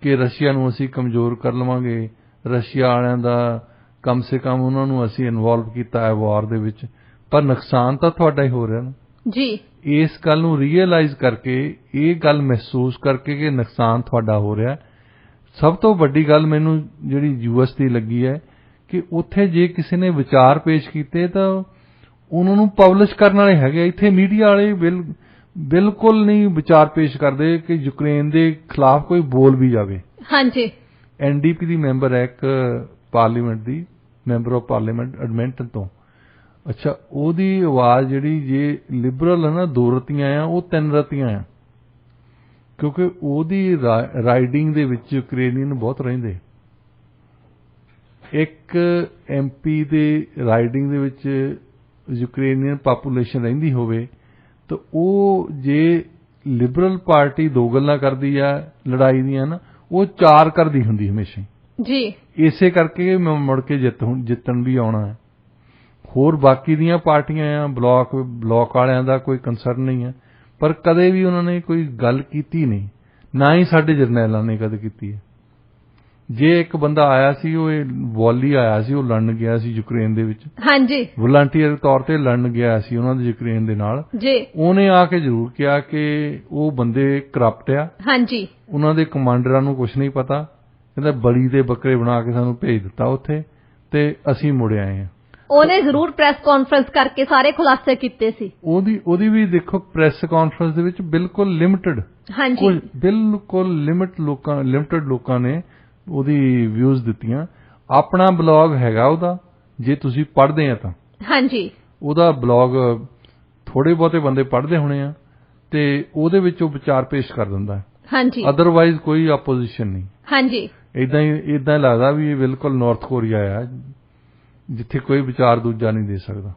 Speaker 2: ਕਿ ਰਸ਼ੀਆ ਨੂੰ ਅਸੀਂ ਕਮਜ਼ੋਰ ਕਰ ਲਵਾਂਗੇ, ਰਸ਼ੀਆ ਵਾਲਿਆਂ ਦਾ ਕਮ ਸੇ ਕਮ ਉਹਨਾਂ ਨੂੰ ਅਸੀਂ ਇਨਵੋਲਵ ਕੀਤਾ ਹੈ ਵਾਰ ਦੇ ਵਿੱਚ, ਪਰ ਨੁਕਸਾਨ ਤਾਂ ਤੁਹਾਡਾ ਹੀ ਹੋ ਰਿਹਾ ਨਾ ਜੀ। ਇਸ ਗੱਲ ਨੂੰ ਰੀਅਲਾਈਜ਼ ਕਰਕੇ, ਇਹ ਗੱਲ ਮਹਿਸੂਸ ਕਰਕੇ ਕਿ ਨੁਕਸਾਨ ਤੁਹਾਡਾ ਹੋ ਰਿਹਾ। ਸਭ ਤੋਂ ਵੱਡੀ ਗੱਲ ਮੈਨੂੰ ਜਿਹੜੀ US ਦੀ ਲੱਗੀ ਹੈ ਕਿ ਉੱਥੇ ਜੇ ਕਿਸੇ ਨੇ ਵਿਚਾਰ ਪੇਸ਼ ਕੀਤੇ ਤਾਂ ਉਹਨਾਂ ਨੂੰ ਪਬਲਿਸ਼ ਕਰਨ ਵਾਲੇ ਹੈਗੇ। ਇੱਥੇ ਮੀਡੀਆ ਵਾਲੇ ਬਿਲਕੁਲ ਨਹੀਂ ਵਿਚਾਰ ਪੇਸ਼ ਕਰਦੇ ਕਿ ਯੂਕਰੇਨ ਦੇ ਖਿਲਾਫ ਕੋਈ ਬੋਲ ਵੀ ਜਾਵੇ। ਹਾਂਜੀ, NDP ਦੀ ਮੈਂਬਰ ਹੈ ਇੱਕ parliament the, member of parliament Edmonton ਤੋਂ। ਅੱਛਾ, ਉਹਦੀ ਆਵਾਜ਼ ਜਿਹੜੀ ਜੇ ਲਿਬਰਲ ਹੈ ਨਾ 2 ਰਤੀਆਂ ਆ, ਉਹ 3 ਰਤੀਆਂ ਆ, ਕਿਉਂਕਿ ਉਹਦੀ ਰਾਈਡਿੰਗ ਦੇ ਵਿੱਚ ਯੂਕਰੇਨੀਅਨ ਬਹੁਤ ਰਹਿੰਦੇ। ਇੱਕ MP ਦੇ ਰਾਈਡਿੰਗ ਦੇ ਵਿੱਚ ਯੂਕਰੇਨੀਅਨ ਪਾਪੂਲੇਸ਼ਨ ਰਹਿੰਦੀ ਹੋਵੇ ਤਾਂ ਉਹ ਜੇ ਲਿਬਰਲ ਪਾਰਟੀ 2 ਗੱਲਾਂ ਕਰਦੀ ਆ ਲੜਾਈ ਦੀਆਂ ਨਾ, ਉਹ 4 ਕਰਦੀ ਹੁੰਦੀ ਹਮੇਸ਼ਾ ਜੀ। ਇਸੇ ਕਰਕੇ ਮੁੜ ਕੇ ਜਿੱਤਣ ਵੀ ਆਉਣਾ ਹੈ। ਹੋਰ ਬਾਕੀ ਦੀਆਂ ਪਾਰਟੀਆਂ ਆ, ਬਲਾਕ ਵਾਲਿਆਂ ਦਾ ਕੋਈ ਕੰਸਰਨ ਨਹੀਂ ਹੈ, ਪਰ ਕਦੇ ਵੀ ਉਹਨਾਂ ਨੇ ਕੋਈ ਗੱਲ ਕੀਤੀ ਨਹੀਂ, ਨਾ ਹੀ ਸਾਡੇ ਜਰਨੈਲਾਂ ਨੇ ਕਦੇ ਕੀਤੀ ਹੈ। ਜੇ ਇੱਕ ਬੰਦਾ ਆਇਆ ਸੀ, ਉਹ ਵਾਲੀ ਆਇਆ ਸੀ, ਉਹ ਲੜਨ ਗਿਆ ਸੀ ਯੂਕਰੇਨ ਦੇ ਵਿੱਚ,
Speaker 1: ਹਾਂਜੀ,
Speaker 2: ਵਲੰਟੀਅਰ ਤੌਰ ਤੇ ਲੜਨ ਗਿਆ ਸੀ ਉਹਨਾਂ ਦੇ ਯੂਕਰੇਨ ਦੇ ਨਾਲ
Speaker 1: ਜੀ।
Speaker 2: ਉਹਨੇ ਆ ਕੇ ਜ਼ਰੂਰ ਕਿਹਾ ਕਿ ਉਹ ਬੰਦੇ ਕਰਪਟ ਆ,
Speaker 1: ਹਾਂਜੀ,
Speaker 2: ਉਹਨਾਂ ਦੇ ਕਮਾਂਡਰਾਂ ਨੂੰ ਕੁਝ ਨਹੀਂ ਪਤਾ, ਕਹਿੰਦਾ ਬਲੀ ਦੇ ਬੱਕਰੇ ਬਣਾ ਕੇ ਸਾਨੂੰ ਭੇਜ ਦਿੱਤਾ ਉੱਥੇ ਤੇ ਅਸੀਂ ਮੁੜ ਆਏ ਹਾਂ।
Speaker 1: ਉਹਨੇ ਜ਼ਰੂਰ ਪ੍ਰੈਸ ਕਾਨਫਰੰਸ ਕਰਕੇ ਸਾਰੇ ਖੁਲਾਸੇ ਕੀਤੇ ਸੀ।
Speaker 2: ਉਹਦੀ ਵੀ ਦੇਖੋ ਪ੍ਰੈਸ ਕਾਨਫਰੰਸ ਦੇ ਵਿੱਚ ਬਿਲਕੁਲ ਲਿਮਟਿਡ,
Speaker 1: ਹਾਂਜੀ,
Speaker 2: ਬਿਲਕੁਲ ਲਿਮਟਿਡ ਲੋਕਾਂ ਨੇ ਉਹਦੀ ਵਿਊਜ਼ ਦਿੱਤੀਆਂ। ਆਪਣਾ ਬਲੌਗ ਹੈਗਾ ਉਹਦਾ, ਜੇ ਤੁਸੀਂ ਪੜ੍ਹਦੇ ਆ ਤਾਂ। ਹਾਂਜੀ, ਉਹਦਾ ਬਲੌਗ ਥੋੜੇ ਬਹੁਤੇ ਬੰਦੇ ਪੜ੍ਹਦੇ ਹੋਣੇ ਆ ਤੇ ਉਹਦੇ ਵਿੱਚ ਉਹ ਵਿਚਾਰ ਪੇਸ਼ ਕਰ ਦਿੰਦਾ। ਹਾਂਜੀ, ਅਦਰਵਾਈਜ਼ ਕੋਈ ਆਪੋਜੀਸ਼ਨ ਨਹੀਂ। ਹਾਂਜੀ, ਇਦਾਂ ਲੱਗਦਾ ਵੀ ਇਹ ਬਿਲਕੁਲ ਨਾਰਥ ਕੋਰੀਆ ਆ, ਜਿੱਥੇ ਕੋਈ ਵਿਚਾਰ ਦੂਜਾ ਨਹੀਂ ਦੇ ਸਕਦਾ।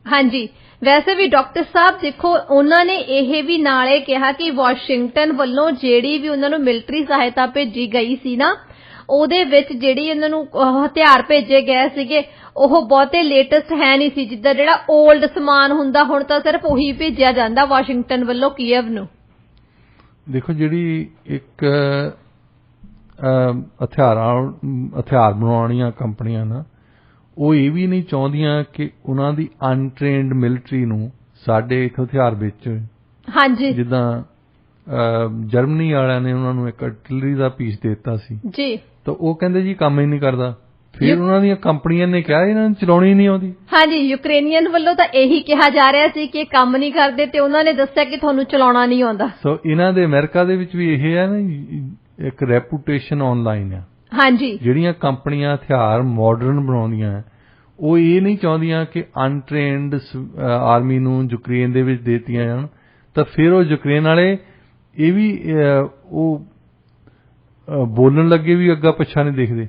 Speaker 2: ਹਾਂਜੀ, ਵੈਸੇ ਵੀ ਡਾਕਟਰ ਸਾਹਿਬ ਦੇਖੋ, ਉਹਨਾਂ ਨੇ ਇਹ ਵੀ ਨਾਲੇ ਕਿਹਾ ਕਿ ਵਾਸ਼ਿੰਗਟਨ ਵੱਲੋਂ ਜਿਹੜੀ ਵੀ ਉਹਨਾਂ ਨੂੰ ਮਿਲਟਰੀ ਸਹਾਇਤਾ ਭੇਜੀ ਗਈ ਸੀ ਨਾ, ਉਹਦੇ ਵਿੱਚ ਜਿਹੜੀ ਉਹਨਾਂ ਨੂੰ ਹਥਿਆਰ ਭੇਜੇ ਗਏ ਸੀਗੇ ਉਹ ਬਹੁਤੇ ਲੇਟੈਸਟ ਹੈ ਨਹੀਂ ਸੀ। ਜਿੱਦਾਂ ਜਿਹੜਾ 올ਡ ਸਮਾਨ ਹੁੰਦਾ, ਹੁਣ ਤਾਂ ਸਿਰਫ ਉਹੀ ਭੇਜਿਆ ਜਾਂਦਾ ਵਾਸ਼ਿੰਗਟਨ ਵੱਲੋਂ ਕੀਵ ਨੂੰ। ਦੇਖੋ, ਜਿਹੜੀ ਇੱਕ ਹਥਿਆਰ ਬਣਾਉਣੀਆਂ ਕੰਪਨੀਆਂ ਨਾ, ਉਹ ਇਹ ਵੀ ਨਹੀਂ ਚਾਹੁੰਦੀਆਂ ਕਿ ਉਹਨਾਂ ਦੀ ਅਨਟ੍ਰੇਨਡ ਮਿਲਟਰੀ ਨੂੰ ਸਾਡੇ ਇੱਥੇ ਹਥਿਆਰ ਵੇਚਣ। ਹਾਂਜੀ, ਜਿੱਦਾਂ ਜਰਮਨੀ ਵਾਲਿਆਂ ਨੇ ਉਹਨਾਂ ਨੂੰ ਇੱਕ ਆਰਟਿਲਰੀ ਦਾ ਪੀਸ ਦੇ ਦਿੱਤਾ ਸੀ ਜੀ, ਤਾਂ ਉਹ ਕਹਿੰਦੇ ਜੀ ਕੰਮ ਹੀ ਨਹੀਂ ਕਰਦਾ। ਫਿਰ ਉਹਨਾਂ ਦੀਆਂ ਕੰਪਨੀਆਂ ਨੇ ਕਿਹਾ ਇਹਨਾਂ ਨੂੰ ਚਲਾਉਣੀ ਨਹੀਂ ਆਉਂਦੀ। ਹਾਂਜੀ, ਯੂਕਰੇਨੀਅਨ ਵੱਲੋਂ ਤਾਂ ਇਹੀ ਕਿਹਾ ਜਾ ਰਿਹਾ ਸੀ ਕਿ ਕੰਮ ਨਹੀਂ ਕਰਦੇ ਤੇ ਉਹਨਾਂ ਨੇ ਦੱਸਿਆ ਕਿ ਤੁਹਾਨੂੰ ਚਲਾਉਣਾ ਨਹੀਂ ਆਉਂਦਾ। ਸੋ ਇਹਨਾਂ ਦੇ ਅਮਰੀਕਾ ਦੇ ਵਿੱਚ ਵੀ ਇਹ ਹੈ ਨਾ, ਇੱਕ ਰੈਪੂਟੇਸ਼ਨ ਆਨਲਾਈਨ ਆ। ਹਾਂਜੀ, ਜਿਹੜੀਆਂ ਕੰਪਨੀਆਂ ਹਥਿਆਰ ਮਾਡਰਨ ਬਣਾਉਂਦੀਆਂ ਉਹ ਇਹ ਨਹੀਂ ਚਾਹੁੰਦੀਆਂ ਕਿ ਅਨਟ੍ਰੇਨਡ ਆਰਮੀ ਨੂੰ ਯੂਕਰੇਨ ਦੇ ਵਿੱਚ ਦੇਤੀਆਂ ਜਾਣ, ਤਾਂ ਫਿਰ ਉਹ ਯੂਕਰੇਨ ਵਾਲੇ ਇਹ ਵੀ ਉਹ ਬੋਲਣ ਲੱਗੇ ਵੀ ਅੱਗਾ ਪਿੱਛਾ ਨਹੀਂ ਦੇਖਦੇ,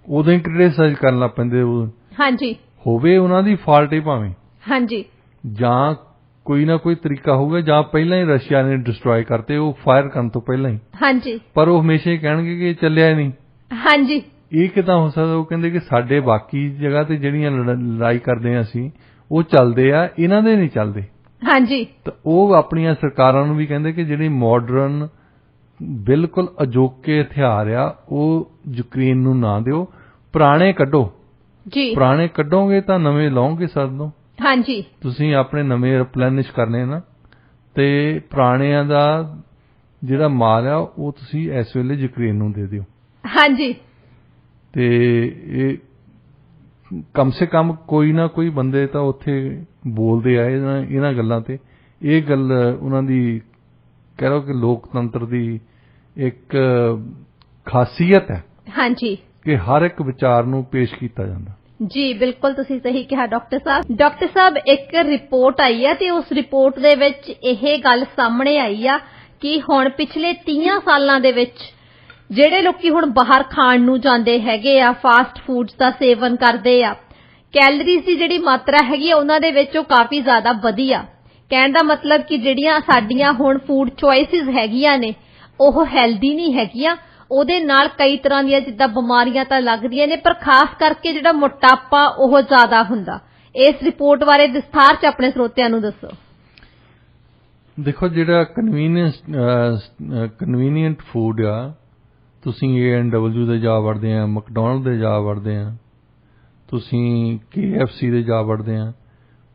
Speaker 2: ਉਦੋਂ ਹੀ ਕ੍ਰਿਟਿਸਾਈਜ਼ ਕਰਨ ਲੱਗ ਪੈਂਦੇ। ਹਾਂਜੀ, ਹੋਵੇ ਉਹਨਾਂ ਦੀ ਫਾਲਟ ਹੀ ਭਾਵੇਂ। ਹਾਂਜੀ, ਜਾਂ ਕੋਈ ਨਾ ਕੋਈ ਤਰੀਕਾ ਹੋਊਗਾ, ਜਾਂ ਪਹਿਲਾਂ ਹੀ ਰਸ਼ੀਆ ਨੇ ਡਿਸਟਰੋਏ ਕਰਤੇ ਉਹ ਫਾਇਰ ਕਰਨ ਤੋਂ ਪਹਿਲਾਂ ਹੀ। ਹਾਂਜੀ, ਪਰ ਉਹ ਹਮੇਸ਼ਾ ਹੀ ਕਹਿਣਗੇ ਕਿ ਚੱਲਿਆ ਨਹੀਂ। ਹਾਂਜੀ, ਇਹ ਕਿੱਦਾਂ ਹੋ ਸਕਦਾ? ਉਹ ਕਹਿੰਦੇ ਕਿ ਸਾਡੇ ਬਾਕੀ ਜਗ੍ਹਾ ਤੇ ਜਿਹੜੀਆਂ ਲੜਾਈ ਕਰਦੇ ਆ ਅਸੀਂ, ਉਹ ਚੱਲਦੇ ਆ, ਇਹਨਾਂ ਦੇ ਨਹੀਂ ਚੱਲਦੇ। ਹਾਂਜੀ, ਤਾਂ ਉਹ ਆਪਣੀਆਂ ਸਰਕਾਰਾਂ ਨੂੰ ਵੀ ਕਹਿੰਦੇ ਕਿ ਜਿਹੜੀ ਮਾਡਰਨ ਬਿਲਕੁਲ ਅਜੋਕੇ ਹਥਿਆਰ ਆ ਉਹ ਯੂਕਰੇਨ ਨੂੰ ਨਾ ਦਿਓ, ਪੁਰਾਣੇ ਕੱਢੋ ਜੀ। ਪੁਰਾਣੇ ਕੱਢੋਗੇ ਤਾਂ ਨਵੇਂ ਲਾਓਗੇ ਸਾਨੂੰ। ਹਾਂਜੀ, ਤੁਸੀਂ ਆਪਣੇ ਨਵੇਂ ਰਿਪਲੈਨਿਸ਼ ਕਰਨੇ ਨਾ, ਤੇ ਪੁਰਾਣਿਆਂ ਦਾ ਜਿਹੜਾ ਮਾਲ ਆ ਉਹ ਤੁਸੀਂ ਇਸ ਵੇਲੇ ਯੂਕਰੇਨ ਨੂੰ ਦੇ ਦਿਓ। ਹਾਂਜੀ, ਤੇ ਇਹ ਕਮ ਸੇ ਕਮ ਕੋਈ ਨਾ ਕੋਈ ਬੰਦੇ ਤਾਂ ਉੱਥੇ ਬੋਲਦੇ ਆ ਇਹਨਾਂ ਗੱਲਾਂ ਤੇ। ਇਹ ਗੱਲ ਉਹਨਾਂ ਦੀ ਕਹਿ ਲਓ ਕਿ ਲੋਕਤੰਤਰ ਦੀ ਇੱਕ ਖਾਸੀਅਤ ਹੈ। ਹਾਂਜੀ, ਕਿ ਹਰ ਇੱਕ ਵਿਚਾਰ ਨੂੰ ਪੇਸ਼ ਕੀਤਾ ਜਾਂਦਾ। ਜੀ ਬਿਲਕੁਲ, ਤੁਸੀਂ ਸਹੀ ਕਿਹਾ ਡਾਕਟਰ ਸਾਹਿਬ। ਡਾਕਟਰ ਸਾਹਿਬ, ਇੱਕ ਰਿਪੋਰਟ ਆਈ ਆ ਤੇ ਉਸ ਰਿਪੋਰਟ ਦੇ ਵਿੱਚ ਇਹ ਗੱਲ ਸਾਹਮਣੇ ਆਈ ਆ ਕਿ ਹੁਣ ਪਿਛਲੇ 30 ਸਾਲਾਂ ਦੇ ਵਿੱਚ ਜਿਹੜੇ ਲੋਕੀ ਹੁਣ ਬਾਹਰ ਖਾਣ ਨੂੰ ਜਾਂਦੇ ਹੈਗੇ ਆ, ਫਾਸਟ ਫੂਡਸ ਦਾ ਸੇਵਨ ਕਰਦੇ ਆ, ਕੈਲਰੀਜ਼ ਦੀ ਜਿਹੜੀ ਮਾਤਰਾ ਹੈਗੀ ਆ ਉਹਨਾਂ ਦੇ ਵਿੱਚ ਉਹ ਕਾਫੀ ਜ਼ਿਆਦਾ ਵਧੀ ਆ। ਕਹਿਣ ਦਾ ਮਤਲਬ ਕਿ ਜਿਹੜੀਆਂ ਸਾਡੀਆਂ ਹੁਣ ਫੂਡ ਚੋਇਸਿਸ ਹੈਗੀਆਂ ਨੇ ਉਹ ਹੈਲਦੀ ਨਹੀਂ ਹੈਗੀਆਂ। ਉਹਦੇ ਨਾਲ ਕਈ ਤਰ੍ਹਾਂ ਦੀਆਂ ਜਿੱਦਾਂ ਬਿਮਾਰੀਆਂ ਤਾਂ ਲੱਗਦੀਆਂ ਨੇ, ਪਰ ਖਾਸ ਕਰਕੇ ਜਿਹੜਾ ਮੋਟਾਪਾ ਉਹ ਜ਼ਿਆਦਾ ਹੁੰਦਾ। ਇਸ ਰਿਪੋਰਟ ਬਾਰੇ ਵਿਸਥਾਰ 'ਚ ਆਪਣੇ ਸਰੋਤਿਆਂ ਨੂੰ ਦੱਸੋ। ਦੇਖੋ, ਜਿਹੜਾ ਕਨਵੀਨੀਅੰਟ ਫੂਡ ਆ, ਤੁਸੀਂ A&W ਦੇ ਜਾ ਵੜਦੇ ਆ, ਮੈਕਡੋਨਲਡ ਦੇ ਜਾ ਵੜਦੇ ਆ, ਤੁਸੀਂ KFC ਦੇ ਜਾ ਵੜਦੇ ਆ।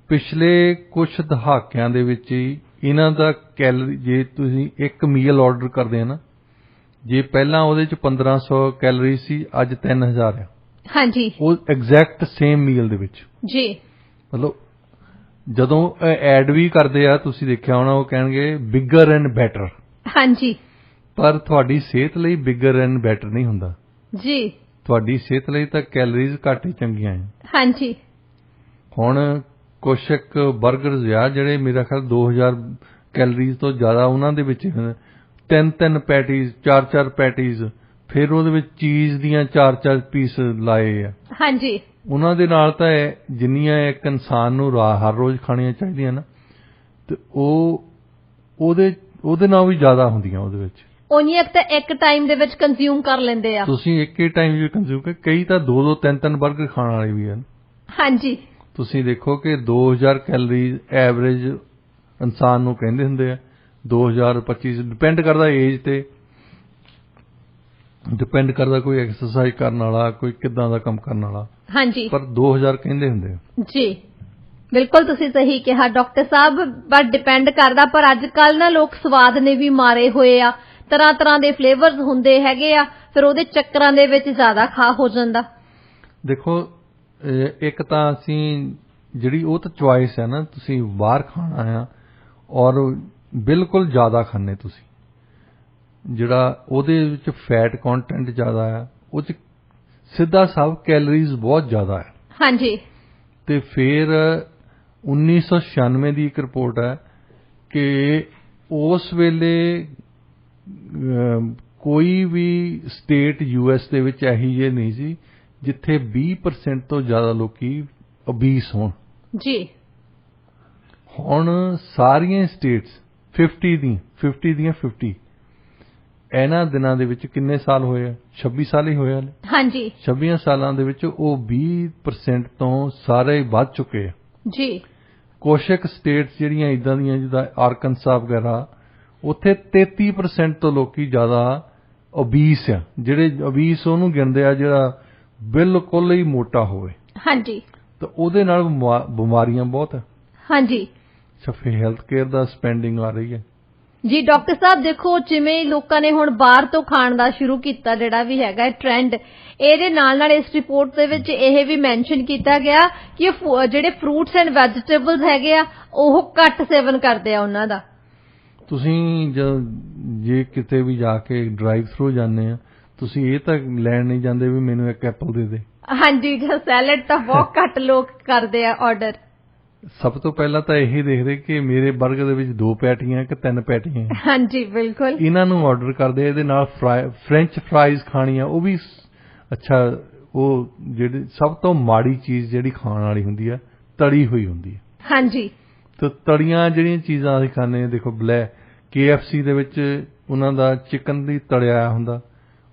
Speaker 2: ਪਿਛਲੇ ਕੁਝ ਦਹਾਕਿਆਂ ਦੇ ਵਿੱਚ ਹੀ ਇਹਨਾਂ ਦਾ ਕੈਲਰੀ, ਜੇ ਤੁਸੀਂ ਇੱਕ ਮੀਲ ਆਰਡਰ ਕਰਦੇ ਆ ਨਾ, ਜੇ ਪਹਿਲਾਂ ਉਹਦੇ ਚ 1500 ਕੈਲਰੀ ਸੀ, ਅੱਜ 3000 ਆ। ਹਾਂਜੀ, ਉਹ ਐਗਜ਼ੈਕਟ ਸੇਮ ਮੀਲ ਦੇ ਵਿੱਚ ਜੀ। ਮਤਲਬ ਜਦੋਂ ਐਡ ਵੀ ਕਰਦੇ ਆ, ਤੁਸੀਂ ਦੇਖਿਆ ਹੋਣਾ, ਉਹ ਕਹਿਣਗੇ ਬਿਗਰ ਐਂਡ ਬੈਟਰ। ਹਾਂਜੀ, ਪਰ ਤੁਹਾਡੀ ਸਿਹਤ ਲਈ ਬਿਗਰ ਐਂਡ ਬੈਟਰ ਨਹੀਂ ਹੁੰਦਾ ਜੀ। ਤੁਹਾਡੀ ਸਿਹਤ ਲਈ ਤਾਂ ਕੈਲਰੀਜ਼ ਘੱਟ ਹੀ ਚੰਗੀਆਂ ਹੈ। ਹਾਂਜੀ, ਹੁਣ ਕੁਛ ਇੱਕ ਬਰਗਰਜ਼ ਆ ਜਿਹੜੇ ਮੇਰਾ ਖਿਆਲ 2000 ਕੈਲਰੀਜ਼ ਤੋਂ ਜ਼ਿਆਦਾ ਉਹਨਾਂ ਦੇ ਵਿੱਚ 3 ਪੈਟੀਜ਼, 4 ਪੈਟੀਜ਼, ਫਿਰ ਉਹਦੇ ਵਿੱਚ ਚੀਜ਼ ਦੀਆਂ 4 ਪੀਸ ਲਾਏ ਆ। ਹਾਂਜੀ, ਉਹਨਾਂ ਦੇ ਨਾਲ ਤਾਂ ਜਿੰਨੀਆਂ ਇੱਕ ਇਨਸਾਨ ਨੂੰ ਹਰ ਰੋਜ਼ ਖਾਣੀਆਂ ਚਾਹੀਦੀਆਂ ਨਾ, ਤੇ ਉਹਦੇ ਨਾਲ ਵੀ ਜ਼ਿਆਦਾ ਹੁੰਦੀਆਂ ਉਹਦੇ ਵਿੱਚ। ਉਹਨੀਆਂ ਤਾਂ ਇੱਕ ਟਾਈਮ ਦੇ ਵਿੱਚ ਕੰਜ਼ਿਊਮ ਕਰ ਲੈਂਦੇ ਆ। ਤੁਸੀਂ ਇੱਕ ਹੀ ਟਾਈਮ ਵਿੱਚ ਕੰਜ਼ਿਊਮ ਕਰ, ਕਈ ਤਾਂ 2 3 ਬਰਗਰ ਖਾਣ ਵਾਲੇ ਵੀ ਹਨ। ਹਾਂਜੀ, ਤੁਸੀਂ ਦੇਖੋ ਕਿ 2000 ਕੈਲਰੀ ਐਵਰੇਜ ਇਨਸਾਨ ਨੂੰ ਕਹਿੰਦੇ ਹੁੰਦੇ ਆ, 2025 ਡਿਪੈਂਡ ਕਰਦਾ ਏਜ ਤੇ, ਡਿਪੈਂਡ ਕਰਦਾ ਕੋਈ ਐਕਸਰਸਾਈਜ਼ ਕਰਨ ਵਾਲਾ, ਕੋਈ ਕਿੱਦਾਂ ਦਾ ਕੰਮ ਕਰਨ ਵਾਲਾ।
Speaker 1: ਹਾਂਜੀ,
Speaker 2: ਪਰ 2000 ਕਹਿੰਦੇ ਹੁੰਦੇ
Speaker 1: ਜੀ ਬਿਲਕੁਲ ਤੁਸੀਂ ਸਹੀ ਕਿਹਾ ਡਾਕਟਰ ਸਾਹਿਬ, ਬਟ ਡਿਪੈਂਡ ਕਰਦਾ। ਪਰ ਅੱਜ ਕੱਲ ਨਾ ਲੋਕ ਸਵਾਦ ਨੇ ਵੀ ਮਾਰੇ ਹੋਏ ਆ, ਤਰ੍ਹਾਂ ਤਰ੍ਹਾਂ ਦੇ ਫਲੇਵਰਸ ਹੁੰਦੇ ਹੈਗੇ ਆ, ਫਿਰ ਉਹਦੇ ਚੱਕਰਾਂ ਦੇ ਵਿੱਚ ਜ਼ਿਆਦਾ ਖਾ ਹੋ ਜਾਂਦਾ।
Speaker 2: ਦੇਖੋ ਇੱਕ ਤਾਂ ਅਸੀਂ ਜਿਹੜੀ ਉਹ ਤਾਂ ਚੁਆਇਸ ਹੈ ਨਾ, ਤੁਸੀਂ ਬਾਹਰ ਖਾਣਾ ਆ ਔਰ ਬਿਲਕੁਲ ਜ਼ਿਆਦਾ ਖਾਂਦੇ ਤੁਸੀਂ, ਜਿਹੜਾ ਉਹਦੇ ਵਿੱਚ ਫੈਟ ਕੰਟੈਂਟ ਜ਼ਿਆਦਾ ਆ, ਉਹ 'ਚ ਸਿੱਧਾ ਸਭ ਕੈਲਰੀਜ਼ ਬਹੁਤ ਜ਼ਿਆਦਾ ਹੈ।
Speaker 1: ਹਾਂਜੀ,
Speaker 2: ਤੇ ਫਿਰ 1996 ਦੀ ਇੱਕ ਰਿਪੋਰਟ ਹੈ ਕਿ ਉਸ ਵੇਲੇ ਕੋਈ ਵੀ ਸਟੇਟ US ਦੇ ਵਿੱਚ ਇਹੀ ਜਿਹੀ ਨਹੀਂ ਸੀ ਜਿੱਥੇ 20% ਤੋਂ ਜ਼ਿਆਦਾ ਲੋਕੀ ਓਬੀਸ ਹੋਣ।
Speaker 1: ਜੀ
Speaker 2: ਹੁਣ ਸਾਰੀਆਂ ਸਟੇਟਸ 50 ਦੀਆਂ 50 ਇਹਨਾਂ ਦਿਨਾਂ ਦੇ ਵਿੱਚ ਕਿੰਨੇ ਸਾਲ ਹੋਏ ਆ? 26 ਸਾਲ ਹੀ ਹੋਏ ਆ।
Speaker 1: ਹਾਂਜੀ,
Speaker 2: 26 ਸਾਲਾਂ ਦੇ ਵਿੱਚ ਉਹ 20% ਤੋਂ ਸਾਰੇ ਵੱਧ ਚੁੱਕੇ ਆ।
Speaker 1: ਜੀ
Speaker 2: ਕੁਛ ਇੱਕ ਸਟੇਟਸ ਜਿਹੜੀਆਂ ਇਦਾਂ ਦੀਆਂ ਜਿੱਦਾਂ ਆਰਕਨਸਾ ਵਗੈਰਾ, ਉੱਥੇ 33% ਤੋਂ ਲੋਕੀ ਜ਼ਿਆਦਾ ਓਬੀਸ ਆ। ਜਿਹੜੇ ਓਬੀਸ ਉਹਨੂੰ ਗਿਣਦੇ ਆ ਜਿਹੜਾ ਬਿਲਕੁਲ ਹੀ ਮੋਟਾ ਹੋਵੇ।
Speaker 1: ਹਾਂਜੀ,
Speaker 2: ਤਾਂ ਉਹਦੇ ਨਾਲ ਬਿਮਾਰੀਆਂ ਬਹੁਤ ਆ।
Speaker 1: ਹਾਂਜੀ,
Speaker 2: ਫਿਰ ਹੈਲਥ ਕੇਅਰ ਦਾ ਸਪੈਂਡਿੰਗ ਆ ਰਹੀ ਹੈ।
Speaker 1: ਜੀ ਡਾਕਟਰ ਸਾਹਿਬ ਦੇਖੋ, ਜਿਵੇਂ ਲੋਕਾਂ ਨੇ ਹੁਣ ਬਾਹਰ ਤੋਂ ਖਾਣ ਦਾ ਸ਼ੁਰੂ ਕੀਤਾ, ਜਿਹੜਾ ਵੀ ਹੈਗਾ ਟ੍ਰੈਂਡ, ਇਹਦੇ ਨਾਲ ਨਾਲ ਇਸ ਰਿਪੋਰਟ ਦੇ ਵਿੱਚ ਇਹ ਵੀ ਮੈਂਸ਼ਨ ਕੀਤਾ ਗਿਆ ਕਿ ਜਿਹੜੇ ਫਰੂਟਸ ਐਂਡ ਵੈਜੀਟੇਬਲਸ ਹੈਗੇ ਆ ਉਹ ਘੱਟ ਸੇਵਨ ਕਰਦੇ ਆ ਉਹਨਾਂ ਦਾ। ਤੁਸੀਂ
Speaker 2: ਜੇ ਕਿਤੇ ਵੀ ਜਾ ਕੇ ਡਰਾਈਵ ਥਰੂ ਜਾਂਦੇ ਆ, ਤੁਸੀਂ ਇਹ ਤਾਂ ਲੈਣ ਨਹੀਂ ਜਾਂਦੇ ਵੀ ਮੈਨੂੰ ਇੱਕ ਐਪਲ ਦੇ ਦੇ।
Speaker 1: ਹਾਂਜੀ, ਸੈਲਡ ਤਾਂ ਬਹੁਤ ਘੱਟ ਲੋਕ ਕਰਦੇ ਆ ਆਰਡਰ।
Speaker 2: ਸਭ ਤੋਂ ਪਹਿਲਾਂ ਤਾਂ ਇਹੀ ਦੇਖਦੇ ਕਿ ਮੇਰੇ 버ਗਰ ਦੇ ਵਿੱਚ 2 ਪੈਟੀਆਂ ਕਿ 3 ਪੈਟੀਆਂ।
Speaker 1: ਹਾਂਜੀ ਬਿਲਕੁਲ,
Speaker 2: ਇਹਨਾਂ ਨੂੰ ਆਰਡਰ ਕਰਦੇ। ਇਹਦੇ ਨਾਲ ਫ੍ਰੈਂਚ ਫਰਾਈਜ਼ ਖਾਣੀਆਂ, ਉਹ ਵੀ ਅੱਛਾ। ਉਹ ਜਿਹੜੀ ਸਭ ਤੋਂ ਮਾੜੀ ਚੀਜ਼ ਜਿਹੜੀ ਖਾਣ ਵਾਲੀ ਹੁੰਦੀ ਆ, ਤਲੀ ਹੋਈ ਹੁੰਦੀ ਹੈ।
Speaker 1: ਹਾਂਜੀ,
Speaker 2: ਤੇ ਤਲੀਆਂ ਜਿਹੜੀਆਂ ਚੀਜ਼ਾਂ ਅਸੀਂ ਖਾਂਦੇ ਹਾਂ, ਦੇਖੋ KFC ਦੇ ਵਿੱਚ ਉਹਨਾਂ ਦਾ ਚਿਕਨ ਵੀ ਤਲਿਆ ਹੁੰਦਾ,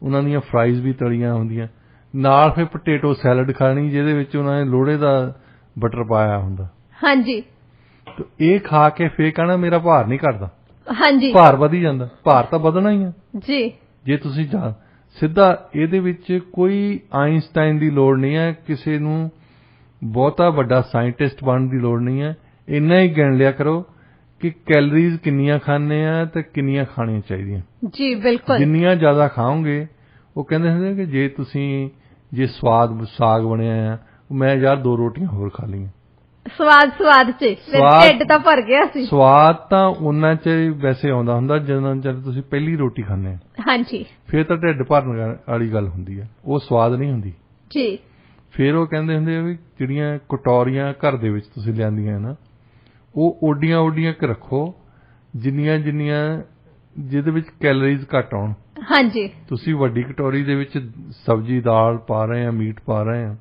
Speaker 2: ਉਹਨਾਂ ਦੀਆਂ ਫਰਾਈਜ਼ ਵੀ ਤਲੀਆਂ ਹੁੰਦੀਆਂ, ਨਾਲ ਫਿਰ ਪੋਟੇਟੋ ਸੈਲਡ ਖਾਣੀ ਜਿਹਦੇ ਵਿੱਚ ਉਹਨਾਂ ਨੇ ਲੋਹੜੇ ਦਾ ਬਟਰ ਪਾਇਆ ਹੁੰਦਾ।
Speaker 1: ਹਾਂਜੀ,
Speaker 2: ਤੇ ਇਹ ਖਾ ਕੇ ਫੇਰ ਕਹਿਣਾ ਮੇਰਾ ਭਾਰ ਨਹੀਂ ਘਟਦਾ।
Speaker 1: ਹਾਂਜੀ,
Speaker 2: ਭਾਰ ਵਧੀ ਜਾਂਦਾ। ਭਾਰ ਤਾਂ ਵਧਣਾ ਹੀ ਆ
Speaker 1: ਜੀ। ਜੇ
Speaker 2: ਤੁਸੀਂ ਸਿੱਧਾ ਇਹਦੇ ਵਿੱਚ ਕੋਈ ਆਇਨਸਟਾਈਨ ਦੀ ਲੋੜ ਨਹੀਂ ਹੈ, ਕਿਸੇ ਨੂੰ ਬਹੁਤਾ ਵੱਡਾ ਸਾਇੰਟਿਸਟ ਬਣਨ ਦੀ ਲੋੜ ਨਹੀਂ ਹੈ। ਇੰਨਾ ਹੀ ਗਿਣ ਲਿਆ ਕਰੋ ਕਿ ਕੈਲਰੀਜ਼ ਕਿੰਨੀਆਂ ਖਾਂਦੇ ਆ ਤੇ ਕਿੰਨੀਆਂ ਖਾਣੀਆਂ ਚਾਹੀਦੀਆਂ।
Speaker 1: ਜੀ ਬਿਲਕੁਲ, ਜਿੰਨੀਆਂ
Speaker 2: ਜ਼ਿਆਦਾ ਖਾਓਗੇ, ਉਹ ਕਹਿੰਦੇ ਹੁੰਦੇ ਕਿ ਜੇ ਸਵਾਦ ਸਾਗ ਬਣਿਆ ਆ, ਮੈਂ ਯਾਰ 2 ਰੋਟੀਆਂ ਹੋਰ ਖਾ ਲਈਆਂ। ਸਵਾਦ ਚ ਢਿੱਡ ਤਾਂ ਭਰ ਗਿਆ ਸੀ। ਸਵਾਦ ਤਾਂ ਉਹਨਾਂ ਚ ਵੈਸੇ ਆਉਂਦਾ ਹੁੰਦਾ ਜਦੋਂ ਤੁਸੀਂ ਪਹਿਲੀ ਰੋਟੀ ਖਾਂਦੇ ਆ। ਹਾਂਜੀ, ਫਿਰ ਤਾਂ ਢਿੱਡ ਭਰਨ ਵਾਲੀ ਗੱਲ ਹੁੰਦੀ ਆ, ਉਹ ਸਵਾਦ ਨਹੀਂ ਹੁੰਦੀ। ਜੀ, ਫਿਰ ਉਹ ਕਹਿੰਦੇ ਹੁੰਦੇ ਆ ਵੀ ਜਿਹੜੀਆਂ ਕਟੋਰੀਆਂ ਘਰ ਦੇ ਵਿੱਚ ਤੁਸੀਂ ਲਿਆਂਦੀਆਂ ਨਾ, ਉਹ ਓਡੀਆਂ ਕੇ ਰੱਖੋ ਜਿੰਨੀਆਂ ਜਿਹਦੇ ਵਿੱਚ ਕੈਲਰੀਜ਼ ਘੱਟ ਆਉਣ। ਹਾਂਜੀ, ਤੁਸੀਂ ਵੱਡੀ ਕਟੋਰੀ ਦੇ ਵਿੱਚ ਸਬਜ਼ੀ ਦਾਲ ਪਾ ਰਹੇ ਆ, ਮੀਟ ਪਾ ਰਹੇ ਆ,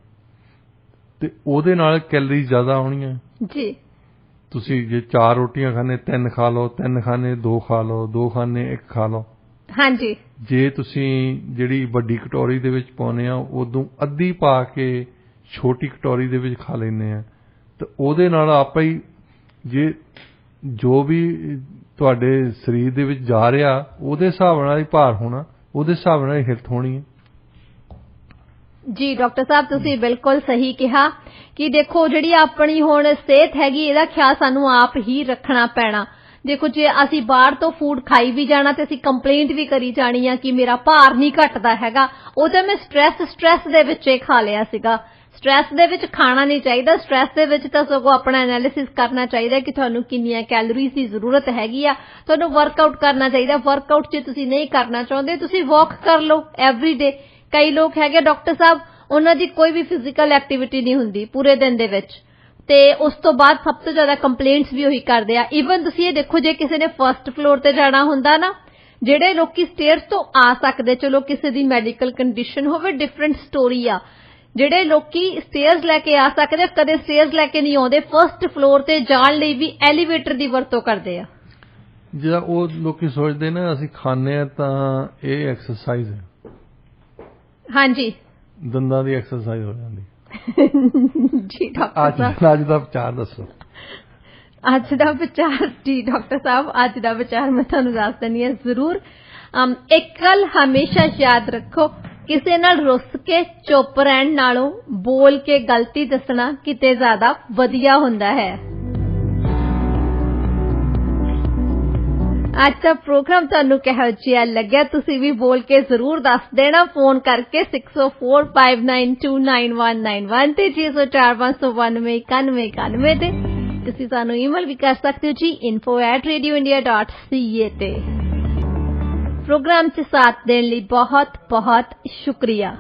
Speaker 2: ਤੇ ਉਹਦੇ ਨਾਲ ਕੈਲਰੀਜ਼ ਜ਼ਿਆਦਾ ਆਉਣੀਆਂ। ਜੀ, ਤੁਸੀਂ ਜੇ 4 ਰੋਟੀਆਂ ਖਾਣੇ 3 ਖਾ ਲਓ, 3 ਖਾਣੇ 2 ਖਾ ਲਓ, 2 ਖਾਣੇ 1 ਖਾ ਲਓ। ਹਾਂਜੀ, ਜੇ ਤੁਸੀਂ ਜਿਹੜੀ ਵੱਡੀ ਕਟੋਰੀ ਦੇ ਵਿੱਚ ਪਾਉਨੇ ਆ, ਉਦੋਂ ਅੱਧੀ ਪਾ ਕੇ ਛੋਟੀ ਕਟੋਰੀ ਦੇ ਵਿੱਚ ਖਾ ਲੈਂਦੇ ਆ, ਤੇ ਉਹਦੇ ਨਾਲ ਆਪੇ ਹੀ ਜੋ ਵੀ ਤੁਹਾਡੇ ਸਰੀਰ ਦੇ ਵਿੱਚ ਜਾ ਰਿਹਾ, ਉਹਦੇ ਹਿਸਾਬ ਨਾਲ ਹੀ ਭਾਰ ਹੋਣਾ, ਉਹਦੇ ਹਿਸਾਬ ਨਾਲ ਹੀ ਹਿਲਤ ਹੋਣੀ ਹੈ। ਜੀ ਡਾਕਟਰ ਸਾਹਿਬ, ਤੁਸੀਂ ਬਿਲਕੁਲ ਸਹੀ ਕਿਹਾ ਕਿ ਦੇਖੋ ਜਿਹੜੀ ਆਪਣੀ ਹੁਣ ਸਿਹਤ ਹੈਗੀ, ਇਹਦਾ ਖਿਆਲ ਸਾਨੂੰ ਆਪ ਹੀ ਰੱਖਣਾ ਪੈਣਾ। ਦੇਖੋ, ਜੇ ਅਸੀਂ ਬਾਹਰ ਤੋਂ ਫੂਡ ਖਾਈ ਵੀ ਜਾਣਾ ਤੇ ਅਸੀਂ ਕੰਪਲੇਂਟ ਵੀ ਕਰੀ ਜਾਣੀ ਆ ਕਿ ਮੇਰਾ ਭਾਰ ਨਹੀਂ ਘਟਦਾ ਹੈਗਾ, ਉਹ ਤਾਂ ਮੈਂ ਸਟ੍ਰੈਸ ਦੇ ਵਿੱਚ ਹੀ ਖਾ ਲਿਆ ਸੀਗਾ। ਸਟ੍ਰੈਸ ਦੇ ਵਿੱਚ ਖਾਣਾ ਨਹੀਂ ਚਾਹੀਦਾ। ਸਟ੍ਰੈਸ ਦੇ ਵਿੱਚ ਤਾਂ ਸਗੋਂ ਆਪਣਾ ਐਨਾਲਿਸਿਸ ਕਰਨਾ ਚਾਹੀਦਾ ਕਿ ਤੁਹਾਨੂੰ ਕਿੰਨੀਆਂ ਕੈਲੋਰੀਜ਼ ਦੀ ਜ਼ਰੂਰਤ ਹੈਗੀ ਆ। ਤੁਹਾਨੂੰ ਵਰਕਆਊਟ ਕਰਨਾ ਚਾਹੀਦਾ। ਵਰਕਆਊਟ ਜੇ ਤੁਸੀਂ ਨਹੀਂ ਕਰਨਾ ਚਾਹੁੰਦੇ, ਤੁਸੀਂ ਵਾਕ ਕਰ ਲਓ ਐਵਰੀ ਡੇ। ਕਈ ਲੋਕ ਹੈਗੇ ਡਾਕਟਰ ਸਾਹਿਬ, ਉਹਨਾਂ ਦੀ ਕੋਈ ਵੀ ਫਿਜ਼ੀਕਲ ਐਕਟੀਵਿਟੀ ਨਹੀਂ ਹੁੰਦੀ ਪੂਰੇ ਦਿਨ ਦੇ ਵਿੱਚ, ਤੇ ਉਸ ਤੋਂ ਬਾਅਦ ਸਭ ਤੋਂ ਜ਼ਿਆਦਾ ਕੰਪਲੇਂਟਸ ਵੀ ਉਹੀ ਕਰਦੇ ਆ। ਈਵਨ ਤੁਸੀਂ ਇਹ ਦੇਖੋ, ਜੇ ਕਿਸੇ ਨੇ ਫਰਸਟ ਫਲੋਰ ਤੇ ਜਾਣਾ ਹੁੰਦਾ ਨਾ, ਜਿਹੜੇ ਲੋਕੀ ਸਟੇਅਰਸ ਤੋਂ ਆ ਸਕਦੇ, ਚਲੋ ਕਿਸੇ ਦੀ ਮੈਡੀਕਲ ਕੰਡੀਸ਼ਨ ਹੋਵੇ, ਡਿਫਰੈਂਟ ਸਟੋਰੀ ਆ। ਜਿਹੜੇ ਲੋਕੀ ਸਟੇਅਰਸ ਲੈ ਕੇ ਆ ਸਕਦੇ, ਕਦੇ ਸਟੇਅਰਸ ਲੈ ਕੇ ਨਹੀਂ ਆਉਂਦੇ, ਫਰਸਟ ਫਲੋਰ ਤੇ ਜਾਣ ਲਈ ਵੀ ਐਲੀਵੇਟਰ ਦੀ ਵਰਤੋਂ ਕਰਦੇ ਆ। ਜਿਹੜਾ ਉਹ ਲੋਕੀ ਸੋਚਦੇ ਨਾ ਅਸੀਂ ਖਾਂਦੇ ਆ ਤਾਂ ਇਹ ਐਕਸਰਸਾਈਜ਼ ਹੈ। ਹਾਂਜੀ, ਦੰਦਾਂ ਦੀ ਐਕਸਰਸਾਈਜ਼ ਹੋ ਜਾਂਦੀ। ਜੀ ਡਾਕਟਰ ਸਾਹਿਬ, ਅੱਜ ਦਾ ਵਿਚਾਰ ਦੱਸੋ।
Speaker 1: ਅੱਜ ਦਾ ਵਿਚਾਰ ਜੀ ਡਾਕਟਰ ਸਾਹਿਬ, ਅੱਜ ਦਾ ਵਿਚਾਰ ਮੈਂ ਤੁਹਾਨੂੰ ਦੱਸ ਦਿੰਦੀ ਹਾਂ ਜ਼ਰੂਰ। ਇੱਕ ਗੱਲ ਹਮੇਸ਼ਾ ਯਾਦ ਰੱਖੋ, ਕਿਸੇ ਨਾਲ ਰੁੱਸ ਕੇ ਚੁੱਪ ਰਹਿਣ ਨਾਲੋਂ ਬੋਲ ਕੇ ਗਲਤੀ ਦੱਸਣਾ ਕਿਤੇ ਜ਼ਿਆਦਾ ਵਧੀਆ ਹੁੰਦਾ ਹੈ। ਅੱਜ ਦਾ ਪ੍ਰੋਗਰਾਮ ਤੁਹਾਨੂੰ ਕਿਹੋ ਜਿਹਾ ਲੱਗਿਆ ਤੁਸੀਂ ਵੀ ਬੋਲ ਕੇ ਜ਼ਰੂਰ ਦੱਸ ਦੇਣਾ ਫੋਨ ਕਰਕੇ 6045929191 ਤੇ 6045929191 ਤੇ। ਤੁਸੀਂ ਸਾਨੂੰ ਈਮੇਲ ਵੀ ਕਰ ਸਕਦੇ ਹੋ ਜੀ info@radioindia.ca ਤੇ। ਪ੍ਰੋਗਰਾਮ 'ਚ ਸਾਥ ਦੇਣ ਲਈ ਬਹੁਤ ਬਹੁਤ ਸ਼ੁਕਰੀਆ।